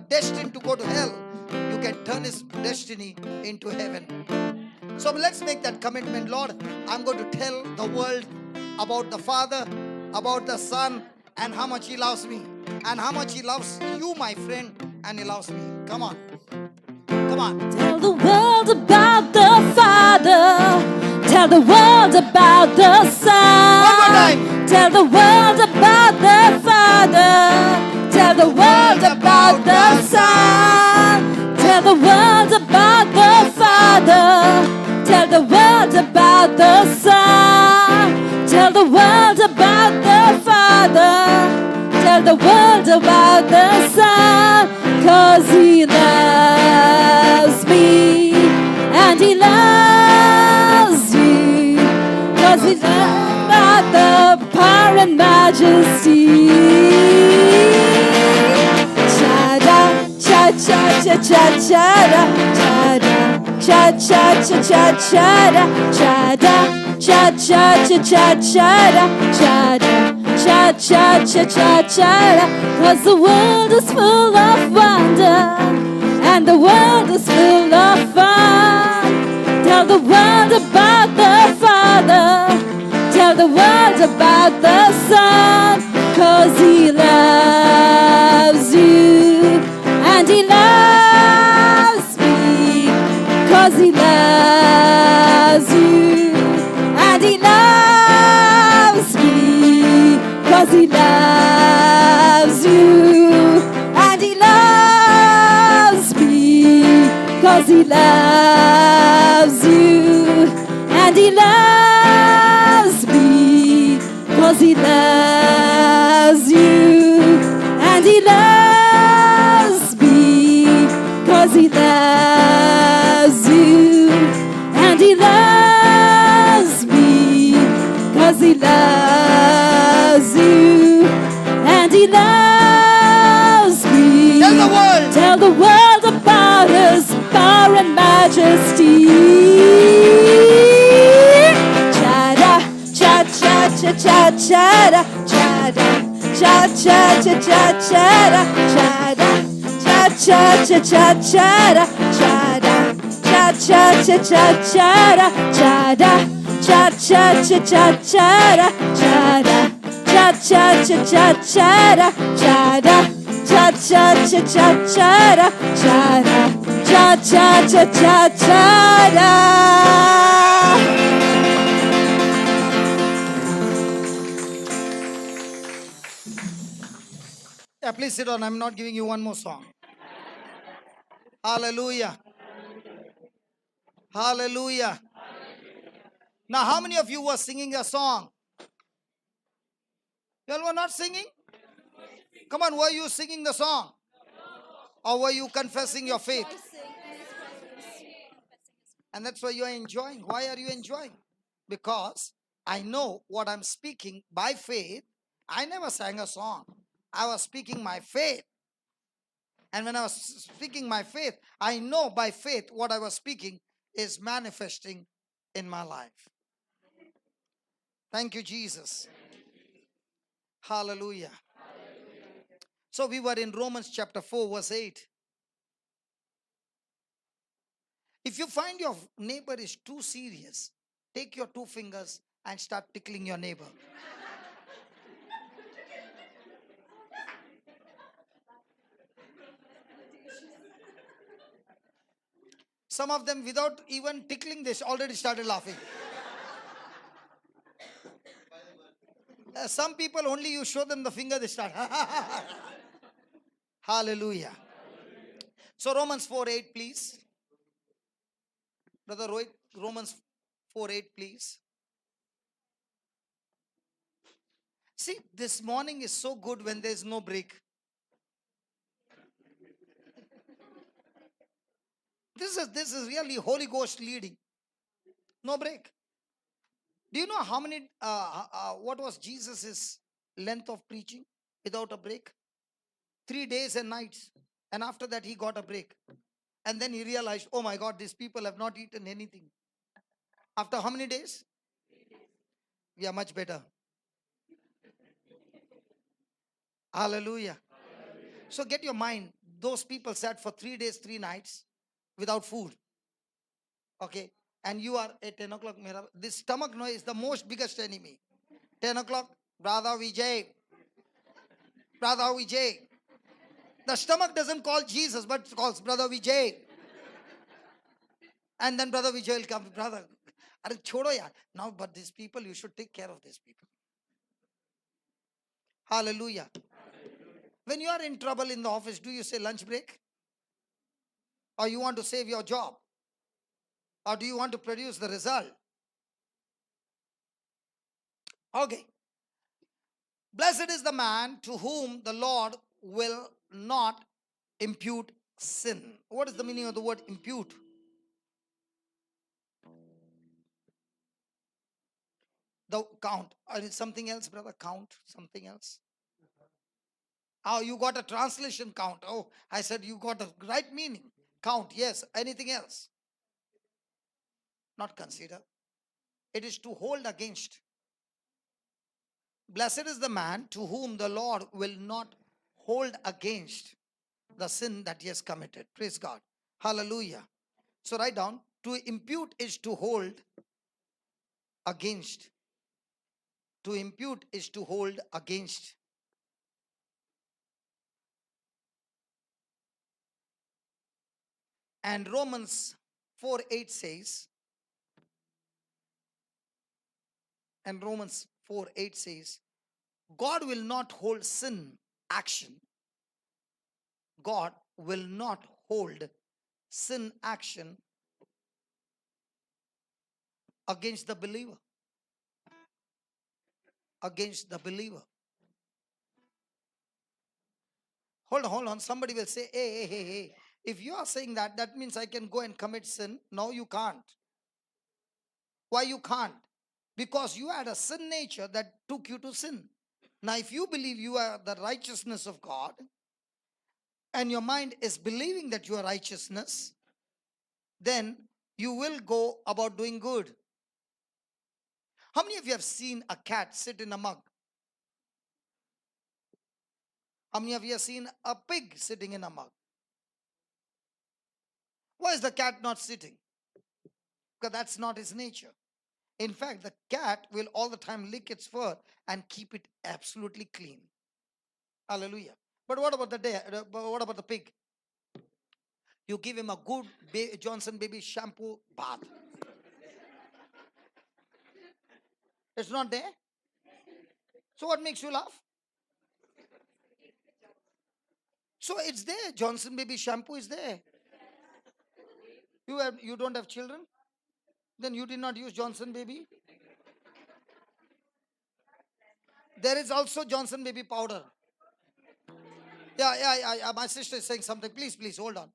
destined to go to hell. You can turn his destiny into heaven. So let's make that commitment. Lord, I'm going to tell the world about the Father, about the Son, and how much He loves me, and how much He loves you, my friend, and He loves me. Come on. Come on. Tell the world about the Father. Tell the world about the Son. One more time. Tell the world about the Father. Tell the world about the Son. Tell the world about the Father. Tell the world about the Son. Tell the world about the Father. Tell the world about the Son. 'Cause He loves me and He loves you. 'Cause He loves about the power and majesty. Cha-da, cha-cha-cha-cha-cha-da, cha-da, cha-cha-cha-cha-cha-da, cha-da, cha-cha-cha-cha-cha-da, cha-da, cha-cha-cha-cha-cha-da. 'Cause the world is full of wonder, and the world is full of fun. Tell the world about the Father. Tell the world about the Son. 'Cause He loves you and He loves me. 'Cause He loves you and He loves me. 'Cause He loves you and He loves me. 'Cause He loves you and He loves me. 'Cause He loves you and He loves me. 'Cause He loves you and He loves me. 'Cause He loves you and He loves me. Tell the world. Tell the world about His power and majesty. Cha-da, cha-cha-cha-cha-cha-da, cha-da, cha-cha-cha-cha-cha-da, cha-da, cha-cha-cha-cha-cha-da, cha-da, cha-cha-cha-cha-cha-da, cha-da, cha-cha-cha-cha-cha-da, cha-da, cha cha cha cha cha cha cha cha cha cha cha cha cha cha cha cha. Yeah, please sit down. I'm not giving you one more song. Hallelujah. Hallelujah. Now, how many of you were singing a song? You all were not singing? Come on, were you singing the song? Or were you confessing your faith? And that's why you are enjoying. Why are you enjoying? Because I know what I'm speaking by faith. I never sang a song. I was speaking my faith. And when I was speaking my faith, I know by faith what I was speaking is manifesting in my life. Thank you, Jesus. Hallelujah. So we were in Romans chapter 4, verse 8. If you find your neighbor is too serious, take your two fingers and start tickling your neighbor. Some of them, without even tickling, they already started laughing. Some people, only you show them the finger, they start. Hallelujah. So Romans 4:8, please. Brother Rohit, Romans 4:8, please. See, this morning is so good when there's no break. This is really Holy Ghost leading. No break. Do you know how many, what was Jesus' length of preaching without a break? 3 days and nights. And after that, he got a break. And then he realized, oh my God, these people have not eaten anything. After how many days? We are much better. Hallelujah. So get your mind, those people sat for 3 days, 3 nights without food. Okay. And you are at 10 o'clock. This stomach noise is the most biggest enemy. 10 o'clock, Brother Vijay. Brother Vijay. The stomach doesn't call Jesus, but it calls Brother Vijay. And then Brother Vijay will come, brother. Chodo yaar. Now, but these people, you should take care of these people. Hallelujah. When you are in trouble in the office, do you say lunch break? Or you want to save your job? Or do you want to produce the result? Okay. Blessed is the man to whom the Lord will not impute sin. What is the meaning of the word impute? The count. Or is something else, brother? Count. Something else. Oh, you got a translation count. Oh, I said you got a right meaning. Count. Yes. Anything else? Not consider. It is to hold against. Blessed is the man to whom the Lord will not hold against the sin that he has committed. Praise God. Hallelujah. So write down, to impute is to hold against. To impute is to hold against. And Romans 4:8 says, and Romans 4:8 says, God will not hold sin action. God will not hold sin action against the believer. Against the believer. Hold on. Somebody will say, hey. If you are saying that, that means I can go and commit sin. No, you can't. Why you can't? Because you had a sin nature that took you to sin. Now, if you believe you are the righteousness of God, and your mind is believing that you are righteousness, then you will go about doing good. How many of you have seen a cat sit in a mug? How many of you have seen a pig sitting in a mug? Why is the cat not sitting? Because that's not his nature. In fact, the cat will all the time lick its fur and keep it absolutely clean. Hallelujah. But what about what about the pig? You give him a good Johnson baby shampoo bath. It's not there. So what makes you laugh? So it's there. Johnson baby shampoo is there. You don't have children? Then you did not use Johnson baby. There is also Johnson baby powder. Yeah. My sister is saying something. Please, hold on.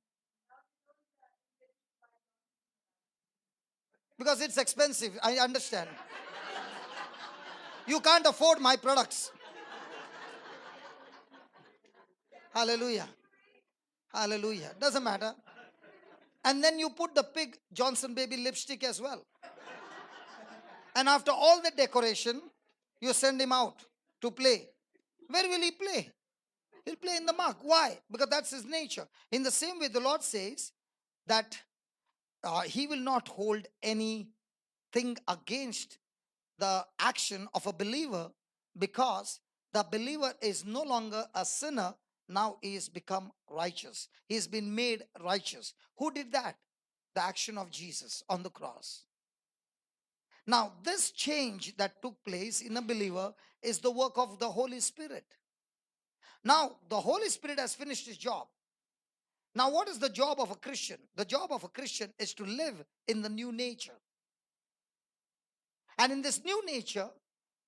Because it's expensive. I understand. You can't afford my products. Hallelujah. Hallelujah. Doesn't matter. And then you put the pig Johnson baby lipstick as well. And after all the decoration, you send him out to play. Where will he play? He'll play in the muck. Why? Because that's his nature. In the same way, the Lord says that he will not hold anything against the action of a believer, because the believer is no longer a sinner. Now he has become righteous. He has been made righteous. Who did that? The action of Jesus on the cross. Now, this change that took place in a believer is the work of the Holy Spirit. Now, the Holy Spirit has finished his job. Now, what is the job of a Christian? The job of a Christian is to live in the new nature. And in this new nature,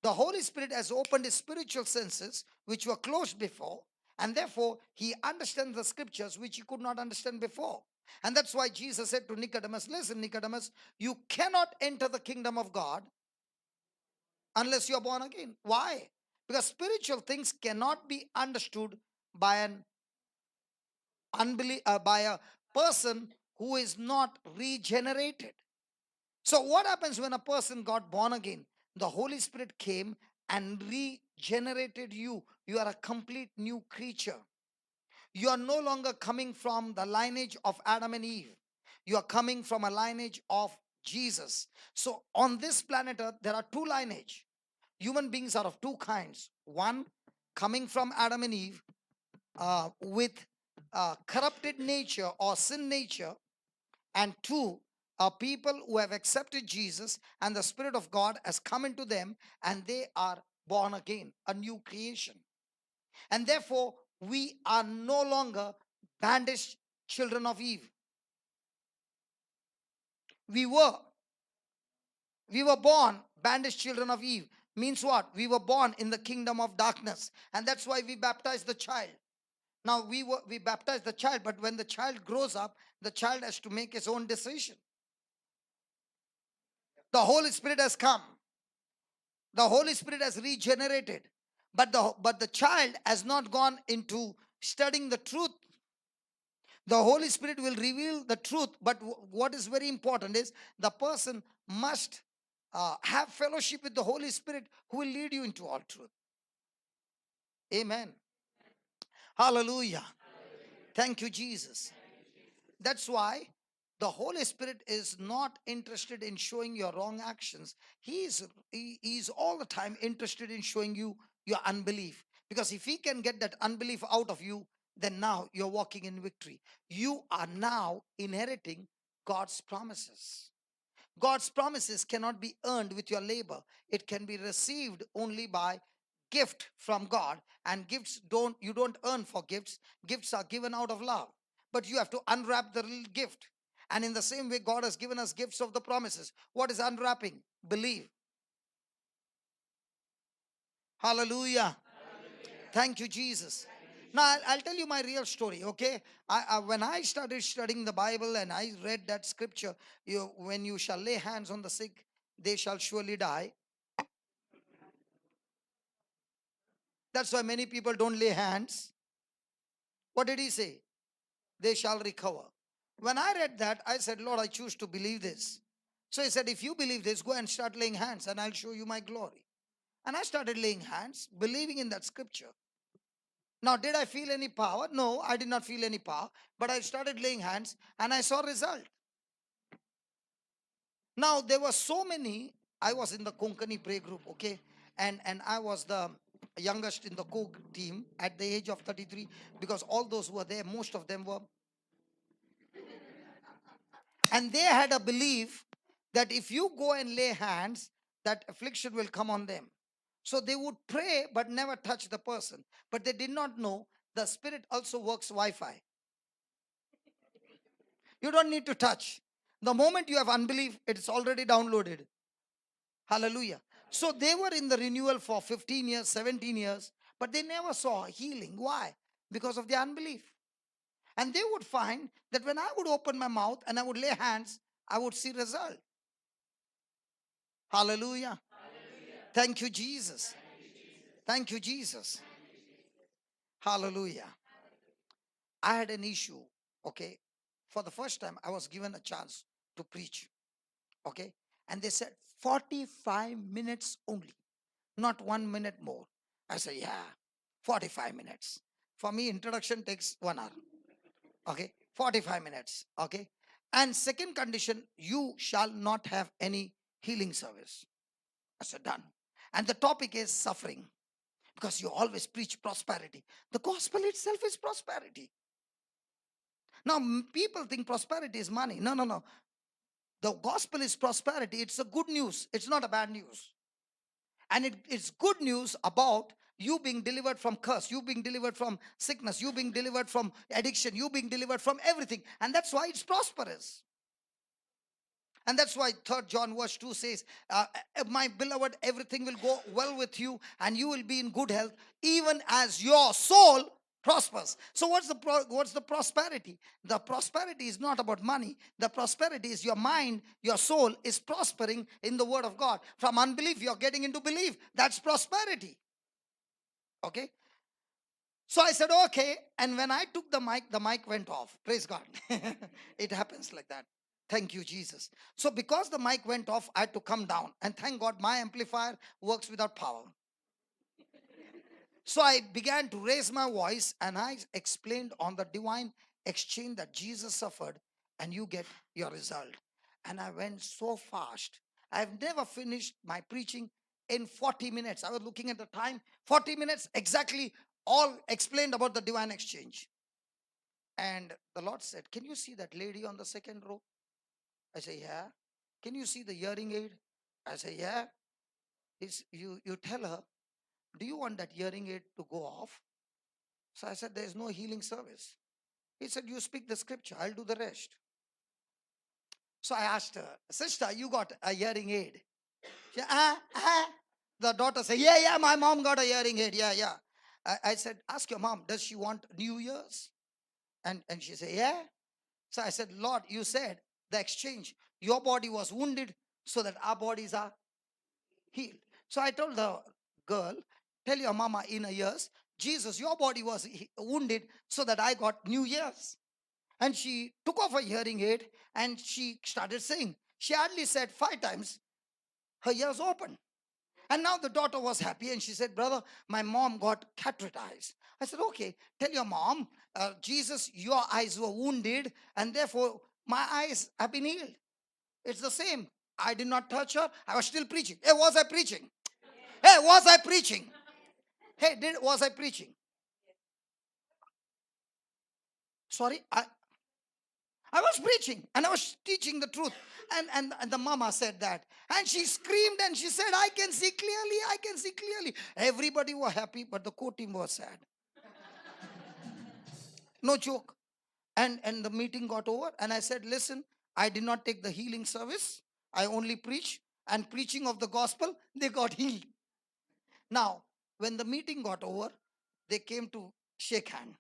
the Holy Spirit has opened his spiritual senses, which were closed before, and therefore he understands the scriptures which he could not understand before. And that's why Jesus said to Nicodemus, listen, Nicodemus, you cannot enter the kingdom of God unless you are born again. Why? Because spiritual things cannot be understood by an by a person who is not regenerated. So what happens when a person got born again? The Holy Spirit came and regenerated you. You are a complete new creature. You are no longer coming from the lineage of Adam and Eve. You are coming from a lineage of Jesus. So on this planet Earth, there are two lineage. Human beings are of two kinds. One, coming from Adam and Eve with corrupted nature or sin nature. And two, are people who have accepted Jesus and the Spirit of God has come into them and they are born again, a new creation. And therefore, we are no longer banished children of Eve. We were born banished children of Eve. Means what? We were born in the kingdom of darkness. And that's why we baptized the child. Now we baptize the child, but when the child grows up, the child has to make his own decision. The Holy Spirit has come. The Holy Spirit has regenerated. But the child has not gone into studying the truth. The Holy Spirit will reveal the truth. But what is very important is the person must have fellowship with the Holy Spirit, who will lead you into all truth. Amen. Hallelujah. Thank you, Jesus. That's why the Holy Spirit is not interested in showing your wrong actions. He is all the time interested in showing you your unbelief. Because if he can get that unbelief out of you, then now you're walking in victory. You are now inheriting God's promises. God's promises cannot be earned with your labor. It can be received only by gift from God. And gifts you don't earn for gifts. Gifts are given out of love. But you have to unwrap the real gift. And in the same way, God has given us gifts of the promises. What is unwrapping? Believe. Hallelujah. Thank you, Jesus. Now, I'll tell you my real story, okay? When I started studying the Bible and I read that scripture, when you shall lay hands on the sick, they shall surely die. That's why many people don't lay hands. What did he say? They shall recover. When I read that, I said, Lord, I choose to believe this. So he said, if you believe this, go and start laying hands and I'll show you my glory. And I started laying hands, believing in that scripture. Now, did I feel any power? No, I did not feel any power. But I started laying hands and I saw result. Now, there were so many I was in the Konkani prayer group, okay? And I was the youngest in the Coke team at the age of 33, because all those who were there, most of them were. And they had a belief that if you go and lay hands, that affliction will come on them. So they would pray but never touch the person. But they did not know the spirit also works Wi-Fi. You don't need to touch. The moment you have unbelief, it's already downloaded. Hallelujah. So they were in the renewal for 15 years, 17 years, but they never saw healing. Why? Because of their unbelief. And they would find that when I would open my mouth and I would lay hands, I would see result. Hallelujah. Thank you, Jesus. Thank you, Jesus. Hallelujah. I had an issue, okay? For the first time, I was given a chance to preach, okay? And they said 45 minutes only, not 1 minute more. I said, yeah, 45 minutes. For me, introduction takes 1 hour, okay? 45 minutes, okay? And second condition, you shall not have any healing service. I said, done. And the topic is suffering, because you always preach prosperity. The gospel itself is prosperity. Now, people think prosperity is money. No, no, no. The gospel is prosperity. It's a good news. It's not a bad news. And it's good news about you being delivered from curse, you being delivered from sickness, you being delivered from addiction, you being delivered from everything. And that's why it's prosperous. And that's why 3rd John verse 2 says, my beloved, everything will go well with you and you will be in good health, even as your soul prospers. So what's the prosperity? The prosperity is not about money. The prosperity is your mind, your soul is prospering in the word of God. From unbelief, you're getting into belief. That's prosperity. Okay? So I said, okay. And when I took the mic went off. Praise God. It happens like that. Thank you, Jesus. So because the mic went off, I had to come down. And thank God my amplifier works without power. So I began to raise my voice and I explained on the divine exchange that Jesus suffered and you get your result. And I went so fast. I've never finished my preaching in 40 minutes. I was looking at the time, 40 minutes exactly, all explained about the divine exchange. And the Lord said, can you see that lady on the second row? I say, yeah. Can you see the hearing aid? I say, yeah. You tell her, do you want that hearing aid to go off? So I said, there is no healing service. He said, you speak the scripture, I'll do the rest. So I asked her, sister, you got a hearing aid? She said, The daughter said, yeah, my mom got a hearing aid. Yeah. I said, ask your mom, does she want New Year's? And she said, yeah. So I said, Lord, you said the exchange. Your body was wounded so that our bodies are healed. So I told the girl, tell your mama in a years, Jesus, your body was wounded so that I got New Year's. And she took off her hearing aid and she started saying. She hardly said 5 times, her ears opened. And now the daughter was happy and she said, brother, my mom got cataract eyes. I said, okay, tell your mom, Jesus, your eyes were wounded and therefore my eyes have been healed. It's the same. I did not touch her. I was still preaching. Hey, was I preaching? Hey, was I preaching? Hey, was I preaching? Sorry, I was preaching and I was teaching the truth. And the mama said that. And she screamed and she said, I can see clearly, I can see clearly. Everybody was happy, but the co-team was sad. No joke. And the meeting got over and I said, listen, I did not take the healing service. I only preach, and preaching of the gospel, they got healed. Now, when the meeting got over, they came to shake hand.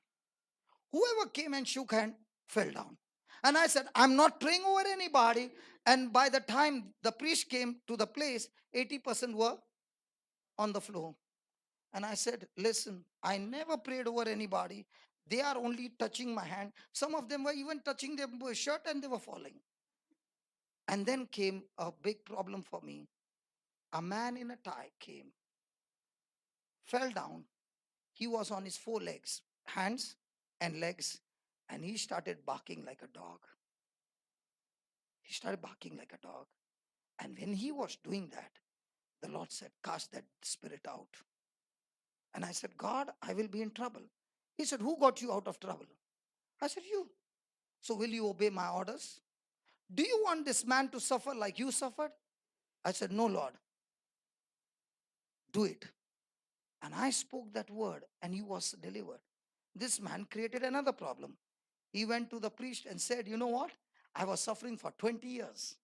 Whoever came and shook hand fell down. And I said, I'm not praying over anybody. And by the time the priest came to the place, 80% were on the floor. And I said, listen, I never prayed over anybody. They are only touching my hand. Some of them were even touching their shirt and they were falling. And then came a big problem for me. A man in a tie came, fell down. He was on his 4 legs, hands and legs, and he started barking like a dog. He started barking like a dog. And when he was doing that, the Lord said, cast that spirit out. And I said, God, I will be in trouble. He said, who got you out of trouble? I said, you. So will you obey my orders? Do you want this man to suffer like you suffered? I said, no, Lord. Do it. And I spoke that word and he was delivered. This man created another problem. He went to the priest and said, you know what? I was suffering for 20 years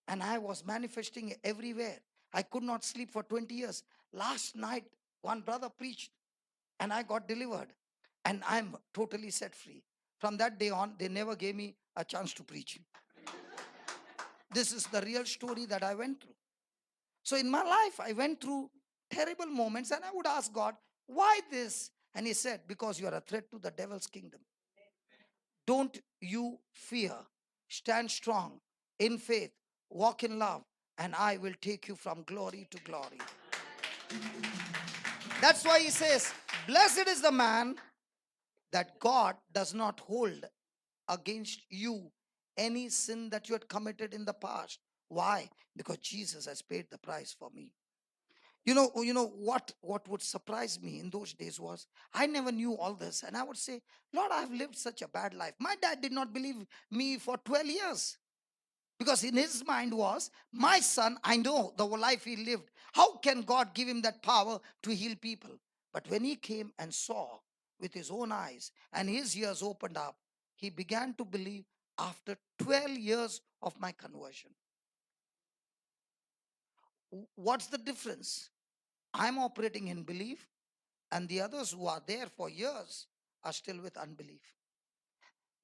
and I was manifesting everywhere. I could not sleep for 20 years. Last night, one brother preached and I got delivered and I'm totally set free. From that day on, they never gave me a chance to preach. This is the real story that I went through. So in my life, I went through terrible moments and I would ask God, why this? And he said, because you are a threat to the devil's kingdom. Don't you fear. Stand strong in faith, walk in love, and I will take you from glory to glory. That's why he says, blessed is the man that God does not hold against you any sin that you had committed in the past. Why? Because Jesus has paid the price for me. You know what would surprise me in those days was I never knew all this, and I would say, Lord, I have lived such a bad life. My dad did not believe me for 12 years because in his mind was, my son, I know the life he lived. How can God give him that power to heal people? But when he came and saw with his own eyes and his ears opened up, he began to believe after 12 years of my conversion. What's the difference? I'm operating in belief, and the others who are there for years are still with unbelief.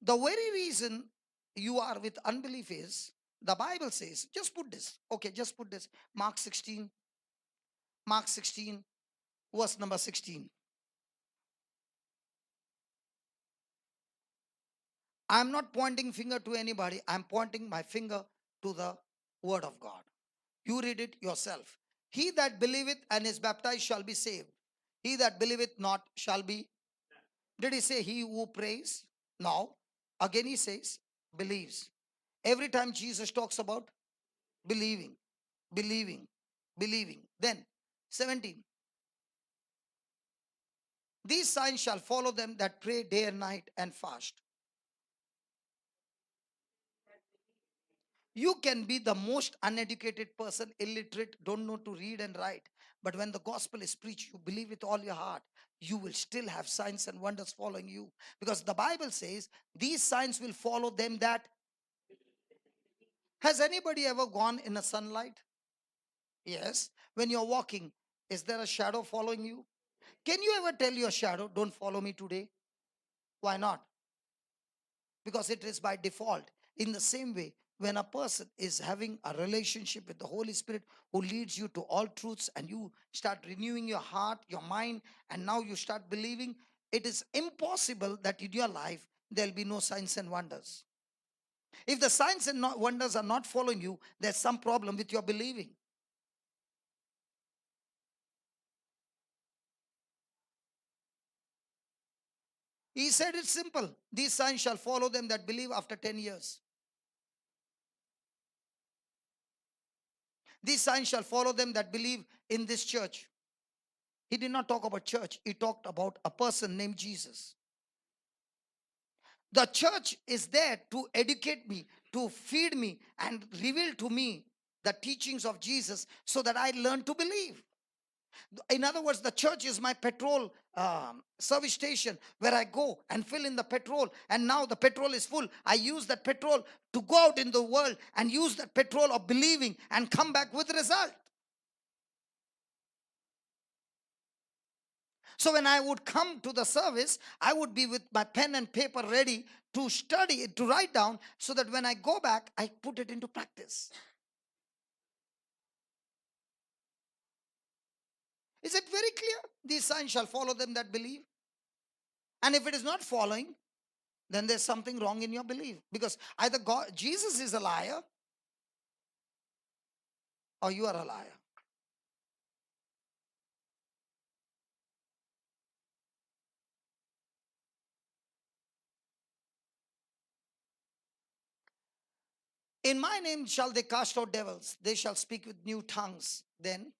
The very reason you are with unbelief is, the Bible says, just put this, okay, just put this, Mark 16, verse number 16. I'm not pointing finger to anybody, I'm pointing my finger to the word of God. You read it yourself. He that believeth and is baptized shall be saved. He that believeth not shall be. Did he say he who prays? No. Again he says believes. Every time Jesus talks about believing, believing, believing. Then 17. These signs shall follow them that pray day and night and fast. You can be the most uneducated person, illiterate, don't know to read and write. But when the gospel is preached, you believe with all your heart, you will still have signs and wonders following you. Because the Bible says, these signs will follow them that. Has anybody ever gone in a sunlight? Yes. When you're walking, is there a shadow following you? Can you ever tell your shadow, don't follow me today? Why not? Because it is by default. In the same way, when a person is having a relationship with the Holy Spirit who leads you to all truths and you start renewing your heart, your mind, and now you start believing, it is impossible that in your life there'll be no signs and wonders. If the signs and wonders are not following you, there's some problem with your believing. He said it's simple. These signs shall follow them that believe after 10 years. These signs shall follow them that believe in this church. He did not talk about church. He talked about a person named Jesus. The church is there to educate me, to feed me, and reveal to me the teachings of Jesus so that I learn to believe. In other words, the church is my petrol service station where I go and fill in the petrol. And now the petrol is full. I use that petrol to go out in the world and use that petrol of believing and come back with result. So when I would come to the service, I would be with my pen and paper ready to study, to write down, so that when I go back, I put it into practice. Is it very clear? These signs shall follow them that believe. And if it is not following, then there's something wrong in your belief. Because either God, Jesus is a liar, or you are a liar. In my name shall they cast out devils. They shall speak with new tongues. Then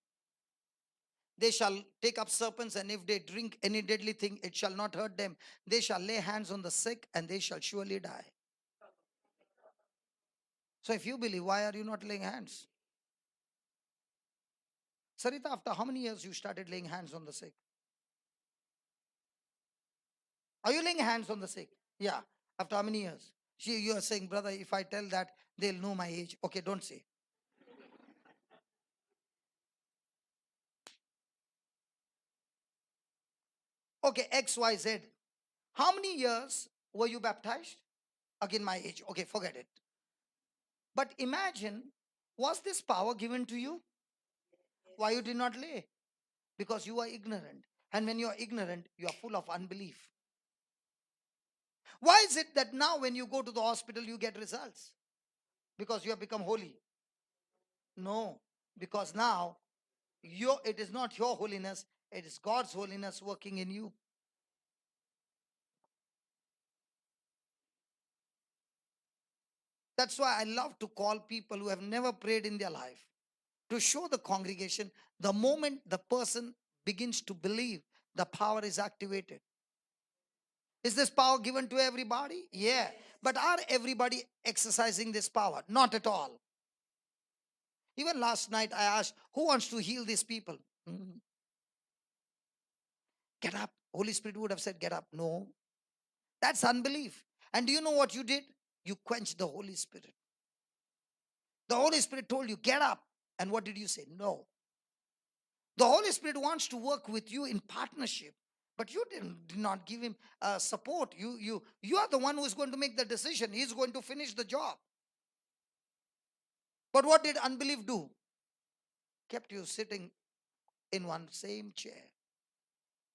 they shall take up serpents, and if they drink any deadly thing, it shall not hurt them. They shall lay hands on the sick, and they shall surely die. So if you believe, why are you not laying hands? Sarita, after how many years you started laying hands on the sick? Are you laying hands on the sick? Yeah. After how many years? You are saying, brother, if I tell that, they'll know my age. Okay, don't say. Okay, XYZ. How many years were you baptized? Again, my age. Okay, forget it. But imagine, was this power given to you? Why you did not lay? Because you are ignorant. And when you are ignorant, you are full of unbelief. Why is it that now when you go to the hospital, you get results? Because you have become holy? No, because now it is not your holiness, it is God's holiness working in you. That's why I love to call people who have never prayed in their life to show the congregation the moment the person begins to believe, the power is activated. Is this power given to everybody? Yeah. But are everybody exercising this power? Not at all. Even last night I asked, who wants to heal these people? Get up. Holy Spirit would have said, get up. No. That's unbelief. And do you know what you did? You quenched the Holy Spirit. The Holy Spirit told you, get up. And what did you say? No. The Holy Spirit wants to work with you in partnership. But you did not give him support. You are the one who is going to make the decision. He is going to finish the job. But what did unbelief do? Kept you sitting in one same chair.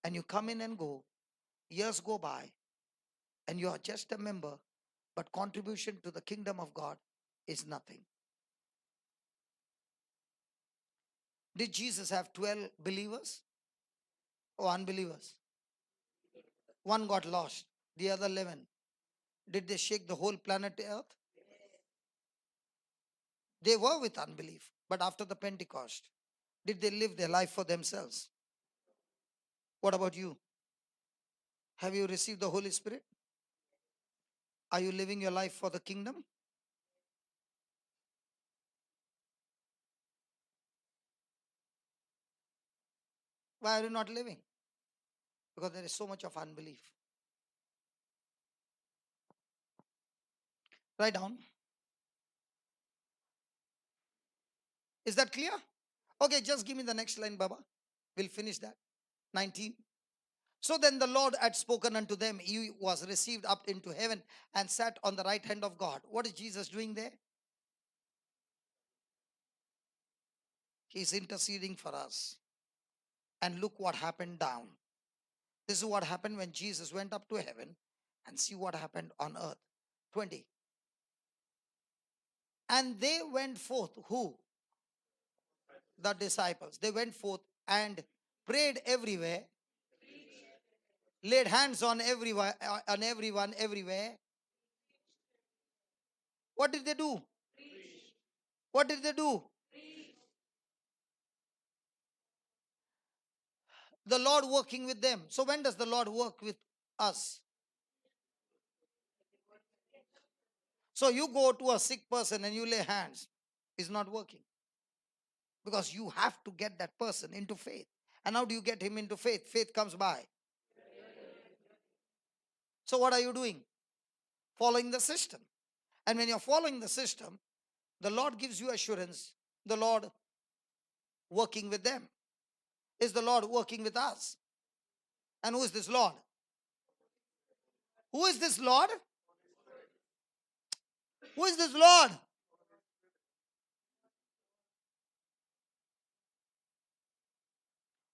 And you come in and go. Years go by. And you are just a member. But contribution to the kingdom of God is nothing. Did Jesus have 12 believers or unbelievers? One got lost. The other 11. Did they shake the whole planet Earth? They were with unbelief. But after the Pentecost, did they live their life for themselves? What about you? Have you received the Holy Spirit? Are you living your life for the kingdom? Why are you not living? Because there is so much of unbelief. Write down. Is that clear? Okay, just give me the next line, Baba. We'll finish that. 19. So then the Lord had spoken unto them. He was received up into heaven and sat on the right hand of God. What is Jesus doing there? He's interceding for us. And look what happened down. This is what happened when Jesus went up to heaven, and see what happened on earth. 20. And they went forth. Who? The disciples. They went forth and prayed everywhere, laid hands on everyone everywhere. What did they do? What did they do? The Lord working with them. So when does the Lord work with us? So you go to a sick person and you lay hands. It's not working. Because you have to get that person into faith. And how do you get him into faith? Faith comes by. So what are you doing? Following the system. And when you're following the system, the Lord gives you assurance. The Lord working with them. Is the Lord working with us? And who is this Lord? Who is this Lord? Who is this Lord?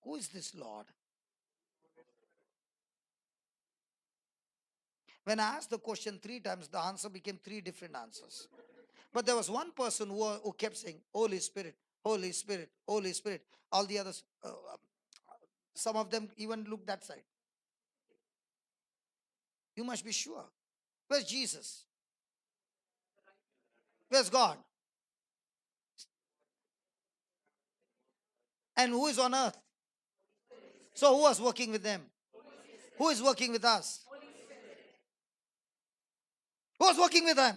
Who is this Lord? When I asked the question 3 times, the answer became 3 different answers. But there was one person who kept saying, Holy Spirit, Holy Spirit, Holy Spirit. All the others, some of them even looked that side. You must be sure. Where's Jesus? Where's God? And who is on earth? So who was working with them? Who is working with us? Who was working with them?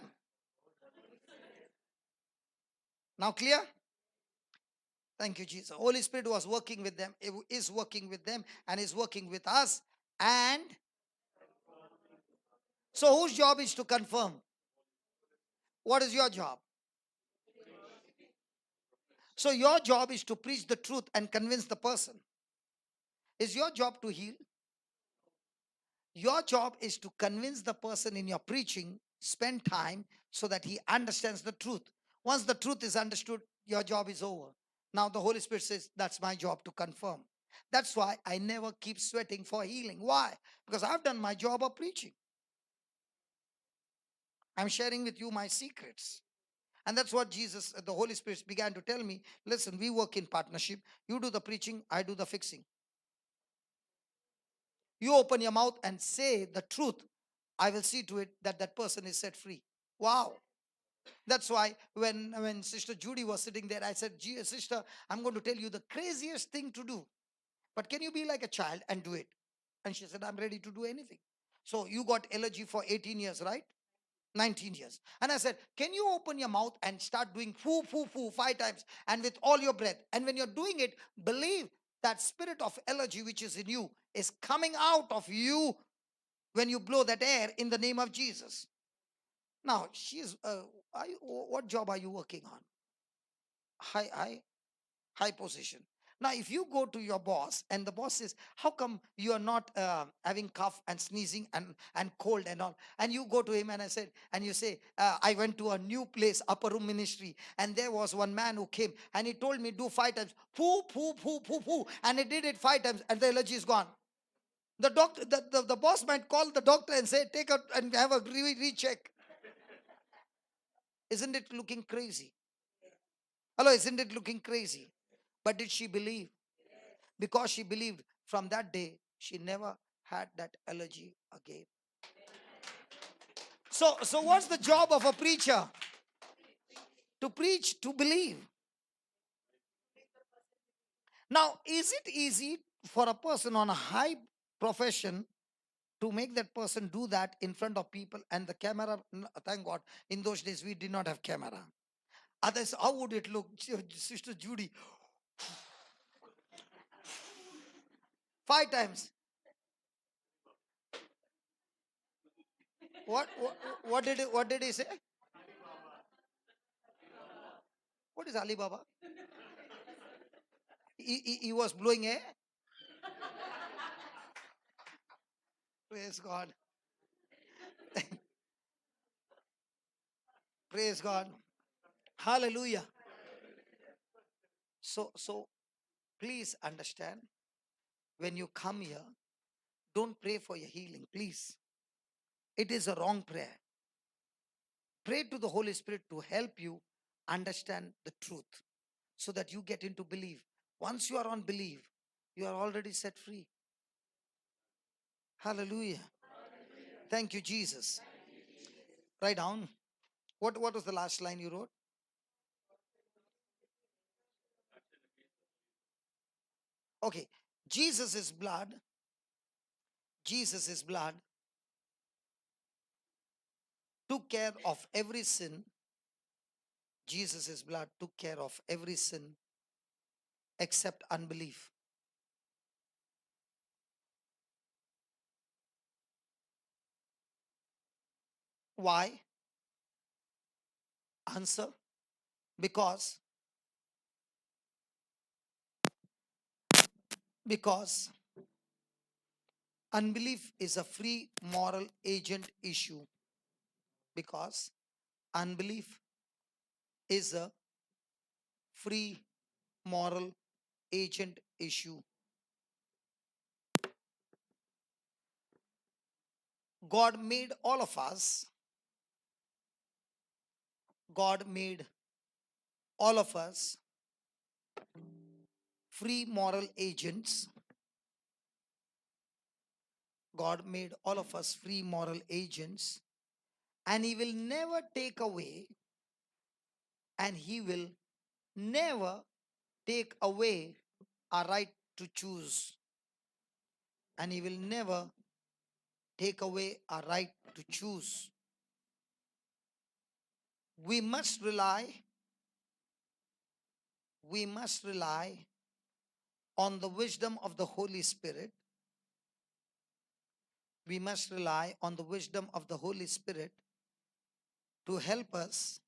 Now clear? Thank you, Jesus. Holy Spirit was working with them, is working with them, and is working with us. And so whose job is to confirm? What is your job? So your job is to preach the truth and convince the person. Is your job to heal? Your job is to convince the person in your preaching, spend time so that he understands the truth. Once the truth is understood, your job is over. Now the Holy Spirit says, that's my job to confirm. That's why I never keep sweating for healing. Why? Because I've done my job of preaching. I'm sharing with you my secrets. And that's what Jesus, the Holy Spirit began to tell me. Listen, we work in partnership. You do the preaching, I do the fixing. You open your mouth and say the truth. I will see to it that that person is set free. Wow. That's why when Sister Judy was sitting there, I said, Sister, I'm going to tell you the craziest thing to do. But can you be like a child and do it? And she said, I'm ready to do anything. So you got allergy for 18 years, right? 19 years. And I said, can you open your mouth and start doing foo, foo, foo 5 times and with all your breath? And when you're doing it, believe that spirit of allergy which is in you is coming out of you when you blow that air in the name of Jesus. Now, what job are you working on? High position. Now, if you go to your boss and the boss says, how come you are not having cough and sneezing and cold and all? And you go to him and you say, I went to a new place, upper room ministry, and there was one man who came and he told me do 5 times, poo, poo, poo, poo, poo, and he did it 5 times and the allergy is gone. The doctor, the boss might call the doctor and say, take out and have a recheck. Isn't it looking crazy? Hello, isn't it looking crazy? But did she believe? Because she believed, from that day, she never had that allergy again. So what's the job of a preacher? To preach, to believe. Now, is it easy for a person on a high profession to make that person do that in front of people and the camera? Thank God, in those days we did not have camera. Others, how would it look? Sister Judy, 5 times. What did he say? What is Alibaba? He was blowing air. Praise God. Praise God. Hallelujah. So please understand, when you come here, don't pray for your healing, please. It is a wrong prayer. Pray to the Holy Spirit to help you understand the truth so that you get into belief. Once you are on belief, you are already set free. Hallelujah. Thank you, Jesus. Write down. What was the last line you wrote? Okay. Jesus' blood, Jesus' blood took care of every sin. Jesus' blood took care of every sin except unbelief. Why? Answer: because unbelief is a free moral agent issue. Because unbelief is a free moral agent issue. God made all of us. God made all of us free moral agents. God made all of us free moral agents, and He will never take away and he will never take away our right to choose. And he will never take away our right to choose. We must rely, we must rely on the wisdom of the Holy Spirit. We must rely on the wisdom of the Holy Spirit to help us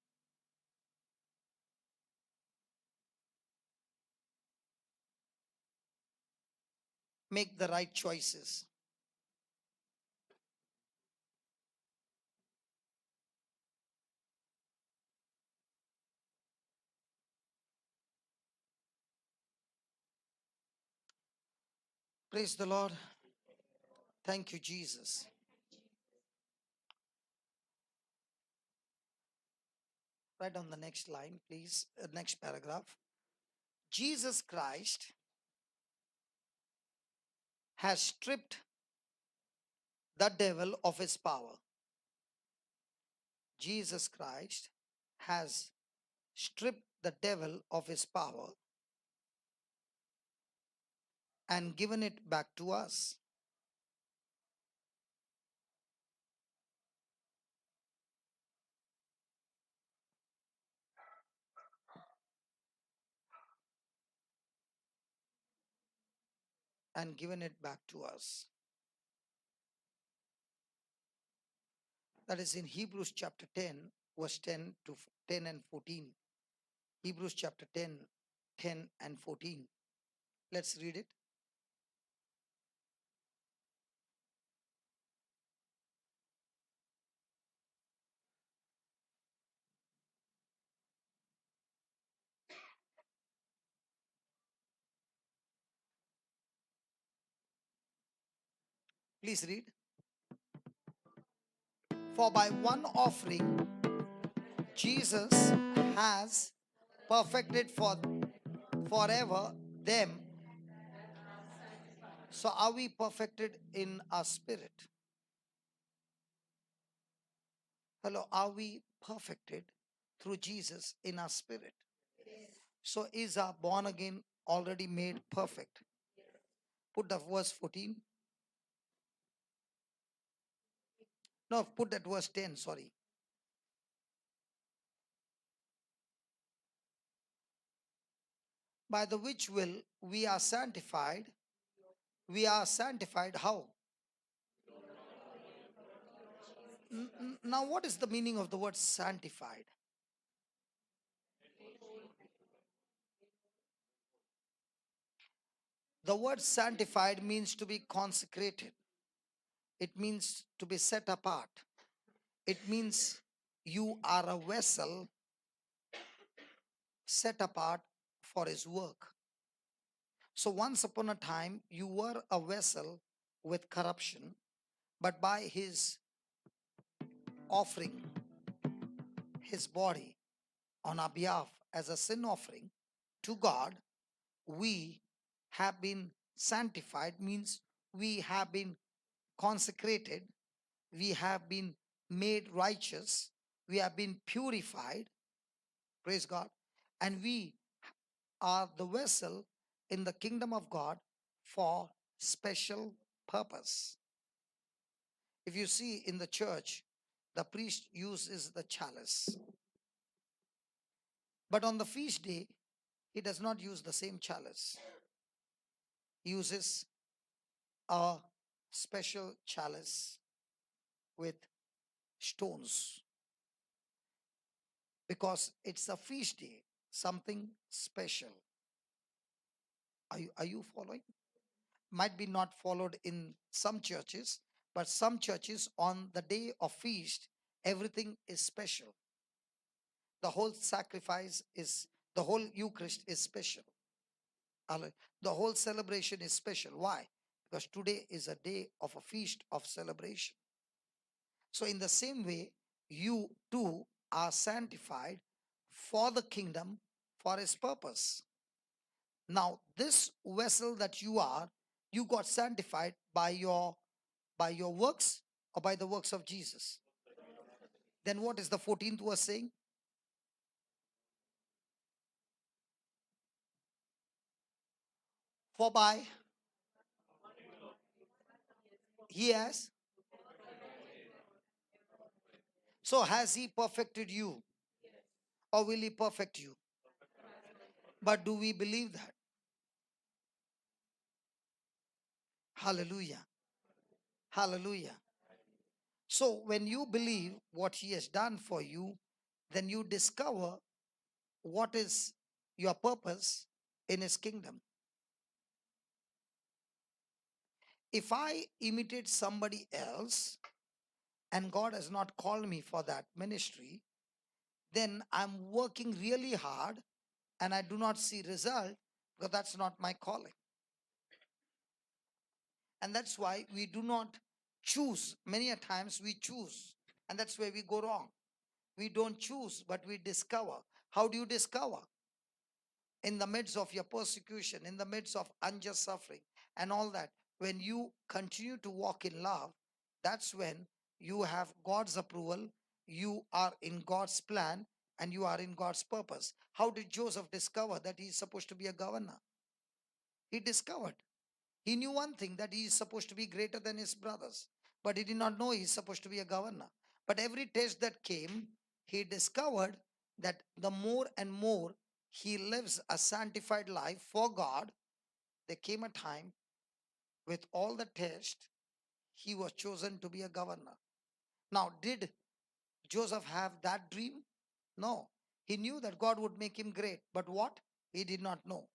make the right choices. Praise the Lord. Thank you, Jesus. Right on the next line, please. Next paragraph. Jesus Christ has stripped the devil of his power. Jesus Christ has stripped the devil of his power and given it back to us. And given it back to us. That is in Hebrews chapter 10, verse 10 to 10 and 14. Hebrews chapter 10, 10 and 14. Let's read it. Please read. For by one offering, Jesus has perfected for forever them. So are we perfected in our spirit? Hello, are we perfected through Jesus in our spirit? So is our born again already made perfect? Put the verse 14. No, put that verse 10, sorry. By the which will we are sanctified. We are sanctified how? Now, what is the meaning of the word sanctified? The word sanctified means to be consecrated. It means to be set apart. It means you are a vessel set apart for his work. So once upon a time, you were a vessel with corruption, but by his offering his body on our behalf as a sin offering to God, we have been sanctified, means we have been consecrated, we have been made righteous, we have been purified, praise God, and we are the vessel in the kingdom of God for special purpose. If you see in the church, the priest uses the chalice. But on the feast day, he does not use the same chalice. He uses a special chalice with stones because it's a feast day, something special. Are you following? Might be not followed in some churches, but some churches on the day of feast, everything is special. The whole sacrifice is, the whole Eucharist is special. The whole celebration is special. Why? Because today is a day of a feast of celebration. So, in the same way, you too are sanctified for the kingdom, for his purpose. Now, this vessel that you are, you got sanctified by your works or by the works of Jesus. Then what is the 14th verse saying? For by he has. So has he perfected you, or will he perfect you? But do we believe that? Hallelujah. Hallelujah. So when you believe what he has done for you, then you discover what is your purpose in his kingdom. If I imitate somebody else and God has not called me for that ministry, then I'm working really hard and I do not see result because that's not my calling. And that's why we do not choose. Many a times we choose, and that's where we go wrong. We don't choose, but we discover. How do you discover? In the midst of your persecution, in the midst of unjust suffering and all that, when you continue to walk in love, that's when you have God's approval, you are in God's plan, and you are in God's purpose. How did Joseph discover that he's supposed to be a governor? He discovered. He knew one thing, that he is supposed to be greater than his brothers, but he did not know he's supposed to be a governor. But every test that came, he discovered that the more and more he lives a sanctified life for God, there came a time with all the tests, he was chosen to be a governor. Now, did Joseph have that dream? No. He knew that God would make him great, but what? He did not know.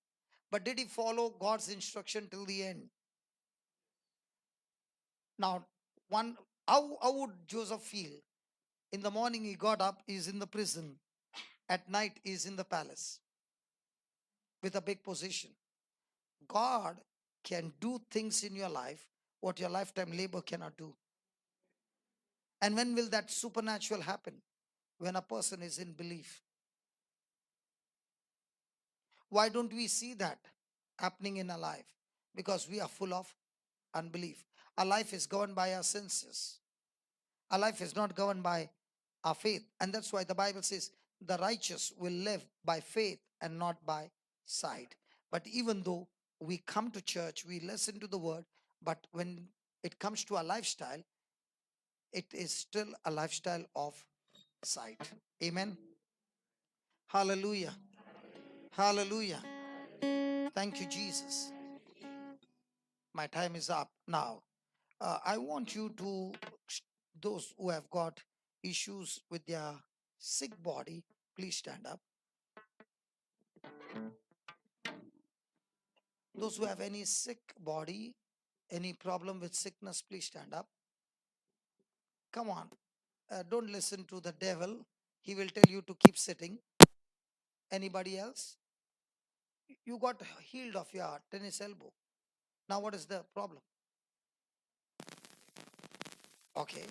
But did he follow God's instruction till the end? Now, one, how would Joseph feel? In the morning he got up, he's in the prison. At night he's in the palace with a big position. God can do things in your life what your lifetime labor cannot do. And when will that supernatural happen? When a person is in belief. Why don't we see that happening in our life? Because we are full of unbelief. Our life is governed by our senses. Our life is not governed by our faith. And that's why the Bible says the righteous will live by faith and not by sight. But even though we come to church, we listen to the word, but when it comes to our lifestyle, it is still a lifestyle of sight. Amen. Hallelujah. Hallelujah. Thank you, Jesus. My time is up now. I want you to, those who have got issues with their sick body, please stand up. Those who have any sick body, any problem with sickness, please stand up. Come on. Don't listen to the devil. He will tell you to keep sitting. Anybody else? You got healed of your tennis elbow. Now what is the problem? Okay.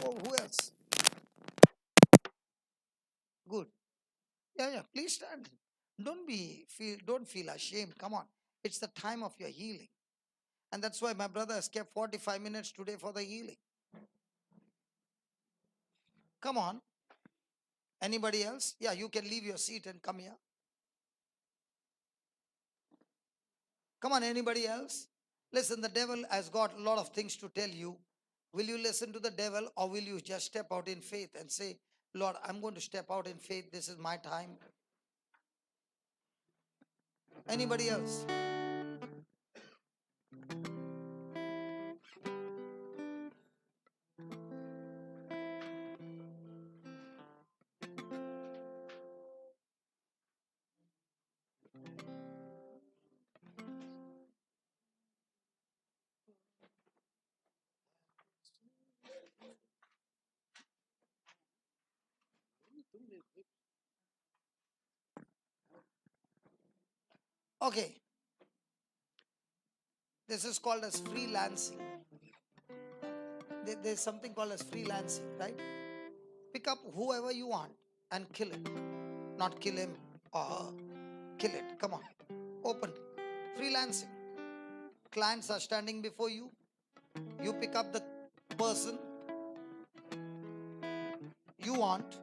Who else? Good. Yeah. Please stand. Don't feel ashamed. Come on. It's the time of your healing. And that's why my brother has kept 45 minutes today for the healing. Come on. Anybody else? Yeah, you can leave your seat and come here. Come on, anybody else? Listen, the devil has got a lot of things to tell you. Will you listen to the devil, or will you just step out in faith and say, Lord, I'm going to step out in faith. This is my time. Anybody else? Okay. This is called as freelancing. There's something called as freelancing, right? Pick up whoever you want and kill it. Not kill him or her. Kill it. Come on. Open. Freelancing. Clients are standing before you. You pick up the person you want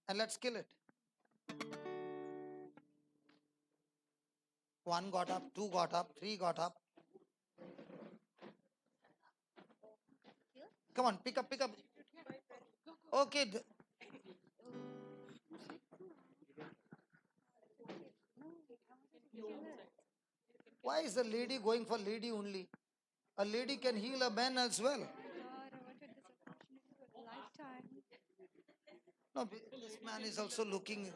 and let's kill it. One got up, two got up, three got up. Come on, pick up, pick up. Okay. Why is the lady going for lady only? A lady can heal a man as well. God, I wanted this opportunity for a lifetime. No, this man is also looking.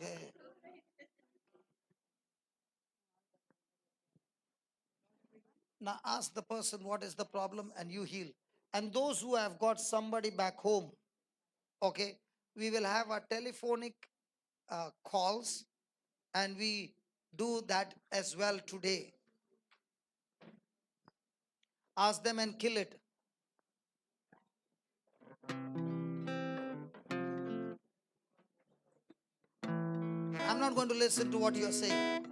Now ask the person what is the problem and you heal. And those who have got somebody back home, okay, we will have a telephonic calls and we do that as well today. Ask them and kill it. I'm not going to listen to what you're saying.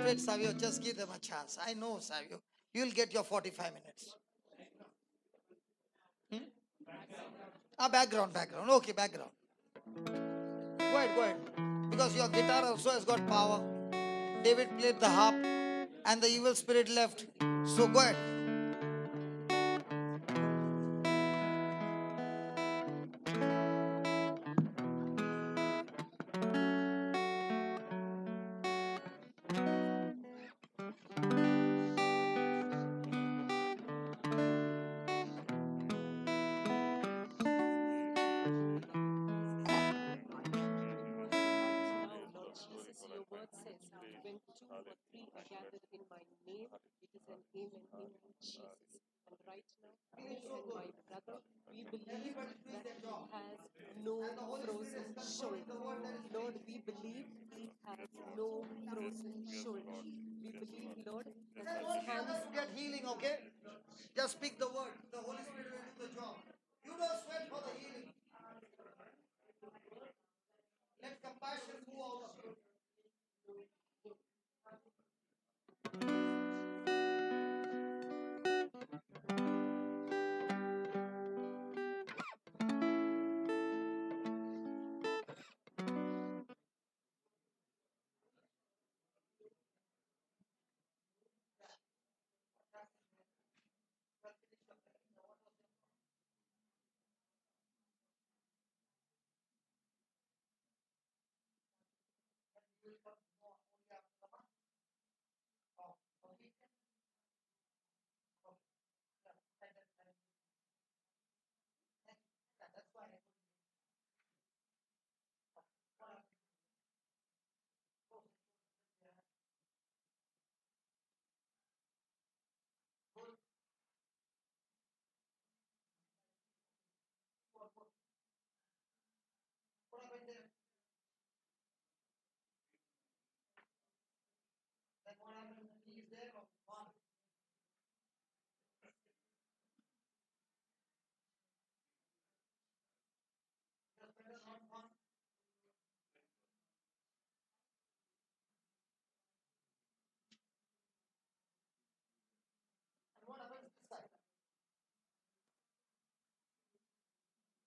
Wait, Savio, just give them a chance. I know, Savio. You'll get your 45 minutes. Background. Okay, background. Go ahead. Because your guitar also has got power. David played the harp and the evil spirit left. So go ahead. Lord Jesus, your word says, when two or three are gathered in my name, it is an amen in you, Jesus. And right now, me and my brother, we believe that he has no frozen shoulder. Lord, we believe he has no frozen shoulder. We believe, Lord, that his hands Get healing, okay? Just speak the word. The Holy Spirit will do the job. You don't sweat for the healing. Let compassion move out of you.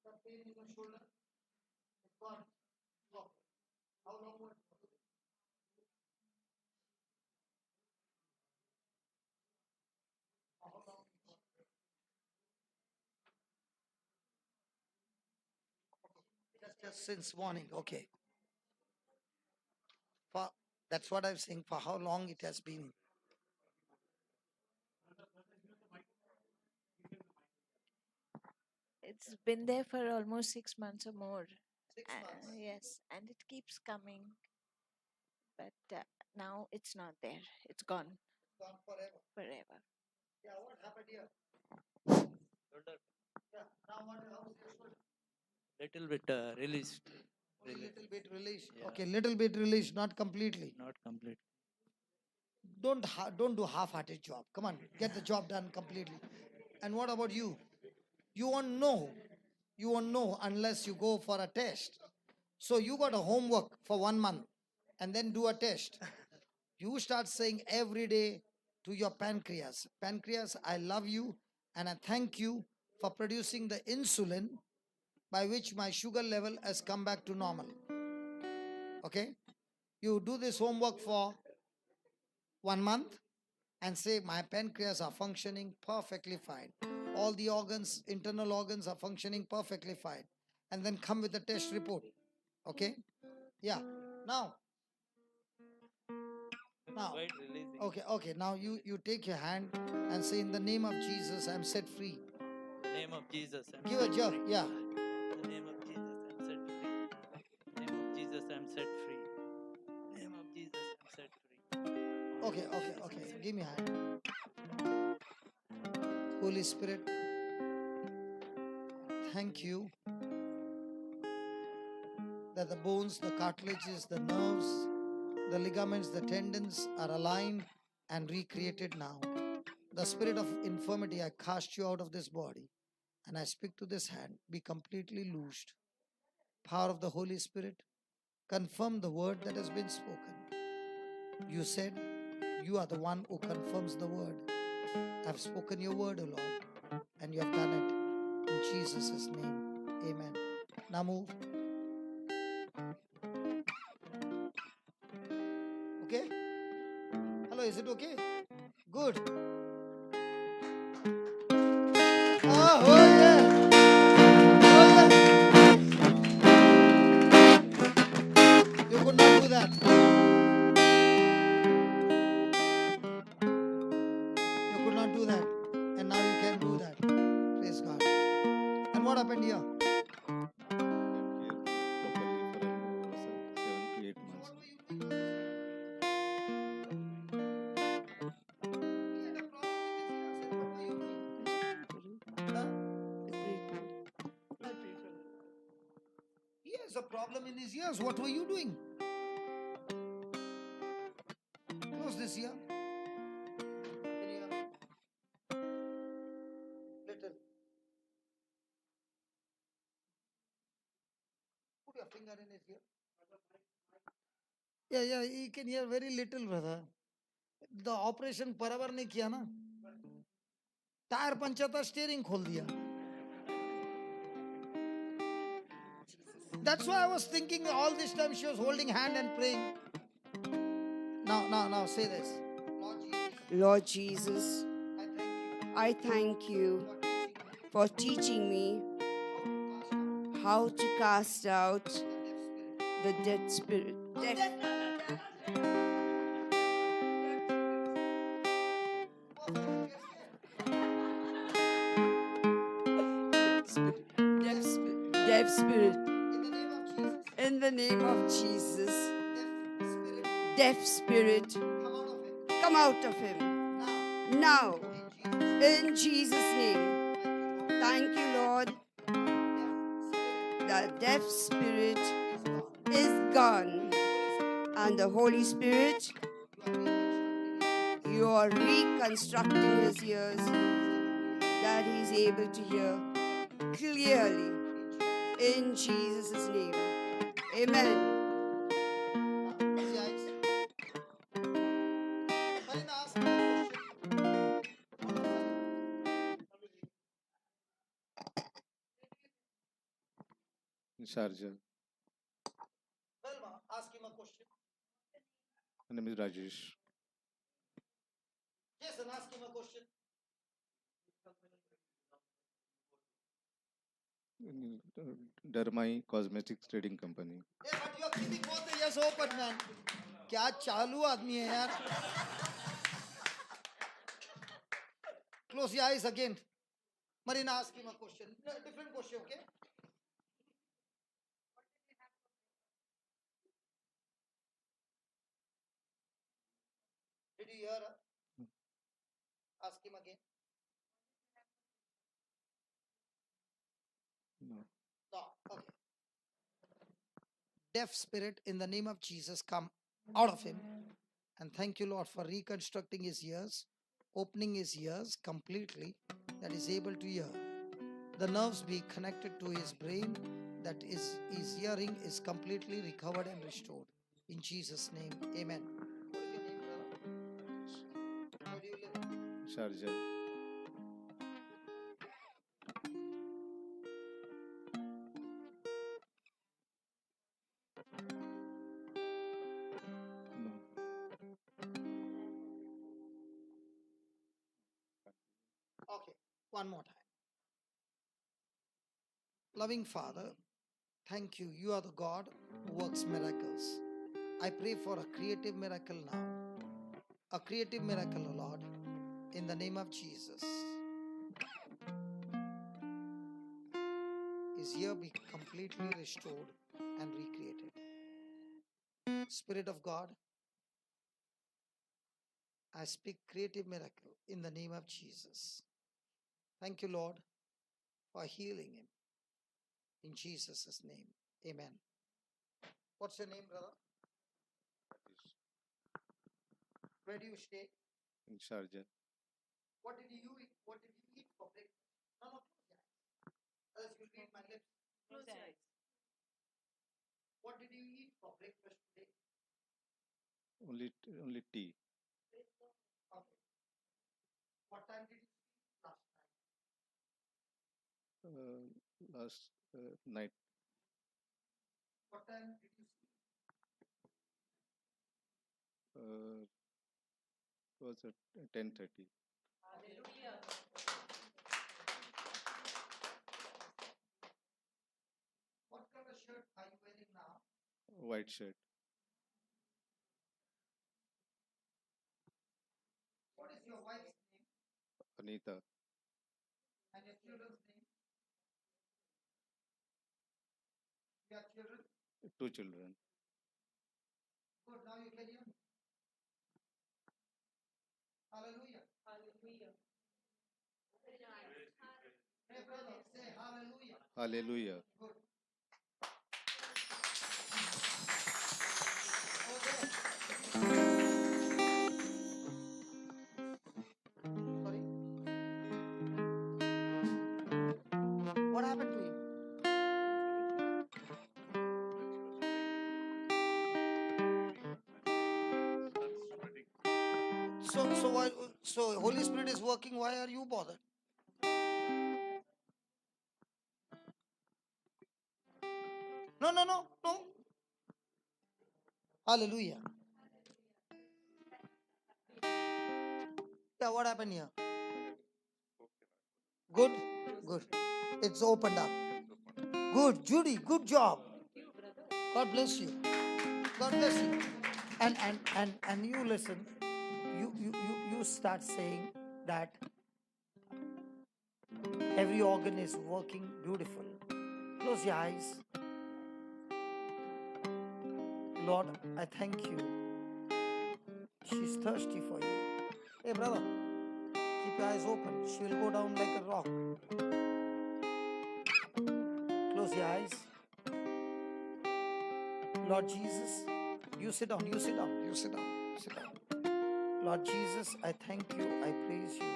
The pain in your shoulder, it's gone. Stop. How long will it take? How long? Just since morning. Okay. For that's what I'm saying. For how long it has been? It's been there for almost 6 months or more. 6 months. Yes, and it keeps coming, but now it's not there. It's gone Gone forever. forever. Yeah. What happened here? Shoulder Yeah. Now what? How is your shoulder? little bit released. Only little bit released. Yeah. Okay. Little bit released, not completely. Not complete. Don't do half-hearted job. Come on, get the job done completely. And what about you? You won't know. You won't know unless you go for a test. So you got a homework for 1 month and then do a test. You start saying every day to your pancreas, I love you and I thank you for producing the insulin by which my sugar level has come back to normal. Okay? You do this homework for 1 month and say, my pancreas are functioning perfectly fine. All the organs, internal organs are functioning perfectly fine. And then come with the test report. Okay? Yeah. Now, Quite releasing. okay. Now you take your hand and say, in the name of Jesus, I'm set free. In the name of Jesus, I'm Give a set jerk. free. Yeah. In the name of Jesus, I'm set free. In the name of Jesus, I'm set free. In the name of Jesus, I'm set free. Okay. Give me a hand. Holy Spirit, thank you that the bones, the cartilages, the nerves, the ligaments, the tendons are aligned and recreated now. The spirit of infirmity, I cast you out of this body and I speak to this hand, be completely loosed. Power of the Holy Spirit, confirm the word that has been spoken. You said you are the one who confirms the word. I've spoken your word, O Lord, and you have done it. In Jesus' name, amen. Now move. Okay? Hello, is it okay? Good. Oh, yeah. Oh, yeah. You could not do that. You could not do that. And now you can do that. Praise God. And what happened here? Properly for almost 7 to 8 months. He has a problem in his ears. What were you doing? Close this ear. Can you hear me? Little. Put your finger in his ear. Yeah, he can hear very little, brother. The operation बराबर नहीं किया ना. Tyre पंचा था, steering खोल दिया. That's why I was thinking all this time she was holding hand and praying. Now say this. Lord Jesus, I thank you for teaching me how to cast out the dead spirit. Deaf spirit. In the name of Jesus. Deaf spirit. Come out of him. Now. In Jesus' name. Thank you, Lord. The deaf spirit is gone. And the Holy Spirit, you are reconstructing his ears that he's able to hear clearly. In Jesus' name. Amen. In Sharjah. Ask him a question. My name is Rajesh. Jason, ask him a question. Dermai Cosmetics Trading Company. Yeah, but you are keeping both the ears open, man. क्या चालू आदमी है यार? Close your eyes again. Marina, ask him a question. No, different question, okay? Did you hear her? Ask him again. No. No, okay. Deaf spirit, in the name of Jesus, come out of him. And thank you, Lord, for reconstructing his ears, opening his ears completely, that is able to hear. The nerves be connected to his brain, that is his hearing is completely recovered and restored. In Jesus' name, amen. What is your name, brother? Where do you live? Sharjah. One more time. Loving Father, thank you. You are the God who works miracles. I pray for a creative miracle now. A creative miracle, O Lord, in the name of Jesus. His ear be completely restored and recreated. Spirit of God, I speak creative miracle in the name of Jesus. Thank you, Lord, for healing him. In Jesus' name, amen. What's your name, brother? Where do you stay? In Sharjah. What did you eat? What did you eat for breakfast? No, close your eyes. Else you'll read my lips. Close your eyes. What did you eat for breakfast today? Only tea. Okay. What time did you sleep last night? Last night. What time did you sleep? Was at 10:30. Hallelujah. What color shirt are you wearing now? White shirt. What is your wife's name? Anita. And your children's name? You have children? 2 children. Good, now you can hear me. Hallelujah. Hallelujah. Hey brother, say hallelujah. Hallelujah. Good. Okay. Sorry. What happened to him? So Holy Spirit is working. Why are you bothered? No. Hallelujah. Yeah, what happened here? Good. It's opened up. Good, Judy. Good job. God bless you. God bless you. And you listen. You start saying that every organ is working beautiful. Close your eyes. Lord, I thank you. She's thirsty for you. Hey, brother, keep your eyes open. She will go down like a rock. Close your eyes. Lord Jesus, you sit down. Lord Jesus, I thank you. I praise you.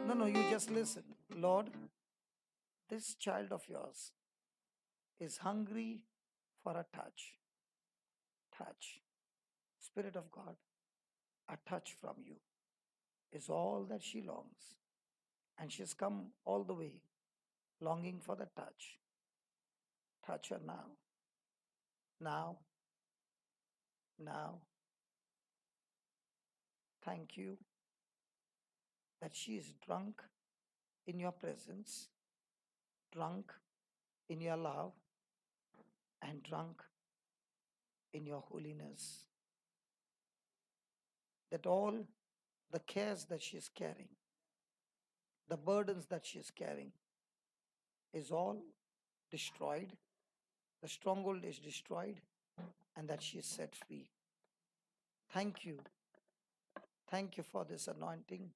No, you just listen. Lord, this child of yours is hungry for a touch. Touch. Spirit of God, a touch from you is all that she longs. And she's come all the way longing for the touch. Touch her now. Now. Thank you that she is drunk in your presence, drunk in your love, and drunk in your holiness. That all the cares that she is carrying, the burdens that she is carrying, is all destroyed. The stronghold is destroyed, and that she is set free. Thank you. Thank you for this anointing.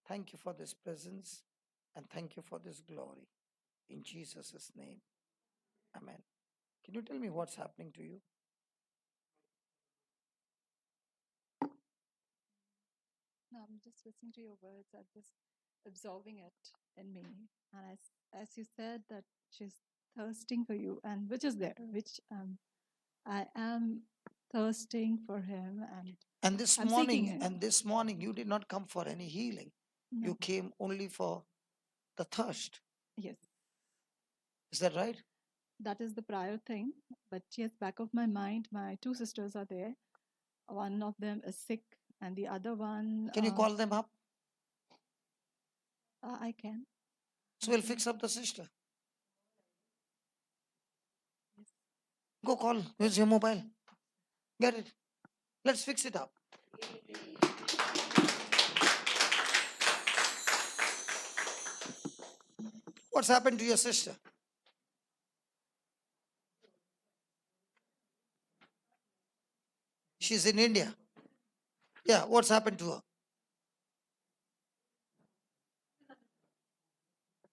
Thank you for this presence. And thank you for this glory. In Jesus' name. Amen. Can you tell me what's happening to you? No, I'm just listening to your words. I'm just absorbing it in me. And as you said that she's thirsting for you, and which is there, which I am thirsting for him, and And this I'm seeking morning, him. you did not come for any healing. No. You came only for the thirst. Yes, Is that right? that is the prior thing. But yes, back of my mind, my 2 sisters are there. One of them is sick, and the other one. Can you call them up? I can. So we'll fix up the sister. Go call. Use your mobile. Get it. Let's fix it up. What's happened to your sister? She's in India. Yeah, what's happened to her?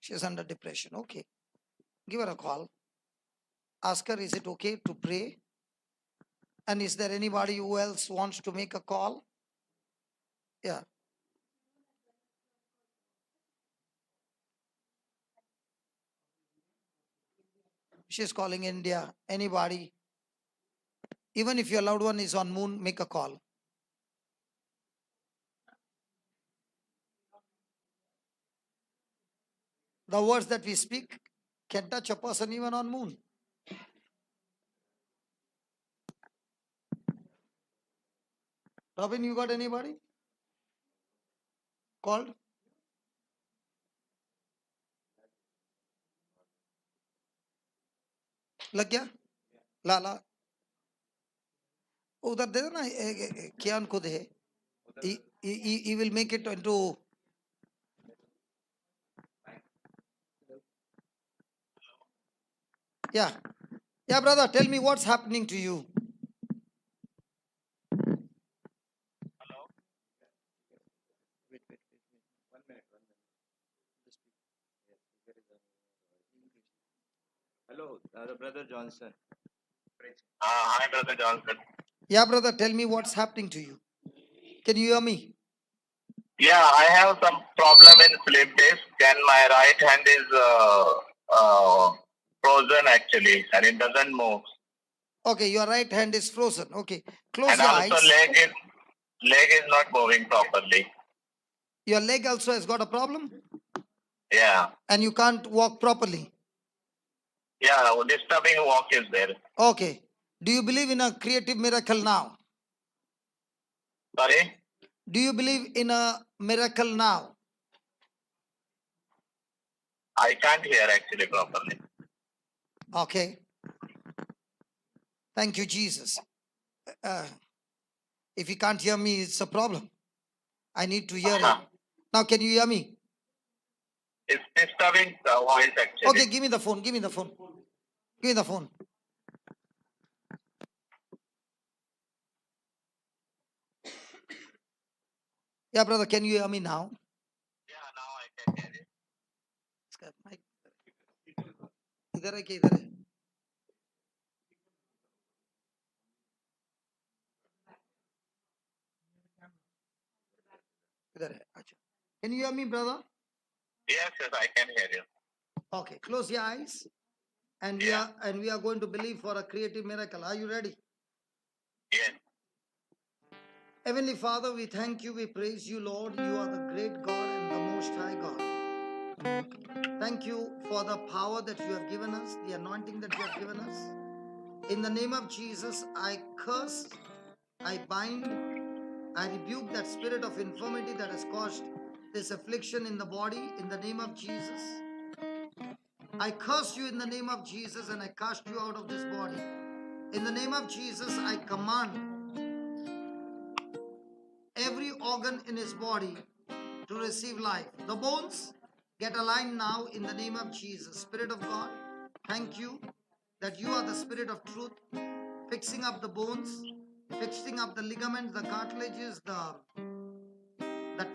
She's under depression. Okay. Give her a call. Ask her, is it okay to pray? And is there anybody who else wants to make a call? Yeah. She's calling India. Anybody? Even if your loved one is on moon, make a call. The words that we speak can touch a person even on moon. Robin, you got anybody called? लग गया लाला उधर दे देना कियान खुद है he will make it into yeah brother, tell me what's happening to you. Hello, the brother Johnson. Hi, Brother Johnson. Yeah brother, tell me what's happening to you. Can you hear me? Yeah, I have some problem in sleep disc, and my right hand is frozen actually, and it doesn't move. Okay, your right hand is frozen. Okay, close And your also eyes. leg is not moving properly. Your leg also has got a problem Yeah. and you can't walk properly. Yeah, disturbing walk is there. Okay, do you believe in a creative miracle now? Sorry? Do you believe in a miracle now? I can't hear actually properly. Okay, thank you Jesus. If you can't hear me, it's a problem. I need to hear it. Now can you hear me? It's disturbing the voice actually. Okay, give me the phone. Give me the phone. Give me the phone. Yeah, brother, can you hear me now? Yeah, now I can hear you. इसका mic इधर है कि इधर है? इधर है. अच्छा. Can you hear me, brother? Yes, I can hear you. Okay, close your eyes. And we are going to believe for a creative miracle. Are you ready? Yes. Heavenly Father, we thank you, we praise you, Lord. You are the great God and the most high God. Thank you for the power that you have given us, the anointing that you have given us. In the name of Jesus, I curse, I bind, I rebuke that spirit of infirmity that has caused this affliction in the body. In the name of Jesus, I curse you in the name of Jesus and I cast you out of this body. In the name of Jesus, I command every organ in his body to receive life. The bones get aligned now in the name of Jesus. Spirit of God, thank you that you are the Spirit of truth, fixing up the bones, fixing up the ligaments, the cartilages, the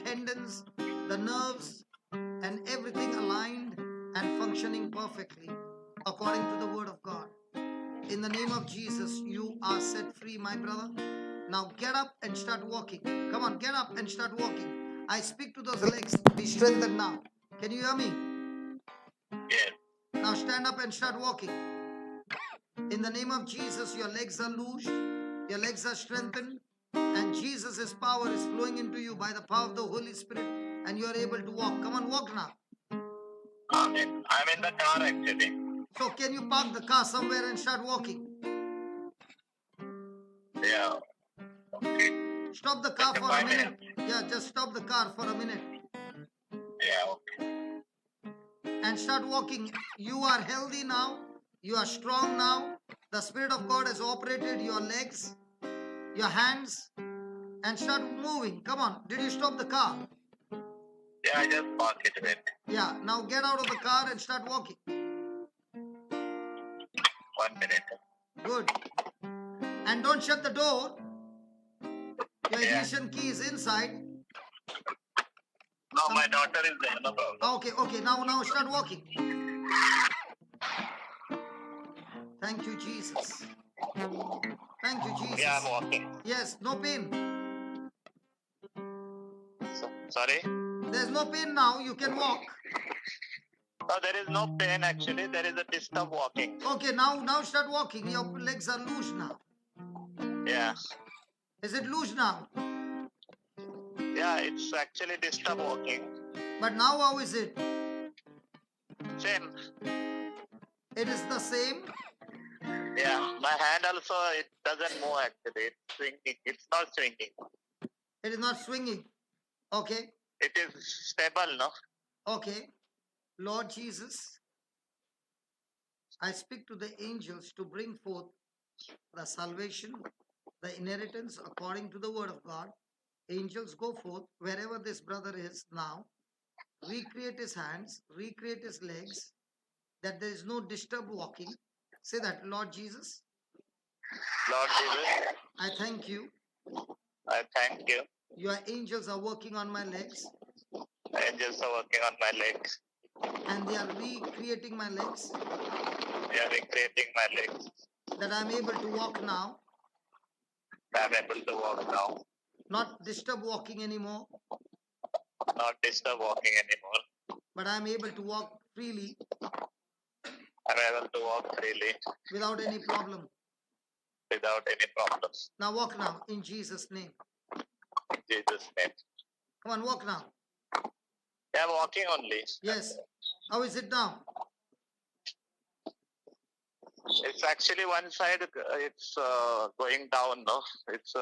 tendons, the nerves, and everything aligned and functioning perfectly according to the word of God. In the name of Jesus, you are set free, my brother. Now get up and start walking. Come on, get up and start walking. I speak to those legs. Be strengthened now. Can you hear me? Yes. Now stand up and start walking. In the name of Jesus, your legs are loosed. Your legs are strengthened. And Jesus' power is flowing into you by the power of the Holy Spirit. And you are able to walk. Come on, walk now. Amen. I'm in the car actually. So can you park the car somewhere and start walking? Yeah. Okay. Stop the car for a minute. Yeah, just stop the car for a minute. Yeah, okay. and start walking. You are healthy now. You are strong now. The Spirit of God has operated your legs, your hands, and start moving. Come on. Did you stop the car? Yeah, I just parked it a bit. Yeah. Now get out of the car and start walking. 1 minute. Good. And don't shut the door. Your Yeah. ignition key is inside. No, my daughter is there, no problem. Okay. Now start walking. Thank you, Jesus. Thank you, Jesus. Yeah, I'm walking. Yes, no pain. Sorry? There's no pain now. You can walk. No, there is no pain actually. There is a disturb walking. Okay, now start walking. Your legs are loose now. Yeah. Is it loose now? Yeah, it's actually disturb walking. But now how is it? Same. It is the same. Yeah, my hand also, it doesn't move actually. It's swinging. It's not swinging. It is not swinging. Okay. It is stable, no? Okay. Lord Jesus, I speak to the angels to bring forth the salvation, the inheritance according to the word of God. Angels, go forth wherever this brother is now. Recreate his hands, recreate his legs, that there is no disturbed walking. Say that, Lord Jesus, Lord Jesus, I thank you. I thank you. Your angels are working on my legs Angels are working on my legs. and they are recreating my legs, They are recreating my legs. that I am able to walk now, I'm able to walk now. not disturb walking anymore, Not disturb walking anymore. but I am able to walk freely I'm able to walk freely without any problem. without any problems. Now walk now in Jesus' name. In Jesus' name. Come on, walk now. Yeah, I'm walking only. Yes. How is it now? It's actually one side, it's going down, no? It's,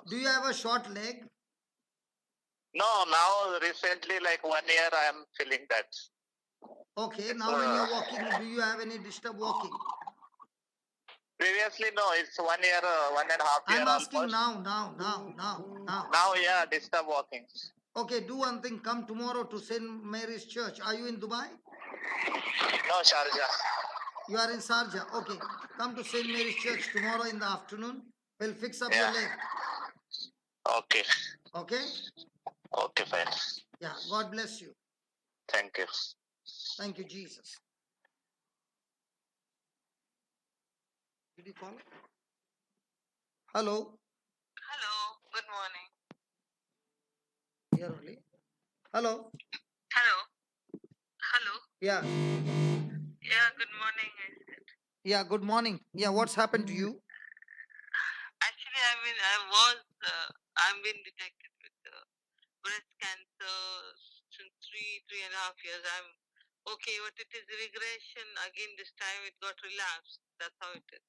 Do you have a short leg? no, now recently, like 1 year, I am feeling that. Okay, now when you're walking, do you have any disturb walking? Previously, no, it's 1 year, 1.5 years I'm asking almost. now. Now, yeah, disturb walking. Okay, do one thing. Come tomorrow to St. Mary's Church. Are you in Dubai? No, Sharjah. You are in Sharjah. Okay, come to St. Mary's Church tomorrow in the afternoon. We'll fix up Yeah. your leg. Okay. Okay? Okay, fine. Yeah, God bless you. Thank you. Thank you, Jesus. Did you call? Hello? Hello, good morning. Here only. Hello? Hello. Hello. Yeah. Yeah, good morning. I said. Yeah, good morning. Yeah, what's happened to you? Actually, I've been detected with breast cancer since three and a half years. I'm okay, but it is regression again. This time it got relapsed. That's how it is.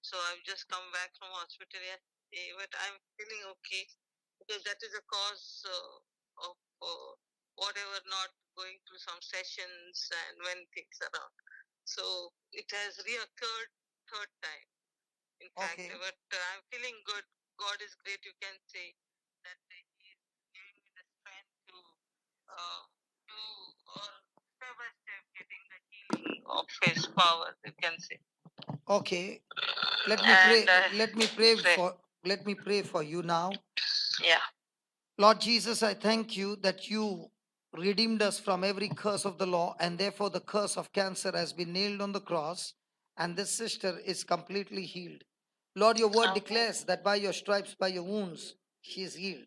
So I've just come back from hospital yesterday, but I'm feeling okay because that is a cause of whatever not going through some sessions and when things are out. So it has reoccurred third time. In fact, Okay. but I'm feeling good. God is great. You can say that He is giving me the strength to do or step by step getting the healing of His power. You can say. Okay. Let me pray. And Let me pray for you now. yeah. Lord Jesus, I thank you that you redeemed us from every curse of the law, and therefore the curse of cancer has been nailed on the cross, and this sister is completely healed. Lord, your word declares that by your stripes, by your wounds, she is healed.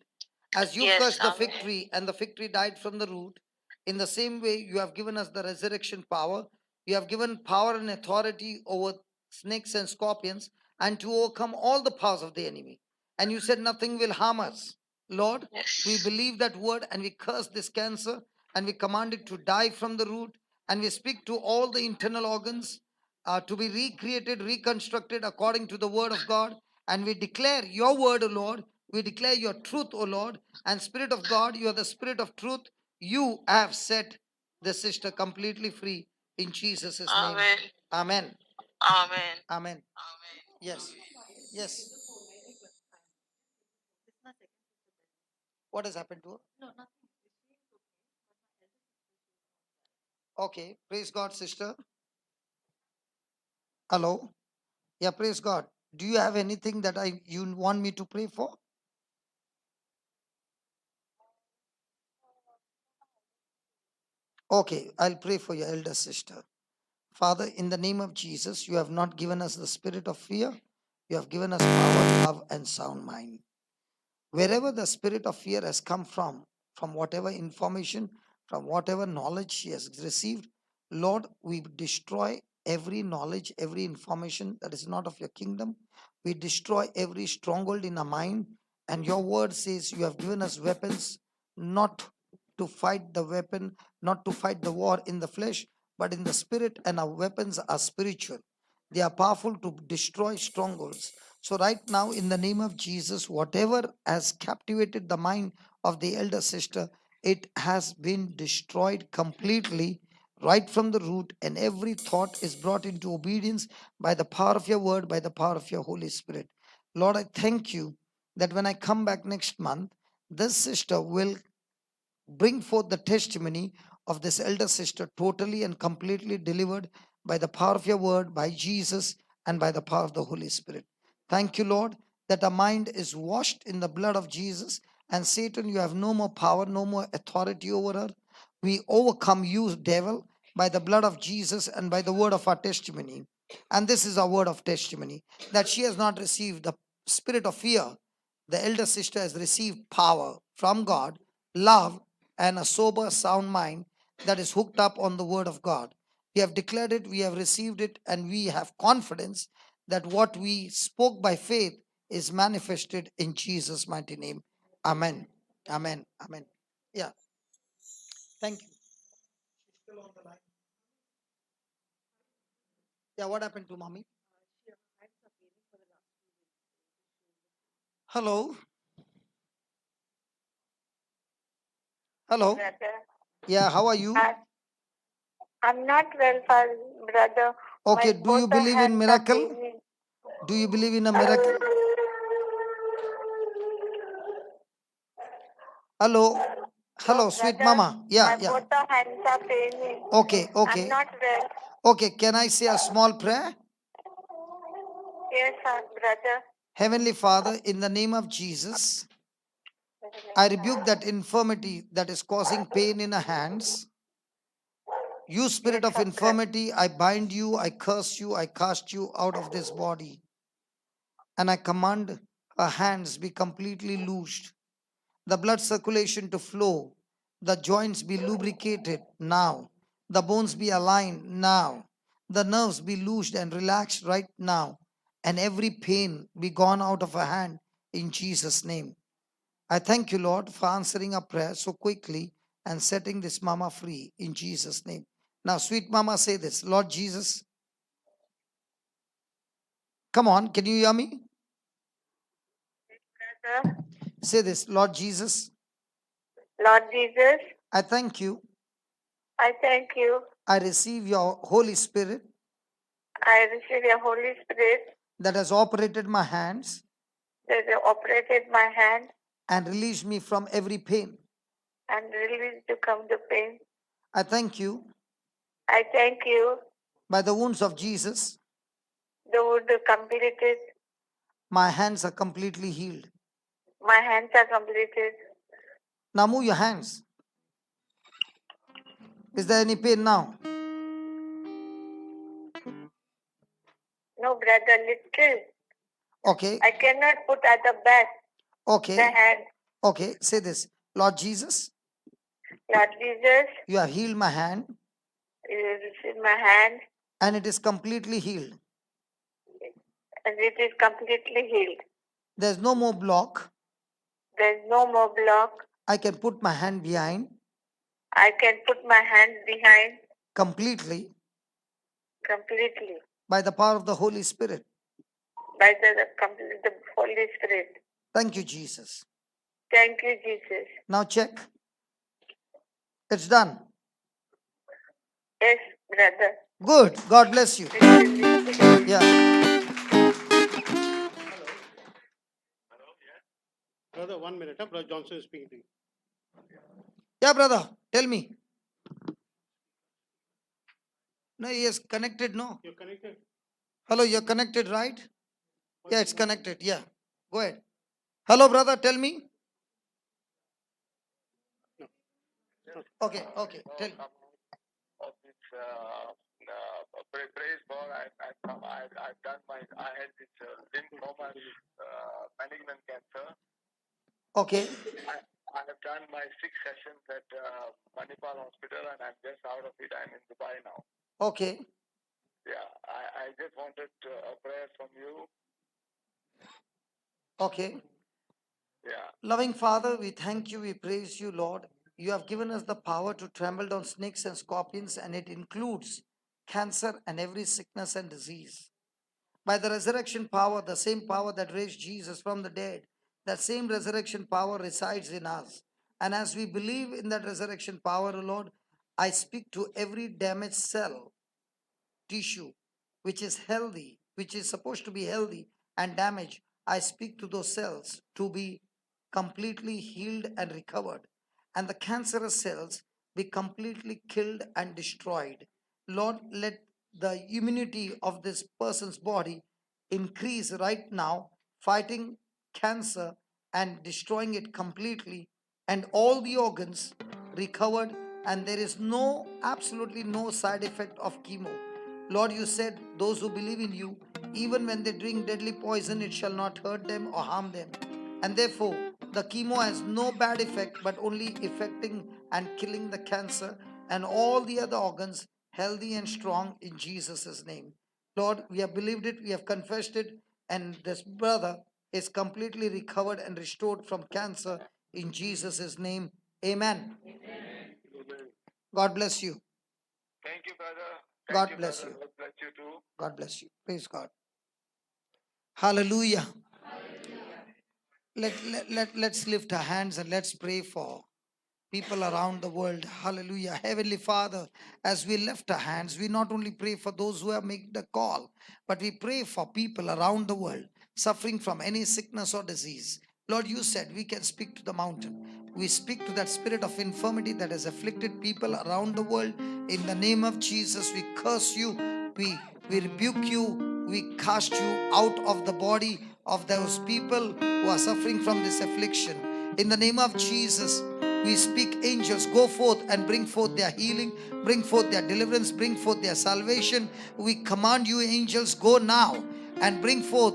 As you Yes, cursed the amen. fig tree and the fig tree died from the root, in the same way you have given us the resurrection power. You have given power and authority over snakes and scorpions and to overcome all the powers of the enemy. And you said nothing will harm us. Lord, we Yes. believe that word and we curse this cancer and we command it to die from the root, and we speak to all the internal organs to be recreated, reconstructed according to the word of God. And we declare your word, O Lord. We declare your truth, O Lord. And Spirit of God, you are the Spirit of truth. You have set this sister completely free in Jesus' name. Amen. Amen. Amen. Amen. Yes. Yes. What has happened to her? Okay. Praise God, sister. Hello. Yeah, praise God. Do you have anything that you want me to pray for? Okay, I'll pray for your elder sister. Father, in the name of Jesus, you have not given us the spirit of fear. You have given us power, love, and sound mind. Wherever the spirit of fear has come from whatever information, from whatever knowledge she has received, Lord, we destroy every knowledge, every information that is not of your kingdom. We destroy every stronghold in our mind. And your word says you have given us weapons not to fight the weapon, not to fight the war in the flesh, but in the spirit, and our weapons are spiritual. They are powerful to destroy strongholds. So, right now, in the name of Jesus, whatever has captivated the mind of the elder sister, it has been destroyed completely right from the root, and every thought is brought into obedience by the power of your word, by the power of your Holy Spirit. Lord, I thank you that when I come back next month, this sister will bring forth the testimony of this elder sister totally and completely delivered by the power of your word, by Jesus, and by the power of the Holy Spirit. Thank you, Lord, that our mind is washed in the blood of Jesus, and Satan, you have no more power, no more authority over her. We overcome you, devil, by the blood of Jesus and by the word of our testimony. And this is our word of testimony, that she has not received the spirit of fear. The elder sister has received power from God, love, and a sober, sound mind that is hooked up on the word of God. We have declared it, we have received it, and we have confidence that what we spoke by faith is manifested in Jesus' mighty name. Amen. Amen. Amen. Yeah. Thank you. Still on the line. Yeah, what happened to mommy? Hello. Hello. Brother. Yeah, how are you? I'm not well, brother. Okay, My do you both the believe in hands are miracle? paining. Do you believe in a miracle? Hello. Hello, No, sweet brother. mama. Yeah, My yeah. both the hands are paining. Okay, I'm okay. not well. Okay, can I say a small prayer? Yes, brother. Heavenly Father, in the name of Jesus, I rebuke that infirmity that is causing pain in our hands. You spirit of infirmity, I bind you, I curse you, I cast you out of this body. And I command her hands be completely loosed, the blood circulation to flow, the joints be lubricated now, the bones be aligned now, the nerves be loosed and relaxed right now, and every pain be gone out of her hand in Jesus' name. I thank you, Lord, for answering our prayer so quickly and setting this mama free in Jesus' name. Now, sweet mama, say this: Lord Jesus, come on, can you hear me? Brother. Say this: Lord Jesus, Lord Jesus, I thank you. I thank you. I receive your Holy Spirit I receive your Holy Spirit that has operated my hands that operated my hand and released me from every pain. and released to come the pain. I thank you. I thank you. By the wounds of Jesus, The wound completed. my hands are completely healed. My hands are completed. Now move your hands. Is there any pain now? No, brother, little. Okay. I cannot put at the back Okay. the hand. Okay. Say this: Lord Jesus, Lord Jesus, you have healed my hand you receive my hand and it is completely healed. and it is completely healed. There's no more block. There is no more block. I can put my hand behind I can put my hands behind completely completely by the power of the Holy Spirit. by the Holy Spirit. Thank you, Jesus. Thank you, Jesus. Now check. It's done. Yes, brother. Good. God bless you. Yeah. Brother, 1 minute. Brother Johnson is speaking to you. Yeah, brother. Tell me. No, he is connected, no? You're connected? Hello, you're connected, right? Yeah, it's connected. Yeah. Go ahead. Hello, brother. Tell me. Okay, okay. Tell me. Praise God, I've done I had this lymphoma, malignant cancer. Okay. I have done my 6 sessions at Manipal Hospital and I'm just out of it. I'm in Dubai now. Okay. Yeah, I just wanted a prayer from you. Okay. Yeah. Loving Father, we thank you, we praise you, Lord. You have given us the power to trample down snakes and scorpions, and it includes cancer and every sickness and disease. By the resurrection power, the same power that raised Jesus from the dead, that same resurrection power resides in us. And as we believe in that resurrection power, Lord, I speak to every damaged cell, tissue, which is healthy, which is supposed to be healthy and damaged. I speak to those cells to be completely healed and recovered, and the cancerous cells be completely killed and destroyed. Lord, let the immunity of this person's body increase right now, fighting cancer and destroying it completely, and all the organs recovered, and there is no, absolutely no side effect of chemo. Lord, you said those who believe in you, even when they drink deadly poison, it shall not hurt them or harm them. And therefore, the chemo has no bad effect, but only affecting and killing the cancer and all the other organs healthy and strong in Jesus' name. Lord, we have believed it, we have confessed it, and this brother is completely recovered and restored from cancer in Jesus' name. Amen. God bless you. Thank you, brother. God bless you. God bless you too. God bless you. Praise God. Hallelujah. Let's lift our hands and let's pray for people around the world. Hallelujah. Heavenly Father, as we lift our hands, we not only pray for those who have made the call, but we pray for people around the world suffering from any sickness or disease. Lord, you said we can speak to the mountain. We speak to that spirit of infirmity that has afflicted people around the world. In the name of Jesus, we curse you. We rebuke you. We cast you out of the body of those people who are suffering from this affliction. In the name of Jesus, we speak, angels, go forth and bring forth their healing, bring forth their deliverance, bring forth their salvation. We command you, angels, go now and bring forth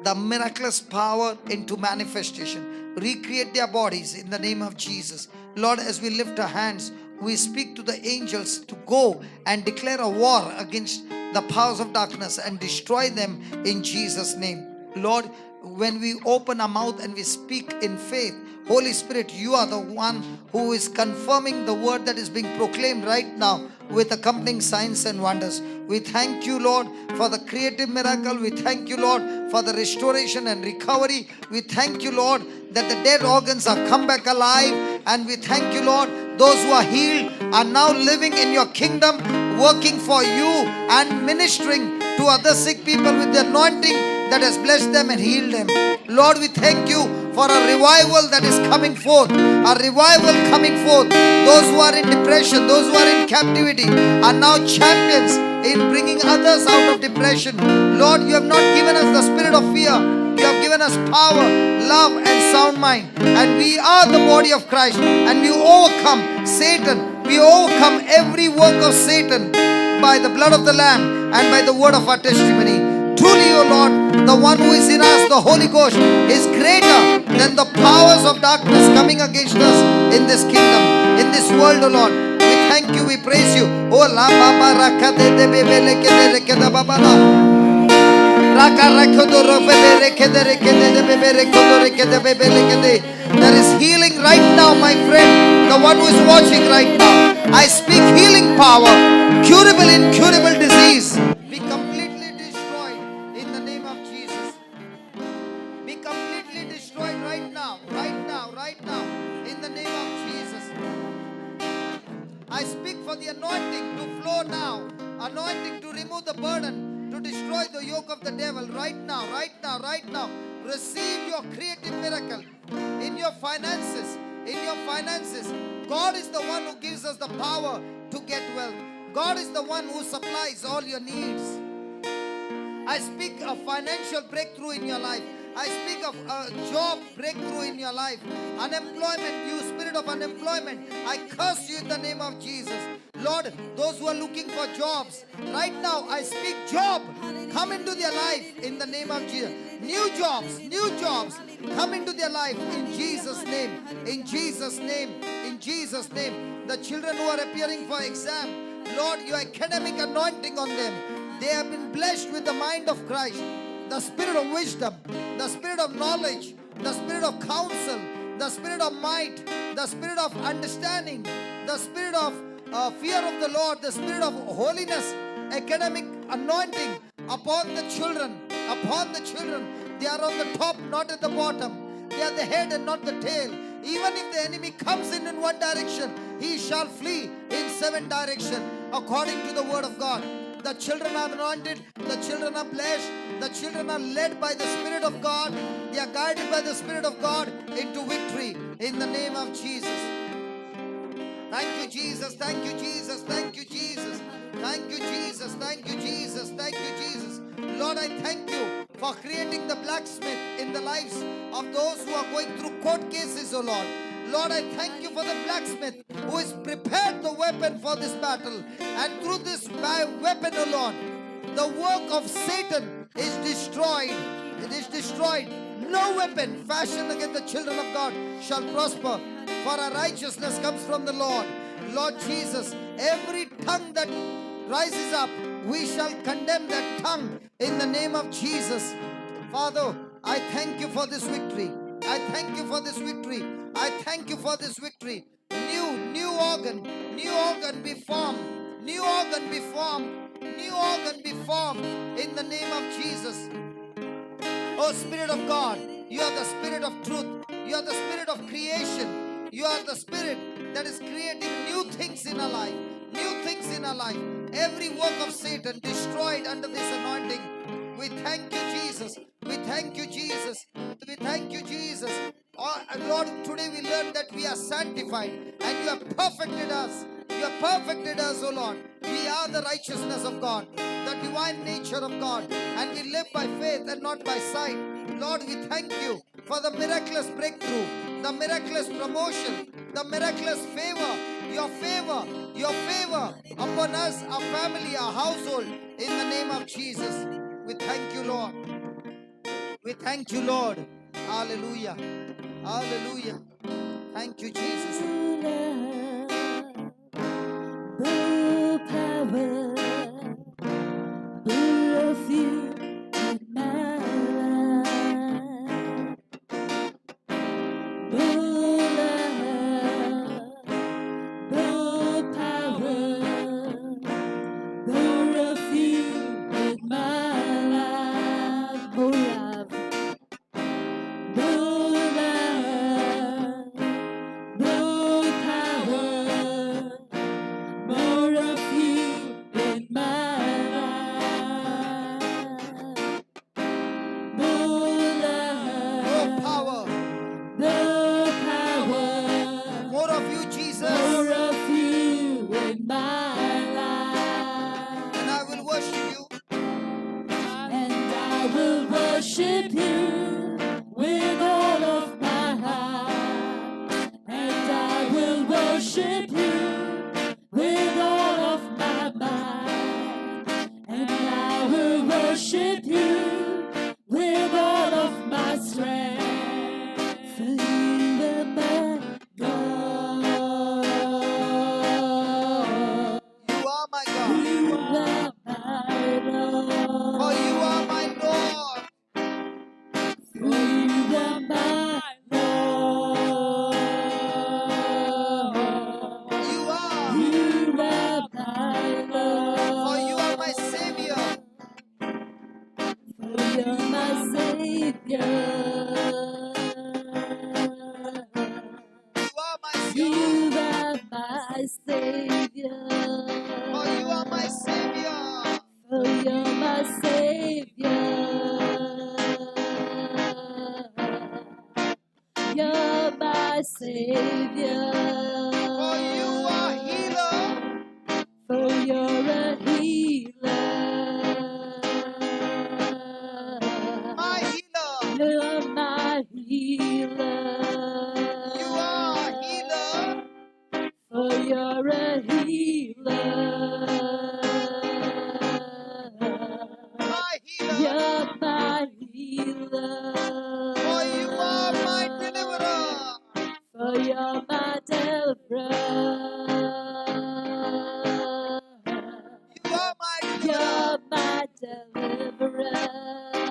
the miraculous power into manifestation. Recreate their bodies in the name of Jesus. Lord, as we lift our hands, we speak to the angels to go and declare a war against the powers of darkness and destroy them in Jesus' name. Lord, when we open our mouth and we speak in faith, Holy Spirit, you are the one who is confirming the word that is being proclaimed right now with accompanying signs and wonders. We thank you, Lord, for the creative miracle. We thank you, Lord, for the restoration and recovery. We thank you, Lord, that the dead organs are come back alive. And we thank you, Lord, those who are healed are now living in your kingdom, working for you and ministering to other sick people with the anointing that has blessed them and healed them. Lord, we thank you for a revival that is coming forth. A revival coming forth. Those who are in depression, those who are in captivity are now champions in bringing others out of depression. Lord, you have not given us the spirit of fear. You have given us power, love and sound mind. And we are the body of Christ. And we overcome Satan. We overcome every work of Satan by the blood of the Lamb and by the word of our testimony. Truly, O Lord, the one who is in us, the Holy Ghost, is greater than the powers of darkness coming against us in this kingdom, in this world, O Lord. We thank you, we praise you. Oh, la baba rakade de bebele kede rekede babala. There is healing right now, my friend, the one who is watching right now. I speak healing power, curable, incurable disease. Be completely destroyed in the name of Jesus. Be completely destroyed right now, right now, right now, in the name of Jesus. I speak for the anointing to flow destroy the yoke of the devil right now, right now, right now. Receive your creative miracle in your finances. In your finances, God is the one who gives us the power to get wealth. God is the one who supplies all your needs. I speak of financial breakthrough in your life. I speak of a job breakthrough in your life. Unemployment, you spirit of unemployment, I curse you in the name of Jesus. Lord, those who are looking for jobs, right now I speak job, come into their life in the name of Jesus. New jobs, come into their life in Jesus' name, in Jesus' name, in Jesus' name. The children who are appearing for exam, Lord, your academic anointing on them. They have been blessed with the mind of Christ, the spirit of wisdom, the spirit of knowledge, the spirit of counsel, the spirit of might, the spirit of understanding, the spirit of fear of the Lord, the spirit of holiness, academic anointing upon the children, upon the children. They are on the top, not at the bottom. They are the head and not the tail. Even if the enemy comes in one direction, he shall flee in 7 directions, according to the word of God. The children are anointed, the children are blessed, the children are led by the Spirit of God. They are guided by the Spirit of God into victory in the name of Jesus. Thank you, Jesus. Thank you, Jesus. Thank you, Jesus. Thank you, Jesus. Thank you, Jesus. Thank you, Jesus. Lord, I thank you for creating the blacksmith in the lives of those who are going through court cases, oh Lord. Lord, I thank you for the blacksmith who has prepared the weapon for this battle. And through this weapon, oh Lord, the work of Satan is destroyed. It is destroyed. No weapon fashioned against the children of God shall prosper, for our righteousness comes from the Lord. Lord Jesus, every tongue that rises up, we shall condemn that tongue in the name of Jesus. Father, I thank you for this victory. I thank you for this victory. I thank you for this victory. New organ be formed. New organ be formed. New organ be formed in the name of Jesus. Oh Spirit of God, you are the Spirit of truth. You are the Spirit of creation. You are the Spirit that is creating new things in our life. New things in our life. Every work of Satan destroyed under this anointing. We thank you, Jesus. We thank you, Jesus. We thank you, Jesus. Oh, Lord, today we learn that we are sanctified and you have perfected us. You have perfected us, oh Lord. We are the righteousness of God, the divine nature of God, and we live by faith and not by sight. Lord, we thank you for the miraculous breakthrough, the miraculous promotion, the miraculous favor, your favor upon us, our family, our household, in the name of Jesus. We thank you, Lord. We thank you, Lord. Hallelujah. Hallelujah. Thank you, Jesus. No power, no of you in my life. No love, no power, no of you in my life. No love, no love, no power, more of you in my life. No love, No power, no power, more of you, Jesus. more of you in my life. And I will worship you. And I will worship you with all of my heart. And I will worship you with all of my mind. And I will worship you with all of my strength. For you are my God. You are my God. You are my Lord. For you are my Lord. For you are my Lord. You are. You are my Lord. For you are my Savior. For you're my Savior. You are my Savior. You are my Savior. For you are my Savior. For you're my Savior. my Savior. For you are healer. For you're a healer. My healer. You're my healer. You are healer. For you're a healer. My healer. You're my healer. For you are my deliverer. For you're my deliverer. You are my You're deliverer. my deliverer.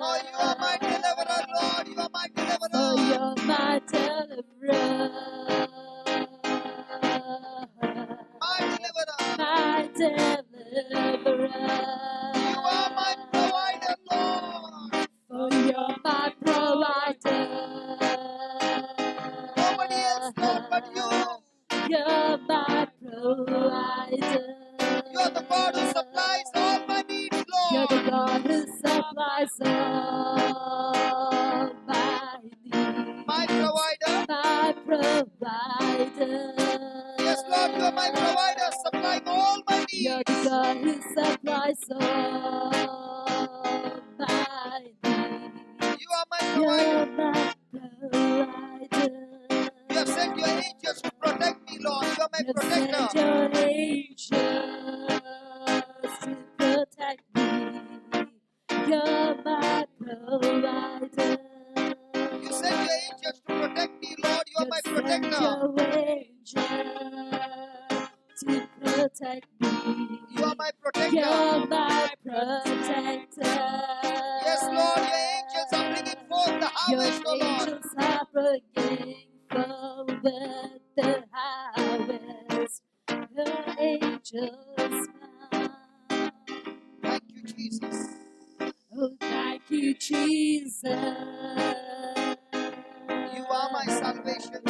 Oh, you are my deliverer, Lord. You are my For deliverer. you're my deliverer. My deliverer. My deliverer. You are my provider, Lord. For you're my provider. Nobody else, Lord, but you. You're my provider. You are the God who supplies all my needs, You're the Lord. God who supplies all my needs. My provider. My provider. Yes, Lord, you are my provider, supplying all my You're needs. the God who supplies all my needs. You are my You're provider. my provider. You have sent your angels to protect me, Lord. You are my You've protector. sent your angels to protect me. You're my provider. You sent your angels to protect me, Lord. You are my You've sent protector. your angels to protect me. You are my protector. You're my protector. Yes, Lord, your angels are bringing forth the Your harvest, O Lord. angels are bringing forward the harvest. Your angels come. Thank you, Jesus. Oh, thank you, Jesus. You are my salvation.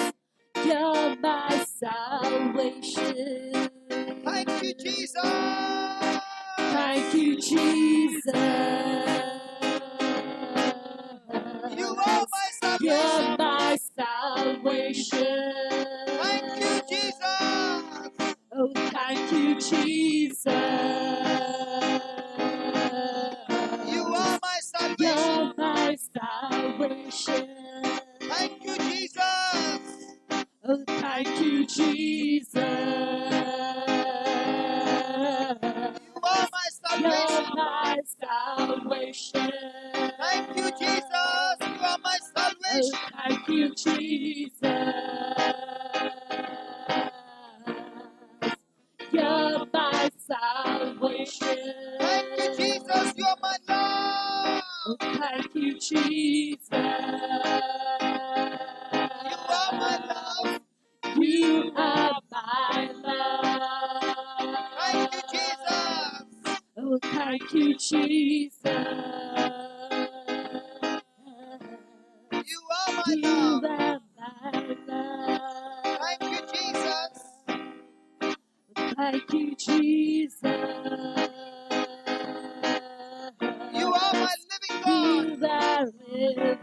You're my salvation. Thank you, Jesus. Thank you, Jesus. You are my You're salvation. my salvation. Thank you, Jesus. Oh, thank you, Jesus. You are my salvation. You're my salvation. Thank you, Jesus. Oh, thank you, Jesus. You are my You're salvation. my salvation. Thank you, Jesus. You are my Oh, salvation. thank you, Jesus. You're my salvation. Thank you, Jesus. You are my love. Oh, thank you, Jesus. You are my love. You are my love. Thank you, Jesus. Oh, thank you, Jesus. You are my You love. are my love. Thank you, Jesus. Thank you, Jesus. You are my living God. You are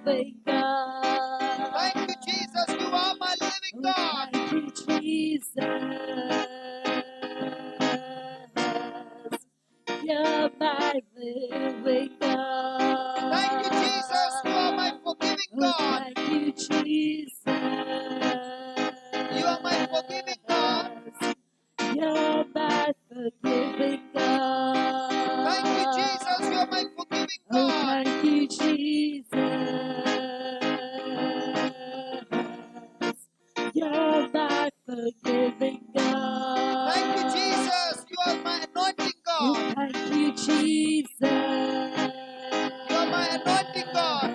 living God. Thank you, Jesus. You are my living Oh, God. thank you, Jesus. You're my living God. Thank you, Jesus. You are my forgiving Oh, God. thank you, Jesus. You are my forgiving God. You're my forgiving God. Thank you, Jesus. You are my forgiving Oh, God. thank you, Jesus. You're my forgiving God. Thank you, Jesus. You are my anointing Oh, God. thank you, Jesus. You are my anointing God.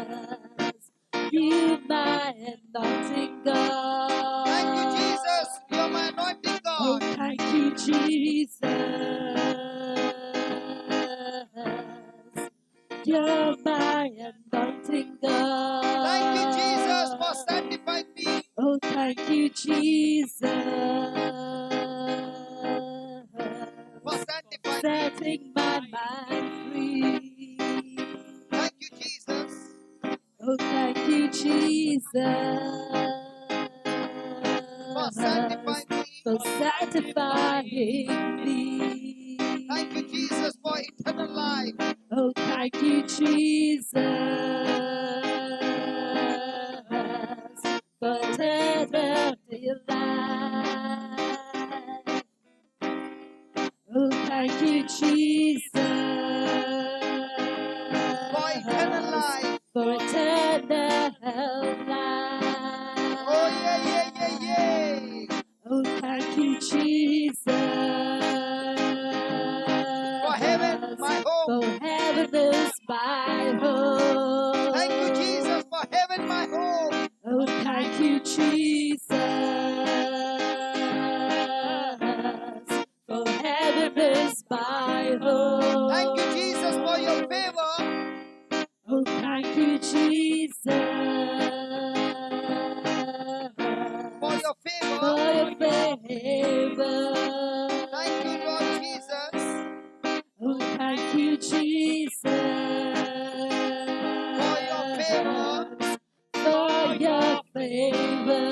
You my anointing God. Thank you, Jesus. You are my anointing Oh, God. thank you, Jesus. You're my anointing God. Thank you, Jesus, for sanctifying me. Oh, thank you, Jesus. For sanctifying me. Setting my mind free. Thank you, Jesus. Oh, thank you, Jesus. sanctifying me. for sanctifying me. Thank you, Jesus, for eternal life. Oh, thank you, Jesus, for eternal life. Oh, thank you, Jesus, For eternal life. for eternal life. Oh, yeah. Oh, thank you, Jesus, For heaven, my home. for heaven is my home. Thank you, Jesus, for heaven, my home. Oh, thank you, Jesus, for heaven is my home. Thank you, Jesus, for your favor. Oh, thank you, Jesus, For your favor. for your favor. Thank you, Lord Jesus. Oh, thank you, Jesus, For your favor. for your favor.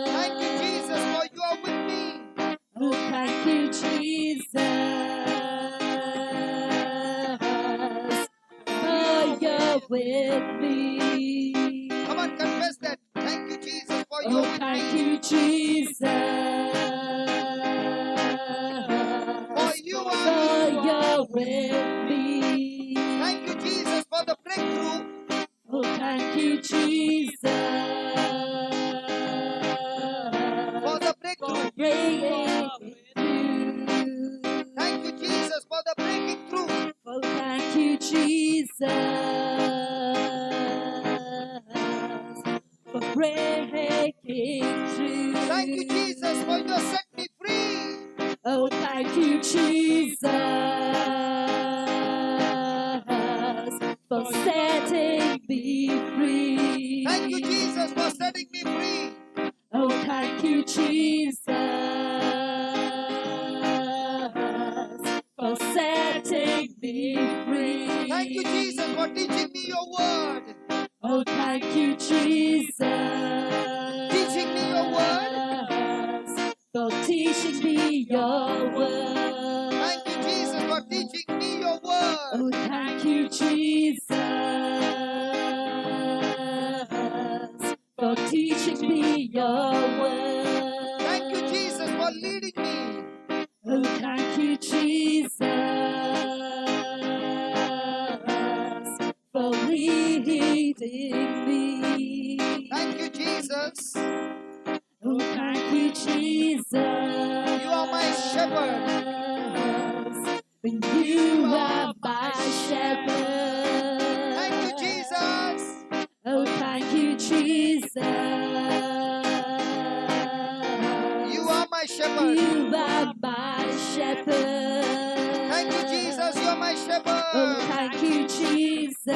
Thank you, Jesus, for you are with me. Oh, thank you, Jesus, for you're with me. Come on, confess that. Thank you, Jesus, for you Oh, are with thank me. you, Jesus, For you for are. you're with me. Thank you, Jesus, for the breakthrough. Oh, thank you, Jesus, For the breakthrough. breaking Thank you, Jesus, for the breaking through. oh, thank you, Jesus, for breaking through. Thank you, Jesus, for you set me free. Oh, thank you, Jesus, for setting me free. Thank you, Jesus, for setting me free. Oh, thank you, Jesus, for setting me free. Thank you, Jesus, for teaching me your word. Oh, thank you, Jesus, Teaching me your word. for teaching me your word. Thank you, Jesus, for teaching me your word. Oh, thank you, Jesus, for teaching me your word. Thank you, Jesus, for leading me. Oh, thank you, Jesus, for leading me. Thank you, Jesus. Oh, thank you, Jesus. You are my shepherd. You are my shepherd. Thank you, Jesus. Oh, thank you, Jesus. You are my shepherd. You are my shepherd. Thank you, Jesus. You are my shepherd. Oh, thank you, Jesus. You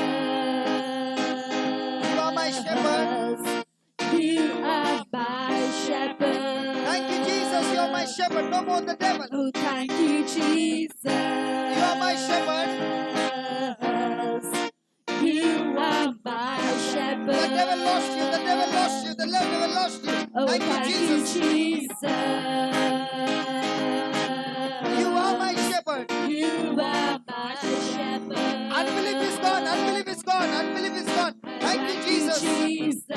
are my shepherd. You are my shepherd. Thank you, Jesus. You are my shepherd. No more the devil. Oh, thank you, Jesus. You are my shepherd. You are my shepherd. The devil lost you. The devil lost you. The devil lost you. Oh, Thank you, Jesus. You are my shepherd. You are my shepherd. Unbelief is gone. Unbelief is gone. Unbelief is gone. Thank you, Jesus. You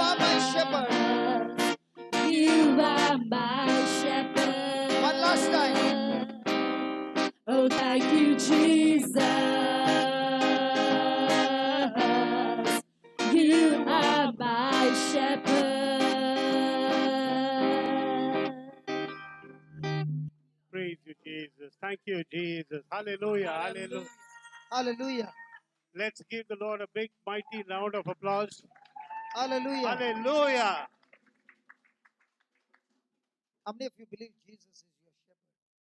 are my shepherd. You are my shepherd. One last time. Oh, thank you, Jesus. You are my shepherd. Praise you, Jesus. Thank you, Jesus. Hallelujah. Hallelujah. Hallelujah. Let's give the Lord a big, mighty round of applause. Hallelujah. Hallelujah. How many of you believe Jesus is